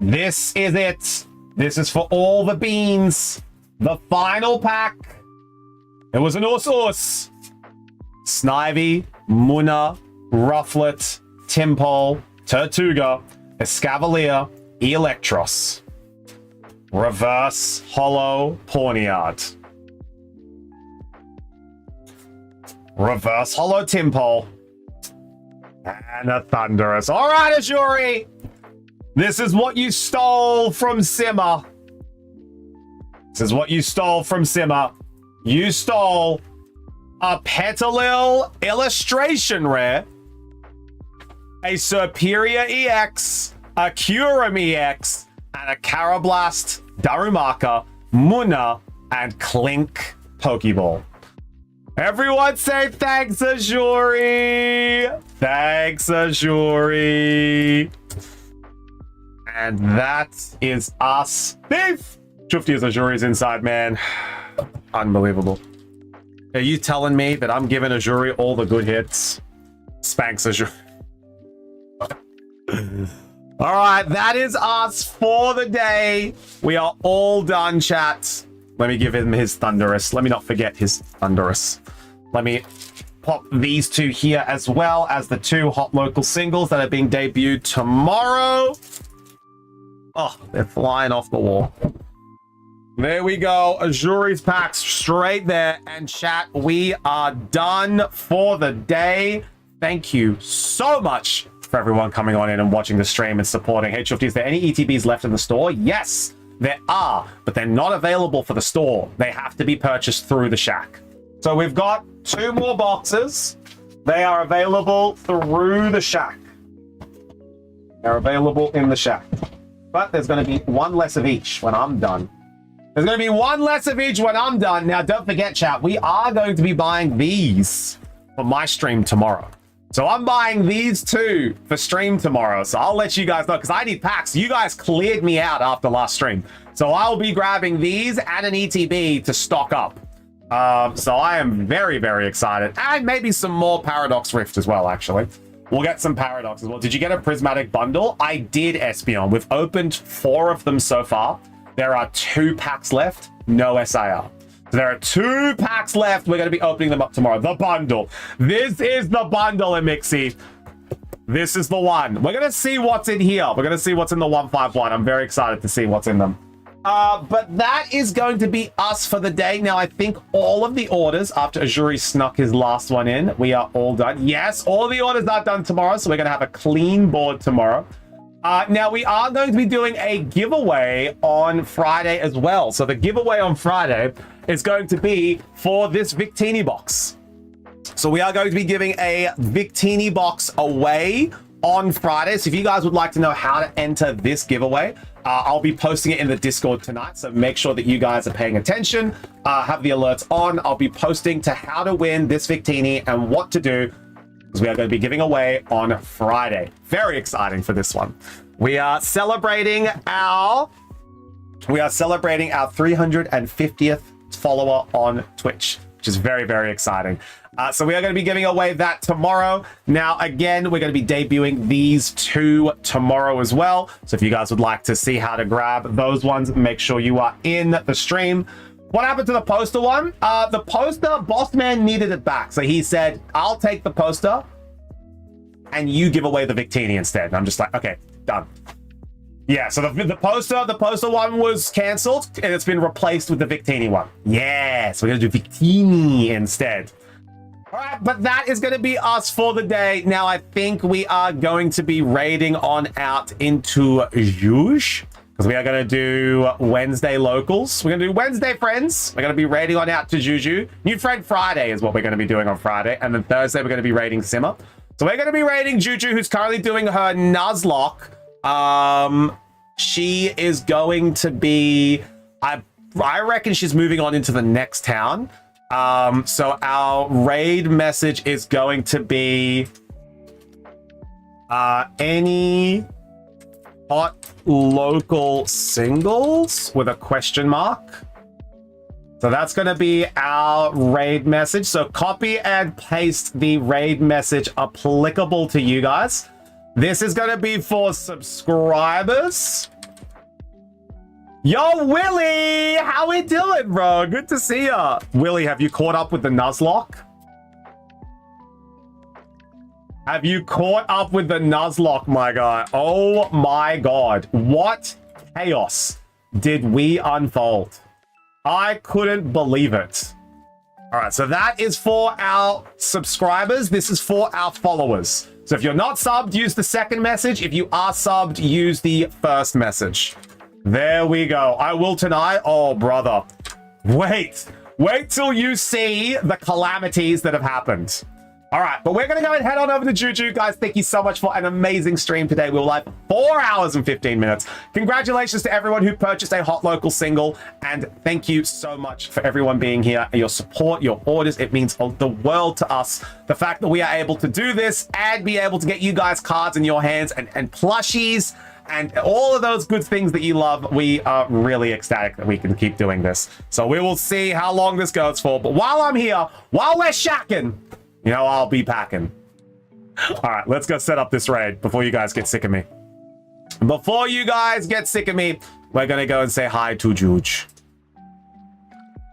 S1: This is it. This is for all the beans. The final pack. It was an Us. Snivy, Munna, Rufflet, Timpole, Tortuga, Escavalier, Electros. Reverse Hollow Pawniard. Reverse Hollow Timpole. And a Thunderous. All right, Azuri. This is what you stole from Simmer. This is what you stole from Simmer. You stole a Petalil Illustration Rare, a Superior EX, a Kyurem EX, and a Carablast, Darumaka, Munna, and Clink Pokeball. Everyone say thanks, Azuri! Thanks, Azuri! And that is us. Beef! 50 is Azuri's inside, man. Unbelievable. Are you telling me that I'm giving Azuri all the good hits? Spanks Azuri. All right, that is us for the day. We are all done, chat. Let me give him his Thunderous. Let me not forget his Thunderous. Let me pop these two here as well as the two hot local singles that are being debuted tomorrow. Oh, they're flying off the wall. There we go. Azuri's packs straight there. And chat, we are done for the day. Thank you so much for everyone coming on in and watching the stream and supporting. Hey, Shufty, is there any ETBs left in the store? Yes, there are, but they're not available for the store. They have to be purchased through the shack. So we've got 2 more boxes. They are available through the shack. They're available in the shack. But there's going to be 1 less of each when I'm done. There's going to be 1 less of each when I'm done. Now, don't forget, chat, we are going to be buying these for my stream tomorrow. So I'm buying these 2 for stream tomorrow. So I'll let you guys know because I need packs. You guys cleared me out after last stream. So I'll be grabbing these and an ETB to stock up. So I am very, very excited. And maybe some more Paradox Rift as well, actually. We'll get some Paradox as well. Did you get a Prismatic Bundle? I did, Espion. We've opened 4 of them so far. There are 2 packs left, no SIR. So there are 2 packs left. We're going to be opening them up tomorrow. The bundle. This is the bundle, Emixie. This is the one. We're going to see what's in here. We're going to see what's in the 151. I'm very excited to see what's in them. But that is going to be us for the day. Now, I think all of the orders, after Azuri snuck his last one in, we are all done. Yes, all the orders are done tomorrow, so we're going to have a clean board tomorrow. Now, we are going to be doing a giveaway on Friday as well. So the giveaway on Friday is going to be for this Victini box. So we are going to be giving a Victini box away on Friday. So if you guys would like to know how to enter this giveaway, I'll be posting it in the Discord tonight. So make sure that you guys are paying attention, have the alerts on. I'll be posting to how to win this Victini and what to do, because we are going to be giving away on Friday. Very exciting for this one. We are celebrating our 350th follower on Twitch, which is very, very exciting. So we are going to be giving away that tomorrow. Now, again, we're going to be debuting these 2 tomorrow as well. So if you guys would like to see how to grab those ones, make sure you are in the stream. What happened to the poster one? The poster, Bossman needed it back. So he said, I'll take the poster and you give away the Victini instead. And I'm just like, okay, done. Yeah, so the poster one was cancelled and it's been replaced with the Victini one. Yeah, so we're going to do Victini instead. All right, but that is going to be us for the day. Now, I think we are going to be raiding on out into Juge, because we are going to do Wednesday locals. We're going to do Wednesday friends. We're going to be raiding on out to Juju. New Friend Friday is what we're going to be doing on Friday. And then Thursday, we're going to be raiding Simmer. So we're going to be raiding Juju, who's currently doing her Nuzlocke. She is going to be... I reckon she's moving on into the next town. So our raid message is going to be any hot local singles with a question mark. So that's going to be our raid message. So copy and paste the raid message applicable to you guys. This is going to be for subscribers. Yo, Willie! How we doing, bro? Good to see ya. Willie, have you caught up with the Nuzlocke? Have you caught up with the Nuzlocke, my guy? Oh my god. What chaos did we unfold? I couldn't believe it. All right, so that is for our subscribers. This is for our followers. So if you're not subbed, use the second message. If you are subbed, use the first message. There we go. I will tonight. Oh, brother. Wait till you see the calamities that have happened. All right, but we're going to go and head on over to Juju. Guys, thank you so much for an amazing stream today. We were live for 4 hours and 15 minutes. Congratulations to everyone who purchased a Hot Local single. And thank you so much for everyone being here. Your support, your orders, it means the world to us. The fact that we are able to do this and be able to get you guys cards in your hands and plushies and all of those good things that you love, we are really ecstatic that we can keep doing this. So we will see how long this goes for. But while I'm here, while we're shacking, you know, I'll be packing. All right, let's go set up this raid before you guys get sick of me. Before you guys get sick of me, we're going to go and say hi to Juge.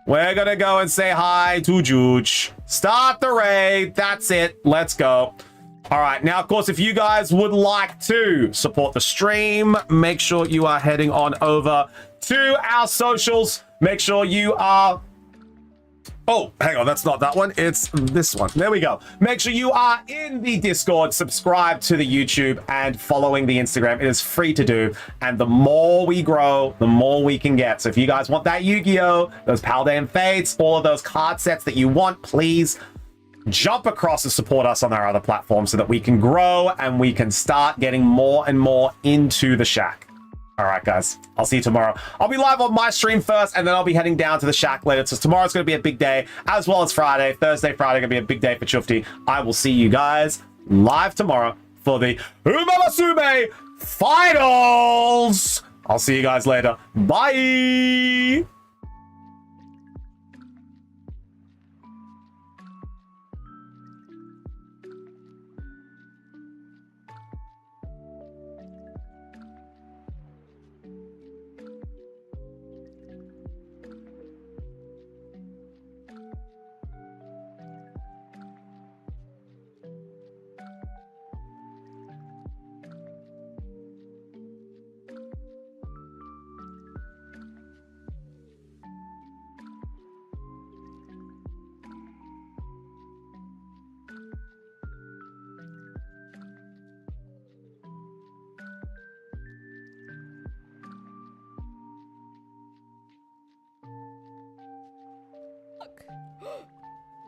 S1: We're going to go and say hi to Juge. Start the raid. That's it. Let's go. All right, now, of course, if you guys would like to support the stream, make sure you are heading on over to our socials. Make sure you are... Oh, hang on, that's not that one. It's this one. There we go. Make sure you are in the Discord, subscribe to the YouTube, and following the Instagram. It is free to do. And the more we grow, the more we can get. So if you guys want that Yu-Gi-Oh!, those Paldean Fates, all of those card sets that you want, please jump across and support us on our other platforms so that we can grow and we can start getting more and more into the Shack. All right, guys, I'll see you tomorrow. I'll be live on my stream first, and then I'll be heading down to the Shack later. So tomorrow's going to be a big day, as well as Friday. Thursday, Friday, going to be a big day for Chufti. I will see you guys live tomorrow for the Umamasume Finals. I'll see you guys later. Bye.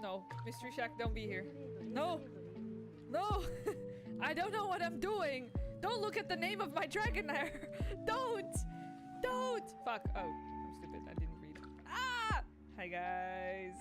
S3: No, Mystery Shack, don't be here. No! No! I don't know what I'm doing! Don't look at the name of my Dragonair! Don't! Don't! Fuck. Oh, I'm stupid. I didn't read. Ah! Hi, guys.